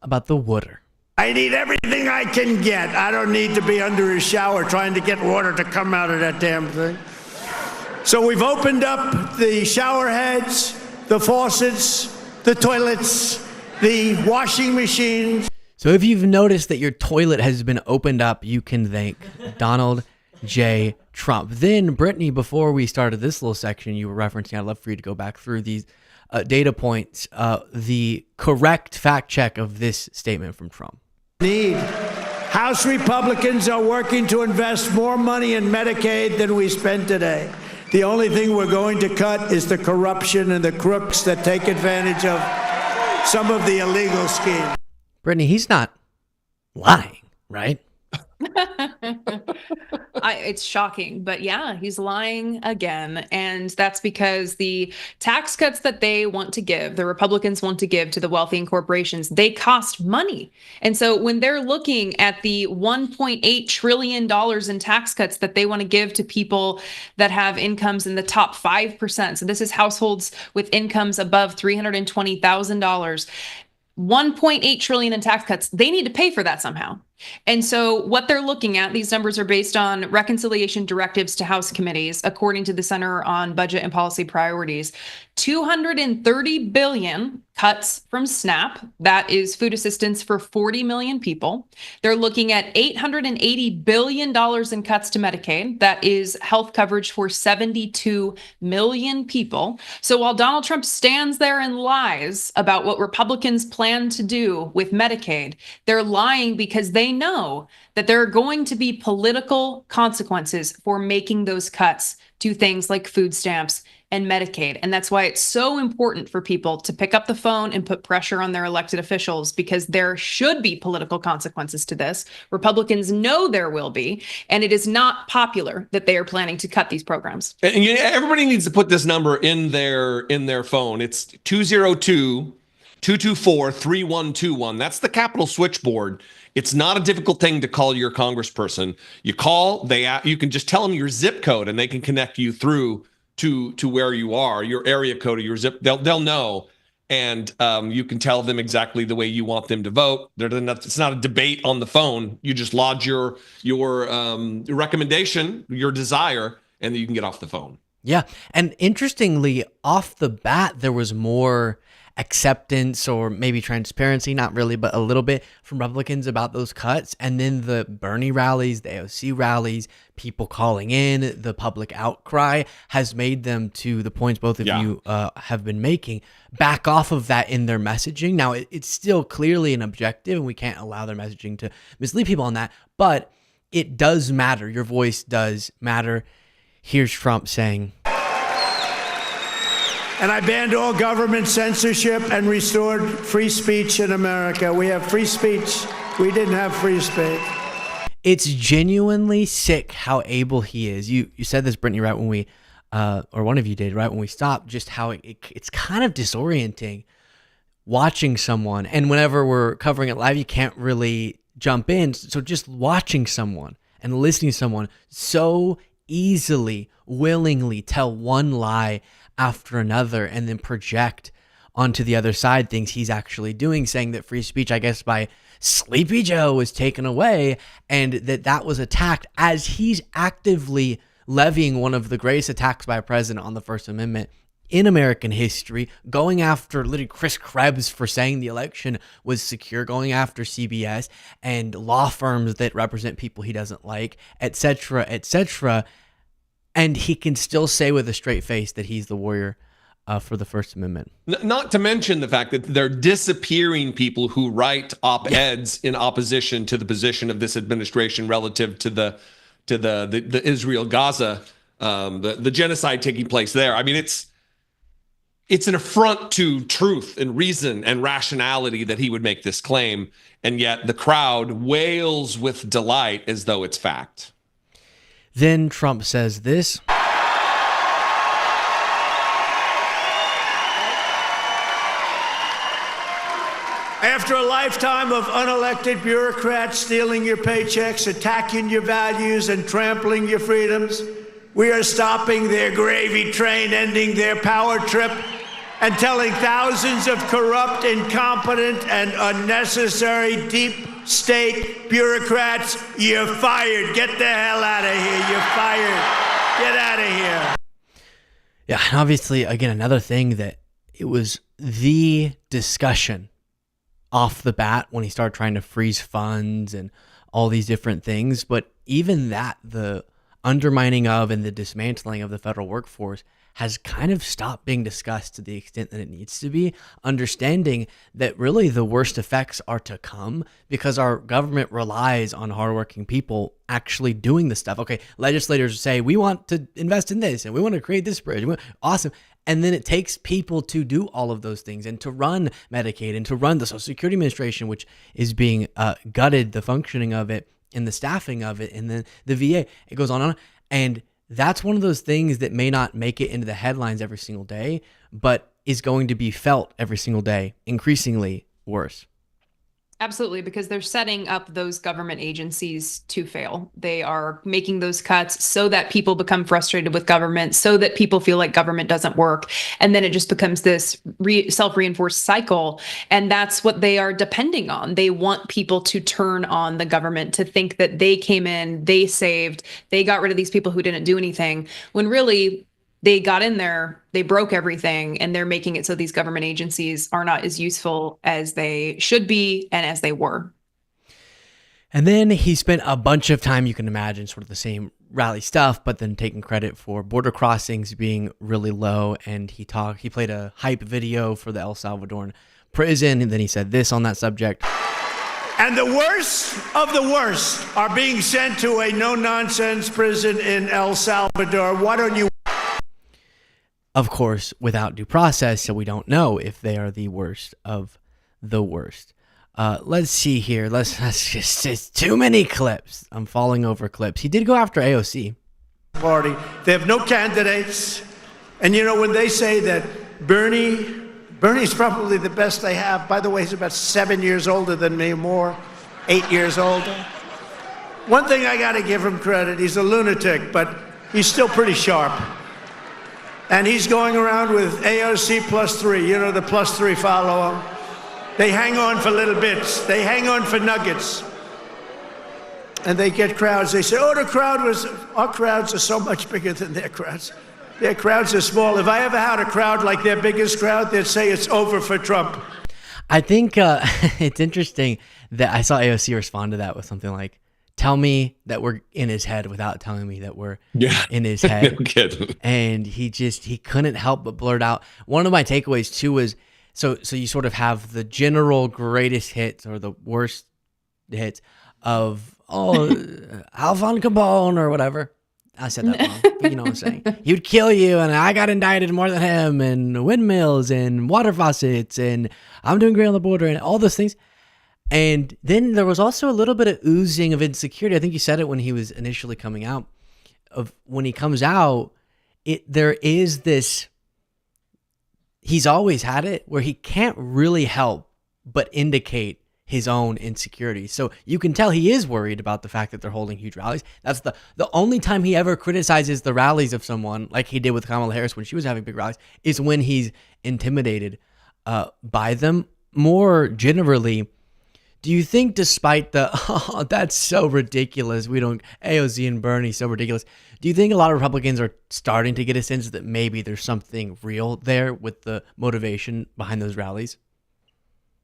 about the water. I need everything I can get. I don't need to be under a shower trying to get water to come out of that damn thing. So we've opened up the shower heads, the faucets, the toilets, the washing machines. So if you've noticed that your toilet has been opened up, you can thank Donald J. Trump. Then, Brittany, before we started this little section you were referencing, I'd love for you to go back through these data points, the correct fact check of this statement from Trump. House Republicans are working to invest more money in Medicaid than we spend today. The only thing we're going to cut is the corruption and the crooks that take advantage of some of the illegal schemes. Brittany, he's not lying, right? It's shocking, but yeah, he's lying again. And that's because the tax cuts that they want to give, the Republicans want to give to the wealthy and corporations, they cost money. And so when they're looking at the $1.8 trillion in tax cuts that they want to give to people that have incomes in the top 5%, so this is households with incomes above $320,000, 1.8 trillion in tax cuts, they need to pay for that somehow. And so what they're looking at, these numbers are based on reconciliation directives to House committees, according to the Center on Budget and Policy Priorities. 230 billion cuts from SNAP, that is food assistance for 40 million people. They're looking at $880 billion in cuts to Medicaid, that is health coverage for 72 million people. So while Donald Trump stands there and lies about what Republicans plan to do with Medicaid, they're lying because they know that there are going to be political consequences for making those cuts to things like food stamps and Medicaid. And that's why it's so important for people to pick up the phone and put pressure on their elected officials, because there should be political consequences to this. Republicans know there will be, and it is not popular that they are planning to cut these programs. And everybody needs to put this number in their phone. It's 202-224-3121. That's the Capitol switchboard. It's not a difficult thing to call your congressperson. You call, you can just tell them your zip code and they can connect you through to where you are, your area code or your zip. They'll know. And you can tell them exactly the way you want them to vote. It's not a debate on the phone. You just lodge your recommendation, your desire, and then you can get off the phone. Yeah. And interestingly, off the bat, there was more acceptance or maybe transparency, not really, but a little bit from Republicans about those cuts. And then the Bernie rallies, the AOC rallies, people calling in, the public outcry has made them, to the points both of you have been making, back off of that in their messaging. Now, it's still clearly an objective, and we can't allow their messaging to mislead people on that, but it does matter. Your voice does matter. Here's Trump saying, and I banned all government censorship and restored free speech in America. We have free speech. We didn't have free speech. It's genuinely sick how able he is. You said this, Brittany, right when we, or one of you did, right when we stopped, just how it's kind of disorienting watching someone. And whenever we're covering it live, you can't really jump in. So just watching someone and listening to someone so easily, willingly tell one lie after another and then project onto the other side thinks he's actually doing, saying that free speech, I guess, by Sleepy Joe was taken away, and that was attacked as he's actively levying one of the greatest attacks by a president on the First Amendment in American history, going after literally Chris Krebs for saying the election was secure, going after CBS and law firms that represent people he doesn't like, etc., etc. And he can still say with a straight face that he's the warrior for the First Amendment. Not to mention the fact that they're disappearing people who write op-eds in opposition to the position of this administration relative to the Israel-Gaza, the genocide taking place there. I mean, it's an affront to truth and reason and rationality that he would make this claim, and yet the crowd wails with delight as though it's fact. Then Trump says this. After a lifetime of unelected bureaucrats stealing your paychecks, attacking your values, and trampling your freedoms, we are stopping their gravy train, ending their power trip, and telling thousands of corrupt, incompetent, and unnecessary deep state bureaucrats, you're fired. Get the hell out of here. You're fired. Get out of here. Yeah, and obviously, again, another thing that it was the discussion off the bat when he started trying to freeze funds and all these different things. But even that, the undermining of and the dismantling of the federal workforce has kind of stopped being discussed to the extent that it needs to be, understanding that really the worst effects are to come because our government relies on hardworking people actually doing the stuff. Okay, legislators say, we want to invest in this and we want to create this bridge. Awesome. And then it takes people to do all of those things and to run Medicaid and to run the Social Security Administration, which is being gutted, the functioning of it and the staffing of it, and then the VA. It goes on and on. And that's one of those things that may not make it into the headlines every single day, but is going to be felt every single day, increasingly worse. Absolutely, because they're setting up those government agencies to fail. They are making those cuts so that people become frustrated with government, so that people feel like government doesn't work. And then it just becomes this self-reinforced cycle. And that's what they are depending on. They want people to turn on the government, to think that they came in, they saved, they got rid of these people who didn't do anything, when really they got in there, they broke everything, and they're making it so these government agencies are not as useful as they should be and as they were. And then he spent a bunch of time, you can imagine, sort of the same rally stuff, but then taking credit for border crossings being really low. And he played a hype video for the El Salvadoran prison, and then he said this on that subject. And the worst of the worst are being sent to a no-nonsense prison in El Salvador. Why don't you? Of course, without due process, so we don't know if they are the worst of the worst. Let's see here. Let's just too many clips. I'm falling over clips. He did go after AOC. Party. They have no candidates. And you know, when they say that Bernie's probably the best they have. By the way, he's about 7 years older than me, more, 8 years older. One thing I got to give him credit, he's a lunatic, but he's still pretty sharp. And he's going around with AOC +3. You know, the +3 follow him. They hang on for little bits. They hang on for nuggets. And they get crowds. They say, oh, our crowds are so much bigger than their crowds. Their crowds are small. If I ever had a crowd like their biggest crowd, they'd say it's over for Trump. I think it's interesting that I saw AOC respond to that with something like, tell me that we're in his head without telling me that we're in his head. No kidding. And he couldn't help but blurt out. One of my takeaways too was, so you sort of have the general greatest hits or the worst hits of, Alphon Capone or whatever. I said that wrong, but you know what I'm saying. He would kill you, and I got indicted more than him, and windmills and water faucets, and I'm doing great on the border, and all those things. And then there was also a little bit of oozing of insecurity. I think you said it when he was initially coming out. Of when he comes out, there is this. He's always had it where he can't really help but indicate his own insecurities. So you can tell he is worried about the fact that they're holding huge rallies. That's the only time he ever criticizes the rallies of someone, like he did with Kamala Harris when she was having big rallies, is when he's intimidated by them. More generally, do you think despite the, oh, that's so ridiculous, we don't, AOC and Bernie, so ridiculous. Do you think a lot of Republicans are starting to get a sense that maybe there's something real there with the motivation behind those rallies?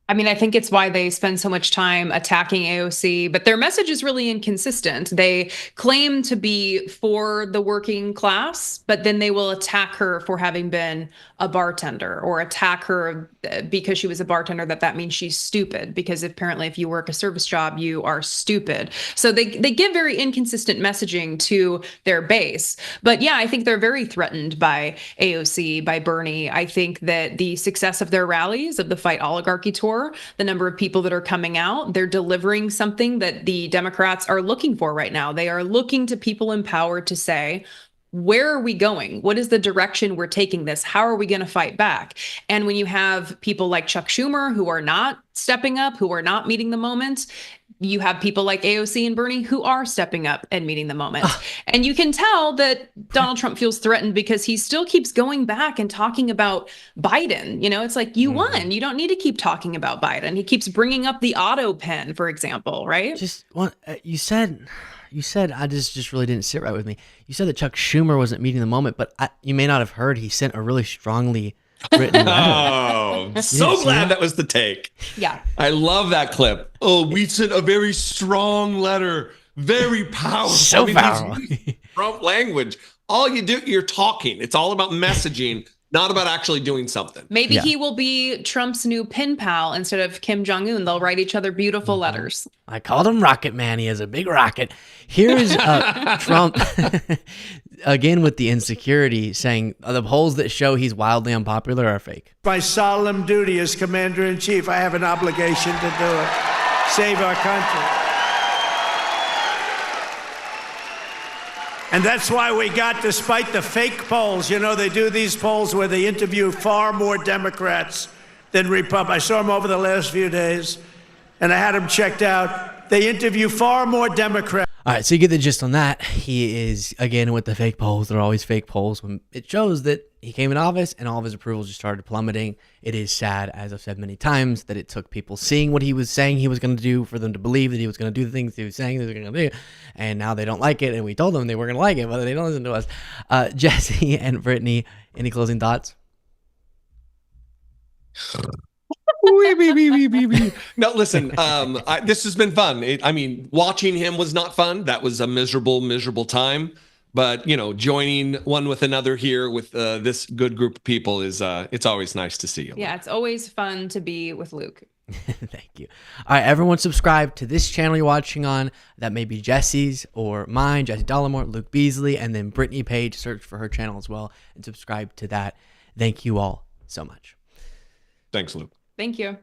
I mean, I think it's why they spend so much time attacking AOC, but their message is really inconsistent. They claim to be for the working class, but then they will attack her for having been a bartender, or attack her because she was a bartender, that means she's stupid, because apparently if you work a service job, you are stupid. So they give very inconsistent messaging to their base. But yeah, I think they're very threatened by AOC, by Bernie. I think that the success of their rallies, of the Fight Oligarchy tour, the number of people that are coming out, they're delivering something that the Democrats are looking for right now. They are looking to people in power to say, where are we going? What is the direction we're taking this? How are we going to fight back? And when you have people like Chuck Schumer who are not stepping up, who are not meeting the moment, you have people like AOC and Bernie who are stepping up and meeting the moment. And you can tell that Donald Trump feels threatened because he still keeps going back and talking about Biden. You know, it's like, you won. You don't need to keep talking about Biden. He keeps bringing up the auto pen, for example, right? Just one, you said, I just really didn't sit right with me. You said that Chuck Schumer wasn't meeting the moment, but you may not have heard he sent a really strongly written letter. Oh, so glad that was the take. Yeah. I love that clip. Oh, we sent a very strong letter. Very powerful. So powerful. Trump language. All you do, you're talking. It's all about messaging, not about actually doing something. Maybe he will be Trump's new pen pal instead of Kim Jong-un. They'll write each other beautiful letters. I called him Rocket Man. He has a big rocket. Here's Trump again with the insecurity, saying the polls that show he's wildly unpopular are fake. My solemn duty as commander-in-chief, I have an obligation to do it. Save our country. And that's why we got, despite the fake polls, you know, they do these polls where they interview far more Democrats than Republicans. I saw them over the last few days, and I had them checked out. They interview far more Democrats. All right, so you get the gist on that. He is, again, with the fake polls. They're always fake polls. When it shows that he came in office and all of his approvals just started plummeting. It is sad, as I've said many times, that it took people seeing what he was saying he was going to do for them to believe that he was going to do the things he was saying he was going to do. And now they don't like it, and we told them they were going to like it, but they don't listen to us. Jesse and Brittany, any closing thoughts? No, listen, this has been fun. I mean, watching him was not fun. That was a miserable time. But, you know, joining one with another here with this good group of people is, it's always nice to see you. Yeah, it's always fun to be with Luke. Thank you. All right, everyone subscribe to this channel you're watching on. That may be Jesse's or mine, Jesse Dollemore, Luke Beasley, and then Brittany Page. Search for her channel as well and subscribe to that. Thank you all so much. Thanks, Luke. Thank you.